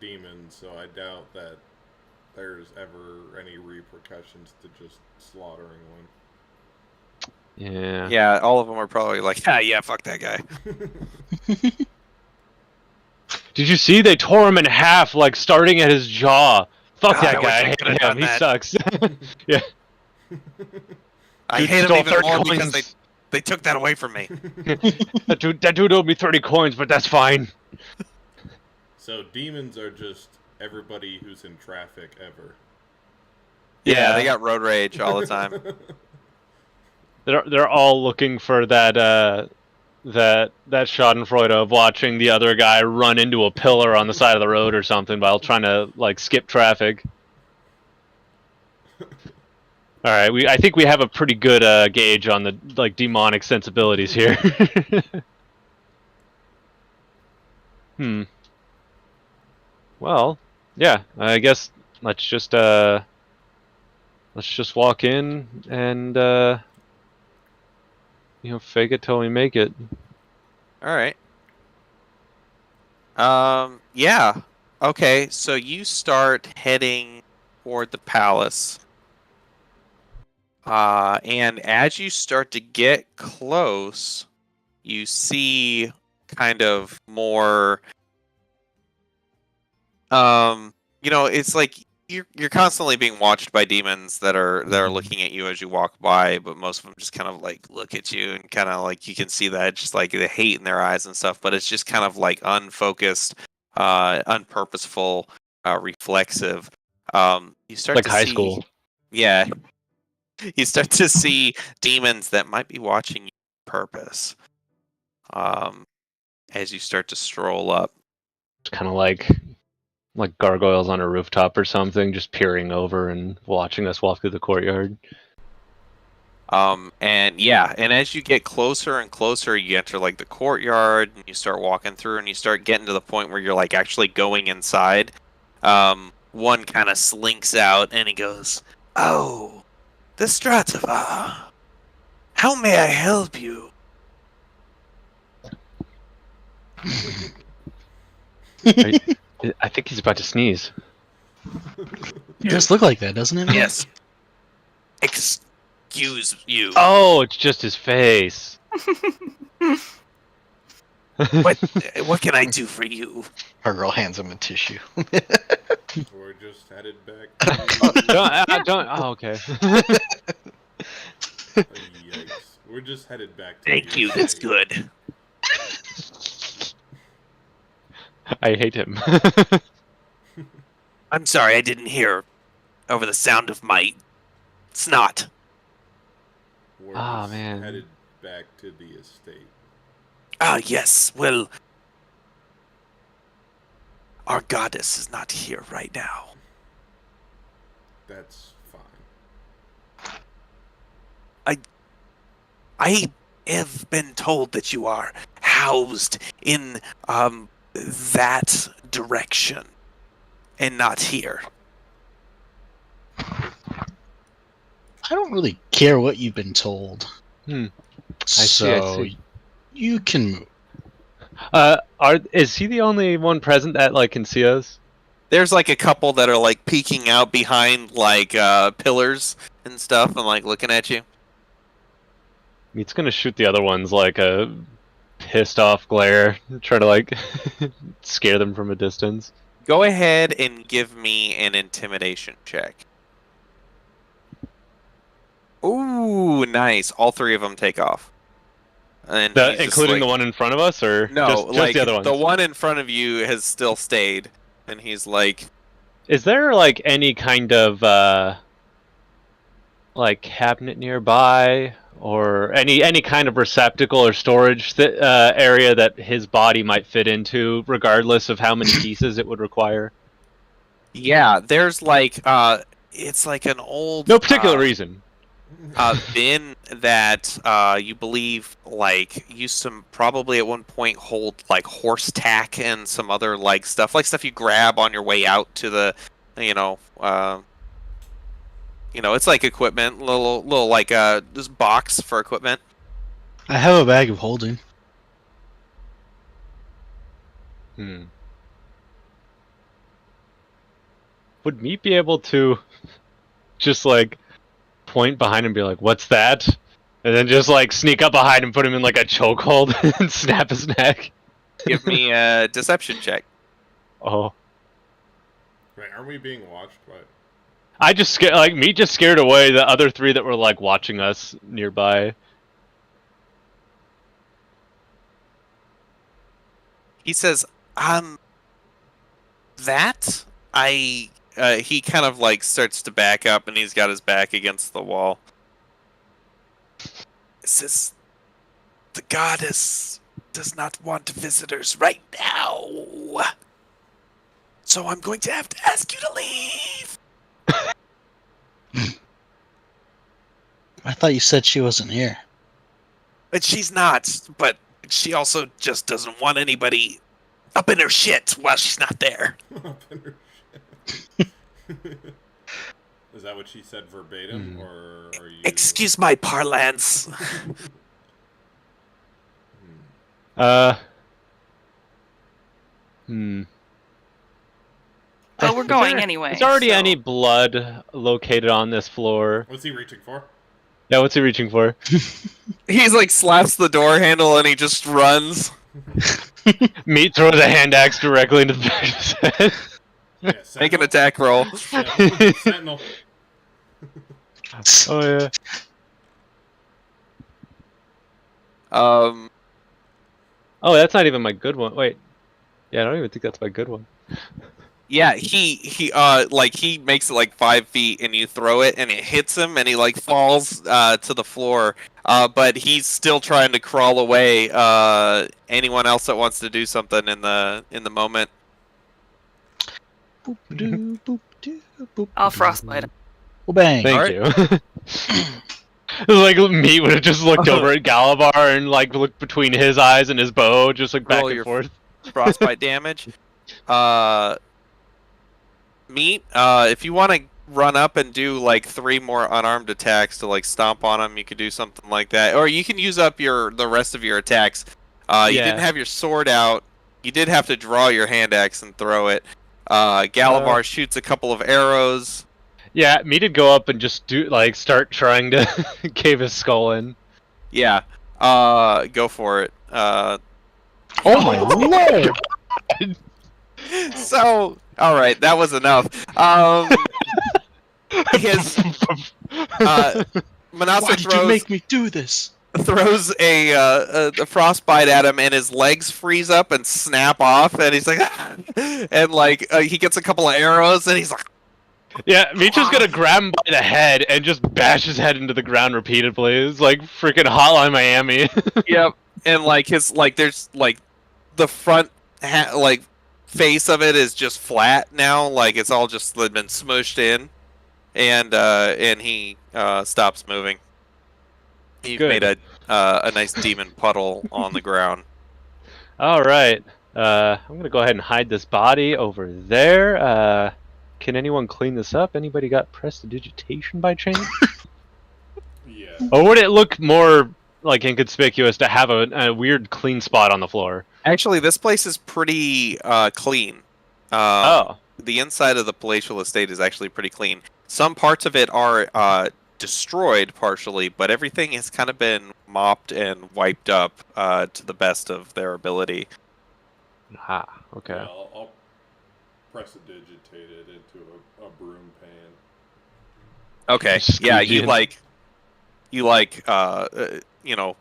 S6: demons, so I doubt that there's ever any repercussions to just slaughtering one.
S2: Yeah.
S1: yeah, all of them are probably like, yeah, fuck that guy.
S2: Did you see they tore him in half, like starting at his jaw? Fuck
S1: God,
S2: that
S1: I wish
S2: guy.
S1: I
S2: I
S1: could've
S2: hate
S1: done
S2: him. He
S1: that.
S2: sucks. Yeah.
S1: I
S2: Dude
S1: hate him
S2: stole
S1: even
S2: 30
S1: more because
S2: coins.
S1: they took that away from me.
S2: That dude owed me 30 coins, but that's fine.
S6: So demons are just everybody who's in traffic ever.
S1: Yeah, they got road rage all the time.
S2: They're all looking for that Schadenfreude of watching the other guy run into a pillar on the side of the road or something while trying to like skip traffic. All right, I think we have a pretty good gauge on the like demonic sensibilities here. Well, yeah, I guess let's just walk in and fake it till we make it.
S1: All right. Yeah. Okay, so you start heading toward the palace. And as you start to get close, you see kind of more it's like you're constantly being watched by demons that are looking at you as you walk by, but most of them just kind of like look at you and kind of like you can see that just like the hate in their eyes and stuff, but it's just kind of like unfocused, unpurposeful, reflexive. You start
S2: Like
S1: to
S2: high
S1: see,
S2: school.
S1: yeah, you start to see demons that might be watching you on purpose. As you start to stroll up.
S2: It's kind of like gargoyles on a rooftop or something, just peering over and watching us walk through the courtyard.
S1: And as you get closer and closer, you enter like the courtyard and you start walking through and you start getting to the point where you're like actually going inside. One kind of slinks out and he goes, "Oh, the Strativar. How may I help you?"
S2: I think he's about to sneeze.
S3: It does look like that, doesn't it?
S1: Yes. Excuse you.
S2: Oh, it's just his face.
S1: What can I do for you?
S5: Our girl hands him a tissue.
S6: We're just headed back.
S2: Don't. Oh, okay.
S6: Yikes! We're just headed back.
S1: Thank you. That's good.
S2: I hate him.
S1: I'm sorry, I didn't hear over the sound of my snot.
S6: We're
S2: just man.
S6: headed back to the estate.
S1: Ah, yes. Well, our goddess is not here right now.
S6: That's fine.
S1: I have been told that you are housed in that direction and not here.
S3: I don't really care what you've been told.
S2: I
S3: see. You can move.
S2: Is he the only one present that can see us?
S1: There's like a couple that are like peeking out behind like pillars and stuff and like looking at you.
S2: He's gonna shoot the other ones like a pissed off glare, try to scare them from a distance.
S1: Go ahead and give me an intimidation check. Ooh, nice. All three of them take off. And
S2: including the one in front of us, or
S1: no,
S2: just the other ones?
S1: The one in front of you has still stayed, and he's like,
S2: "Is there any kind of cabinet nearby, or any kind of receptacle or storage area that his body might fit into, regardless of how many pieces it would require?"
S1: Yeah, there's it's like an old
S2: no particular reason.
S1: bin that you believe used to probably at one point hold horse tack and some other stuff you grab on your way out to the it's like equipment, little this box for equipment.
S3: I have a bag of holding.
S2: Would Meat be able to just point behind him and be like, "What's that?" And then just sneak up behind him, put him in a chokehold, and snap his neck?
S1: Give me a deception check.
S2: Oh.
S6: Right, aren't we being watched by?
S2: I just Meat just scared away the other three that were watching us nearby.
S1: He says, that He kind of like starts to back up, and he's got his back against the wall. Says the goddess does not want visitors right now, so I'm going to have to ask you to leave.
S3: I thought you said she wasn't here.
S1: But she's not. But she also just doesn't want anybody up in her shit while she's not there.
S6: Up in her shit. Is that what she said verbatim, or are you?
S1: Excuse my parlance.
S4: But we're going anyway.
S2: Is there already
S4: so-
S2: any blood located on this floor?
S6: What's he reaching for?
S2: Yeah, what's he reaching for?
S1: He's like slaps the door handle and he just runs.
S2: Meat throws a hand axe directly into the back of his head.
S6: Yeah,
S1: Make an
S6: sentinel?
S1: attack roll.
S6: Yeah, sentinel.
S2: Oh yeah. Oh, that's not even my good one. Wait. Yeah, I don't even think that's my good one.
S1: Yeah, he makes it like 5 feet, and you throw it, and it hits him, and he like falls to the floor. But he's still trying to crawl away. Anyone else that wants to do something in the moment?
S4: I'll frostbite him.
S3: Well, bang.
S2: Thank you. Like Meat would have just looked over at Galabar and like looked between his eyes and his bow, just like back
S1: Roll
S2: and
S1: your
S2: forth.
S1: Frostbite damage. Meat. If you want to run up and do like 3 more unarmed attacks to like stomp on him, you could do something like that, or you can use up the rest of your attacks. You didn't have your sword out. You did have to draw your hand axe and throw it. Galabar shoots a couple of arrows.
S2: Yeah, Meat'd go up and just start trying to cave his skull in.
S1: Yeah. Go for it.
S3: Oh my lord!
S1: So, all right, that was enough. His Manasa
S3: Why did you make me do this?
S1: throws a frostbite at him, and his legs freeze up and snap off, and he's like, ah! And like he gets a couple of arrows, and he's like,
S2: Yeah, Micho's gonna grab him by the head and just bash his head into the ground repeatedly. It's like freaking Hotline Miami.
S1: yep. And like his there's like the front face of it is just flat now, like it's all just been smushed in, and he stops moving. You've
S2: Good.
S1: made a nice demon puddle on the ground.
S2: All right, I'm gonna go ahead and hide this body over there. Can anyone clean this up? Anybody got prestidigitation by chance?
S6: Yeah.
S2: Or would it look more like inconspicuous to have a weird clean spot on the floor?
S1: Actually, this place is pretty clean.
S2: Oh.
S1: The inside of the palatial estate is actually pretty clean. Some parts of it are destroyed partially, but everything has kind of been mopped and wiped up to the best of their ability.
S2: Ah, okay.
S6: Yeah, I'll prestidigitate it into a broom pan.
S1: Okay,
S2: Just
S1: yeah,
S2: squeegee
S1: you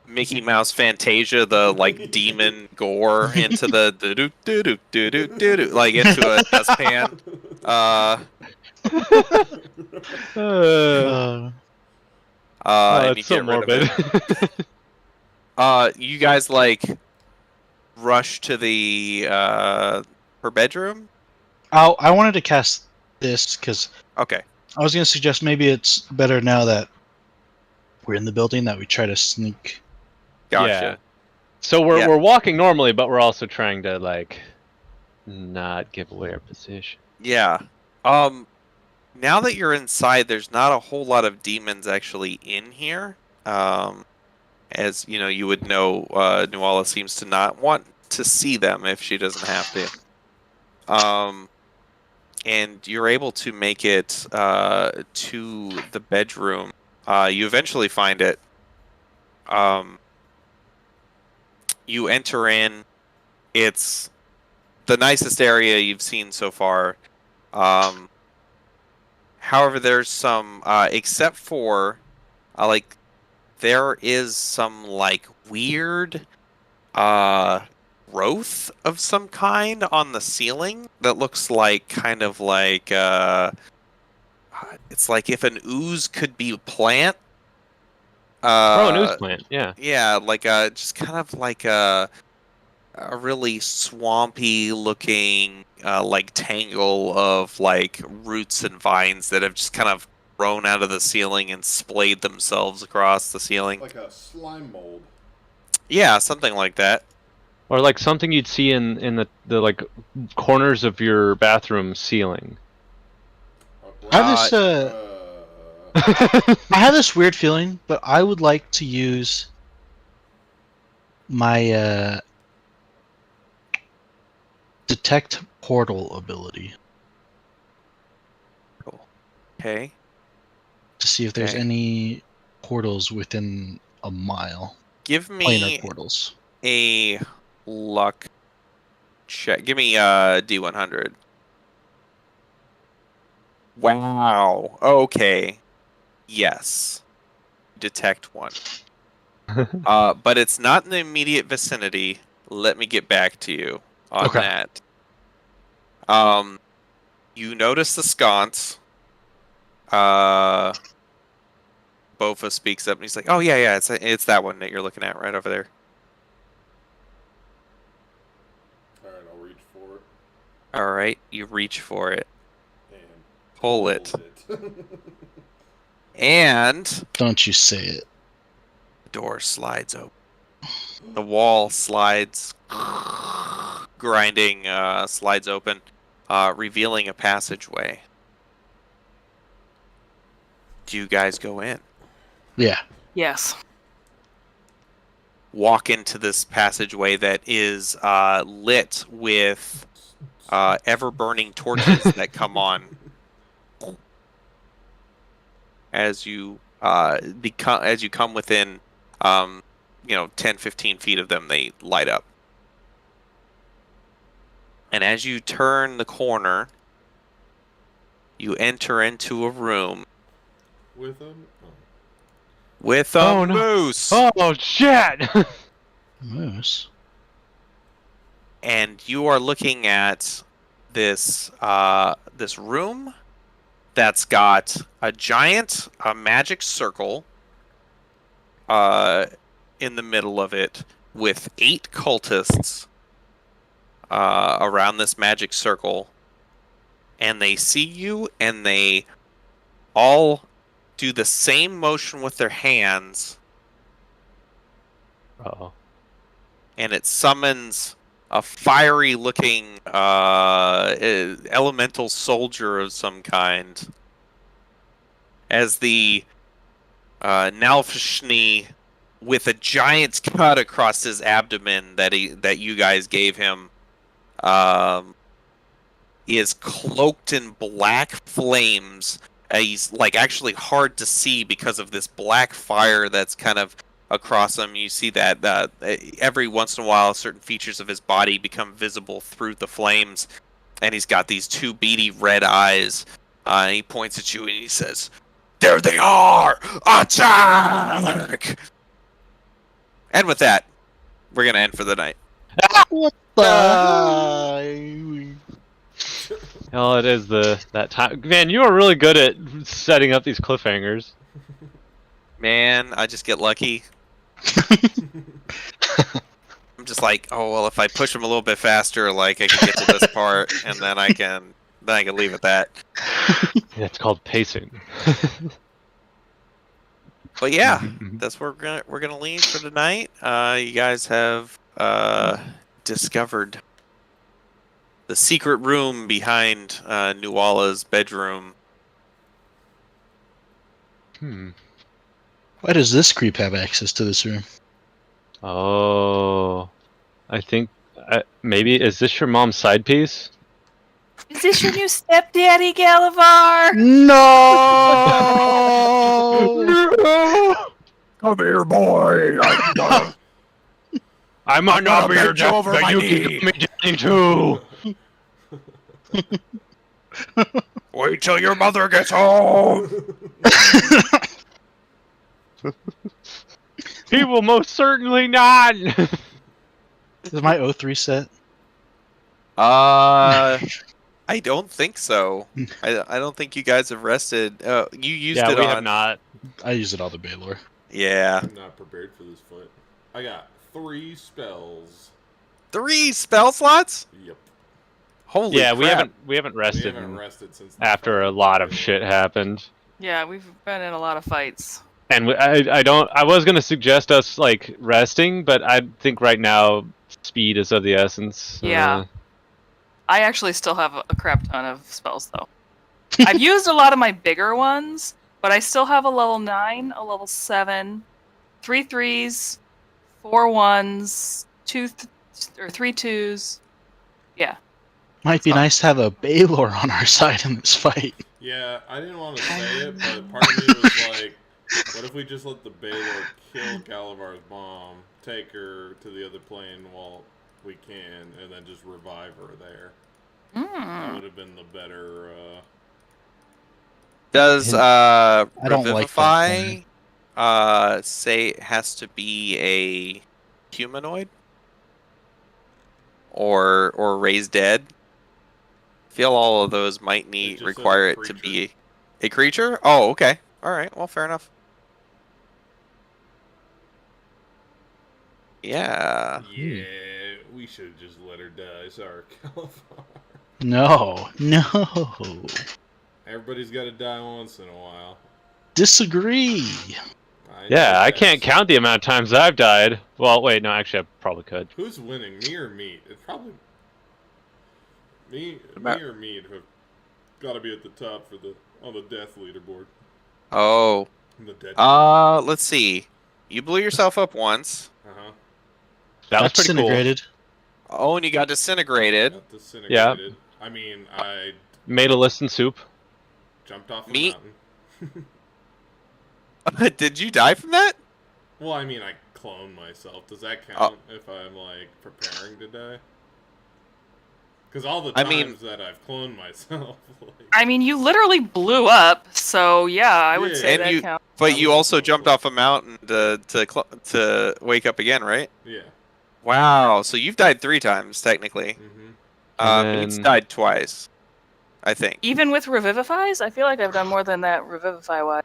S1: Mickey Mouse Fantasia, the like demon gore into the do do do do do do do like into a dustpan. And you
S2: it's so
S1: get rid of
S2: morbid.
S1: it. You guys like rush to the her bedroom.
S3: I wanted to cast this because
S1: Okay.
S3: I was going to suggest maybe it's better now that we're in the building that we try to sneak.
S1: Gotcha.
S2: Yeah. So we're
S1: Yeah.
S2: we're walking normally, but we're also trying to like not give away our position.
S1: Yeah. Now that you're inside, there's not a whole lot of demons actually in here. As you know, you would know, Nuala seems to not want to see them if she doesn't have to. And you're able to make it to the bedroom. You eventually find it. You enter in. It's the nicest area you've seen so far. However, there's some, except for, there is some like weird, growth of some kind on the ceiling that looks like it's like if an ooze could be a plant.
S2: An ooze plant. Yeah.
S1: Yeah, like just kind of like a really swampy looking like tangle of like roots and vines that have just kind of grown out of the ceiling and splayed themselves across the ceiling.
S6: Like a slime mold.
S1: Yeah, something like that.
S2: Or like something you'd see in the like corners of your bathroom ceiling.
S3: I have this I have this weird feeling, but I would like to use my detect portal ability
S1: Okay.
S3: to see if there's
S1: Okay.
S3: any portals within a mile.
S1: Give
S3: Planar
S1: me
S3: portals.
S1: a luck check. Give me D100. Wow. Okay. Yes. Detect one. But it's not in the immediate vicinity. Let me get back to you on
S3: Okay.
S1: that. You notice the sconce. Bofa speaks up and he's like, "Oh yeah, it's that one that you're looking at right over there."
S6: Alright, I'll reach for it.
S1: All right, you reach for it,
S6: And
S1: pull it,
S6: hold it.
S1: and
S3: Don't you say it.
S1: the door slides open. The wall slides, grinding, slides open, revealing a passageway. Do you guys go in?
S3: Yeah.
S4: Yes.
S1: Walk into this passageway that is lit with ever-burning torches that come on as you come within 10, 15 feet of them. They light up, and as you turn the corner, you enter into a room
S6: With them?
S1: with a
S2: Oh, no.
S1: moose.
S2: Oh shit!
S3: Moose.
S1: And you are looking at this room that's got a giant magic circle in the middle of it with 8 cultists around this magic circle, and they see you and they all do the same motion with their hands,
S2: Oh.
S1: and it summons a fiery looking elemental soldier of some kind as the Nalfashni, with a giant cut across his abdomen that you guys gave him, is cloaked in black flames. He's like actually hard to see because of this black fire that's kind of across him. You see that every once in a while certain features of his body become visible through the flames, and he's got these 2 beady red eyes. And he points at you and he says, "There they are! Attack!" And with that, we're gonna end for the night.
S3: What the?
S2: Hell, it is that time. Man, you are really good at setting up these cliffhangers.
S1: Man, I just get lucky. I'm just like, oh well, if I push him a little bit faster, like I can get to this part, and then I can leave it at that.
S2: It's called pacing.
S1: But yeah, that's where we're gonna leave for tonight. You guys have discovered the secret room behind Nuala's bedroom.
S3: Why does this creep have access to this room?
S2: Oh, I think maybe is this your mom's side piece?
S4: Is this your new stepdaddy, Galavar?
S3: No!
S1: Come here, boy.
S2: I might not be your
S1: bend you
S2: dad,
S1: over
S2: but
S1: my
S2: you
S1: knee.
S2: can give me daddy too.
S1: Wait till your mother gets home.
S2: He will most certainly not.
S3: Is my O3 set?
S1: I don't think so. I don't think you guys have rested. You used
S2: Yeah,
S1: it
S2: we
S1: on.
S2: have not.
S3: I use it all the Baylor.
S1: Yeah,
S6: I'm not prepared for this fight. I got 3 spells.
S1: 3 spell slots.
S6: Yep.
S2: We
S1: Holy crap!
S2: haven't
S6: We
S2: rested
S6: haven't rested since the
S2: after
S6: fight
S2: a
S6: with
S2: lot
S6: the
S2: of
S6: Baylor.
S2: shit happened.
S4: Yeah, we've been in a lot of fights.
S2: And I was gonna suggest us like resting, but I think right now speed is of the essence.
S4: Yeah. I actually still have a crap ton of spells, though. I've used a lot of my bigger ones, but I still have a level 9, a level 7, 3 3s, 4 1s, 3 2s. Yeah.
S3: Might be
S1: Oh.
S3: nice to have a Baylor on our side in this fight.
S6: Yeah, I didn't want to say it, but part of me was like, what if we just let the Baylor kill Galavar's mom, take her to the other plane while we can, and then just revive her there? That would have been the better.
S1: Does
S3: I don't like that
S1: Revivify say it has to be a humanoid or raise dead? I feel all of those might
S6: It just
S1: require
S6: said a
S1: it to
S6: creature.
S1: be a creature. Oh, okay. All right. Well, fair enough. Yeah.
S6: Yeah, we should have just let her die. Sorry, Galavar.
S3: No.
S6: Everybody's got to die once in a while.
S3: Disagree.
S2: Yeah,
S6: know
S2: I
S6: that.
S2: can't count the amount of times I've died. Well, wait, no, actually, I probably could.
S6: Who's winning, me or Meat? It's probably me
S1: About-
S6: or Meat have got to be at the top on the death leaderboard.
S1: Oh.
S6: The dead.
S1: Let's see. You blew yourself up once.
S6: Uh-huh.
S2: That was
S3: That's
S2: pretty cool.
S3: disintegrated.
S1: Oh, and you got disintegrated.
S6: Got disintegrated. I mean, I
S2: Made a list in soup.
S6: jumped off a
S1: Meat?
S6: mountain.
S1: Did you die from that?
S6: Well, I mean, I cloned myself. Does that count if I'm, like, preparing to die? Because all the
S1: I
S6: times
S1: mean-
S6: that I've cloned myself, like,
S4: I mean, you literally blew up, so yeah, I would
S6: Yeah.
S4: say
S1: And
S4: that
S1: you-
S4: counts.
S1: But
S6: That
S1: you
S6: was
S1: also
S6: also
S1: jumped
S6: cool.
S1: off a mountain to wake up again, right?
S6: yeah.
S1: Wow. So you've died 3 times technically.
S2: And
S1: Meats
S2: then-
S1: died twice, I think.
S4: Even with revivifies, I feel like I've done more than that revivify wise.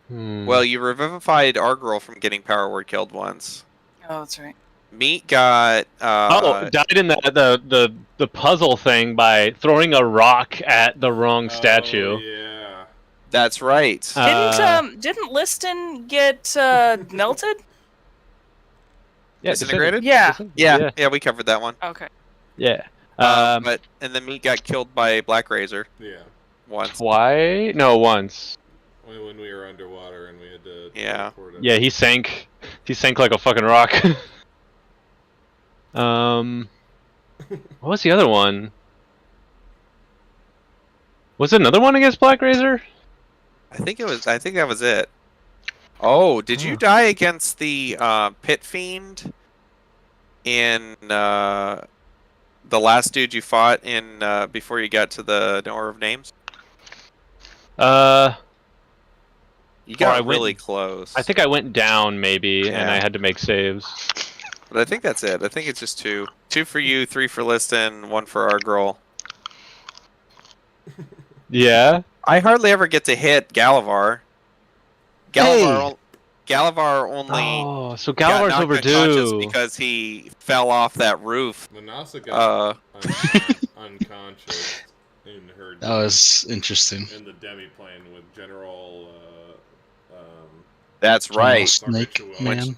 S1: Well, you revivified our girl from getting power word killed once.
S4: Oh, that's right.
S1: Meat got
S2: died in the puzzle thing by throwing a rock at the wrong statue.
S6: Oh, yeah.
S1: That's right.
S4: Didn't Liston get melted?
S2: Yeah,
S1: Disintegrated?
S4: Yeah.
S1: Yeah, we covered that one.
S4: Okay.
S2: Yeah.
S1: And then Meat got killed by Black Razor
S6: Yeah.
S1: once.
S2: Why? No, once.
S6: When we were underwater and we had to
S1: Yeah.
S6: teleport it.
S2: Yeah, he sank. He sank like a fucking rock. What was the other one? Was it another one against Black Razor?
S1: I think that was it. Oh, did you
S2: Huh.
S1: die against the Pit Fiend in the last dude you fought in before you got to the Knower of Names? You got
S2: I went-
S1: really close.
S2: I think I went down maybe, and
S1: Yeah.
S2: I had to make saves.
S1: But I think that's it. I think it's just 2. 2 for you, 3 for Liston, 1 for our girl.
S2: Yeah.
S1: I hardly ever get to hit Galavar. Galavar only
S2: Oh, so
S1: got
S2: Galavar's
S1: knocked unconscious
S2: overdue.
S1: because he fell off that roof.
S6: Manasa got unconscious in her
S3: That was interesting.
S6: in the demi-plane with General
S1: That's right.
S3: Snake
S6: Sarvichuan.
S3: Man.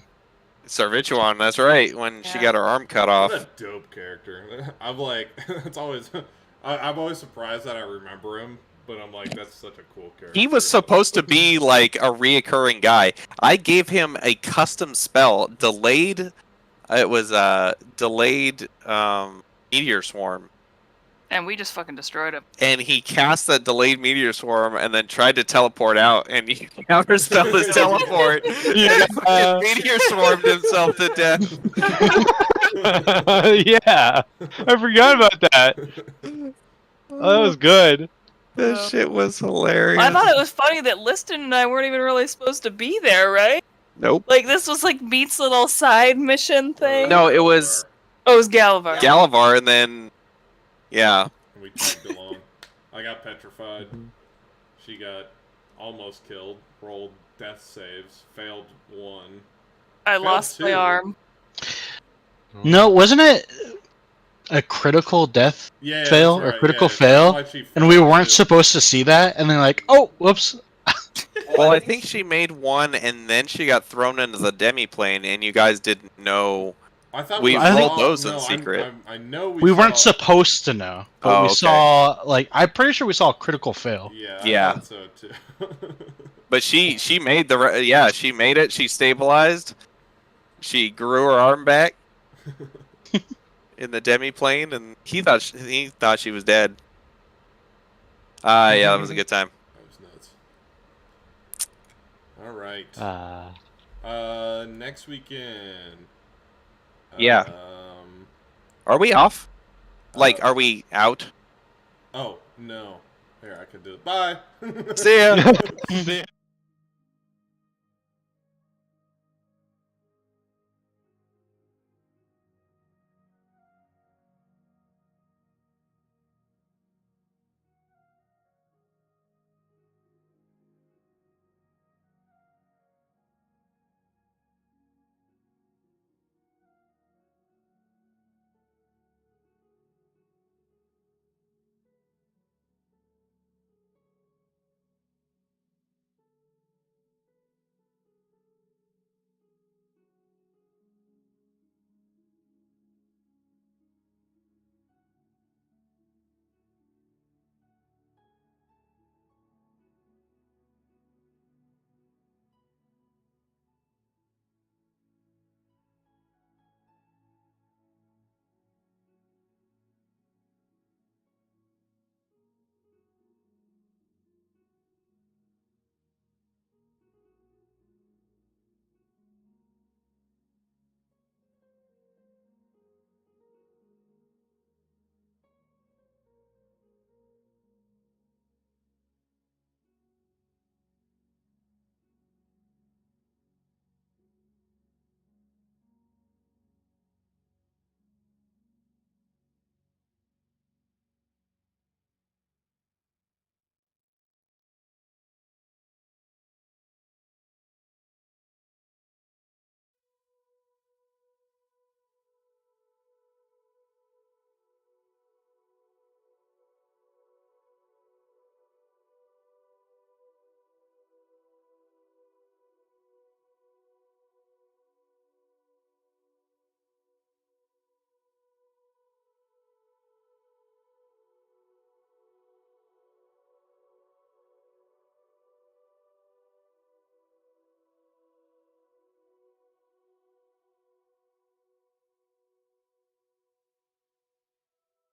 S1: Sarvichuan, that's right. When she
S4: Yeah.
S1: got her arm cut off.
S6: What a dope character. I'm like, it's always, I'm always surprised that I remember him, but I'm like, that's such a cool character.
S1: He was supposed to be like a reoccurring guy. I gave him a custom spell, delayed. It was delayed meteor swarm,
S4: And we just fucking destroyed him.
S1: and he cast that delayed meteor swarm and then tried to teleport out, and he counterspelled his teleport.
S2: Yeah.
S1: And fucking meteor swarmed himself to death.
S2: Yeah. I forgot about that. Oh, that was good.
S1: This shit was hilarious.
S4: I thought it was funny that Liston and I weren't even really supposed to be there, right?
S1: Nope.
S4: Like this was like Meat's little side mission thing.
S1: No, it was
S4: Oh, it was Galavar.
S1: Galavar, and then yeah.
S6: And we tagged along. I got petrified. She got almost killed. Rolled death saves. Failed one.
S4: I
S6: Failed
S4: lost my
S6: two.
S4: arm.
S3: No, wasn't it a critical death
S6: Yeah,
S3: fail
S6: that's
S3: or
S6: right,
S3: critical
S6: yeah,
S3: fail?
S6: that's why she
S3: And we
S6: failed
S3: weren't
S6: too.
S3: supposed to see that, and then like, oh, whoops.
S1: Well, I think she made one, and then she got thrown into the demi-plane, and you guys didn't know.
S6: I thought
S1: we
S6: we
S3: rolled
S6: saw,
S1: those in
S6: no,
S1: secret.
S6: I know
S3: We weren't
S6: saw,
S3: supposed to know, but
S1: Oh,
S3: we
S1: okay.
S3: saw like I'm pretty sure we saw a critical fail.
S6: Yeah,
S1: Yeah.
S6: I thought so too.
S1: But she made yeah, she made it. She stabilized. She grew her arm back in the demi-plane, and he thought she was dead. Yeah, that was a good time.
S6: That was nuts. All right. Next weekend.
S1: Yeah. Are we off? Like, are we out?
S6: Oh no. Here, I can do it. Bye.
S1: See ya.
S3: See ya.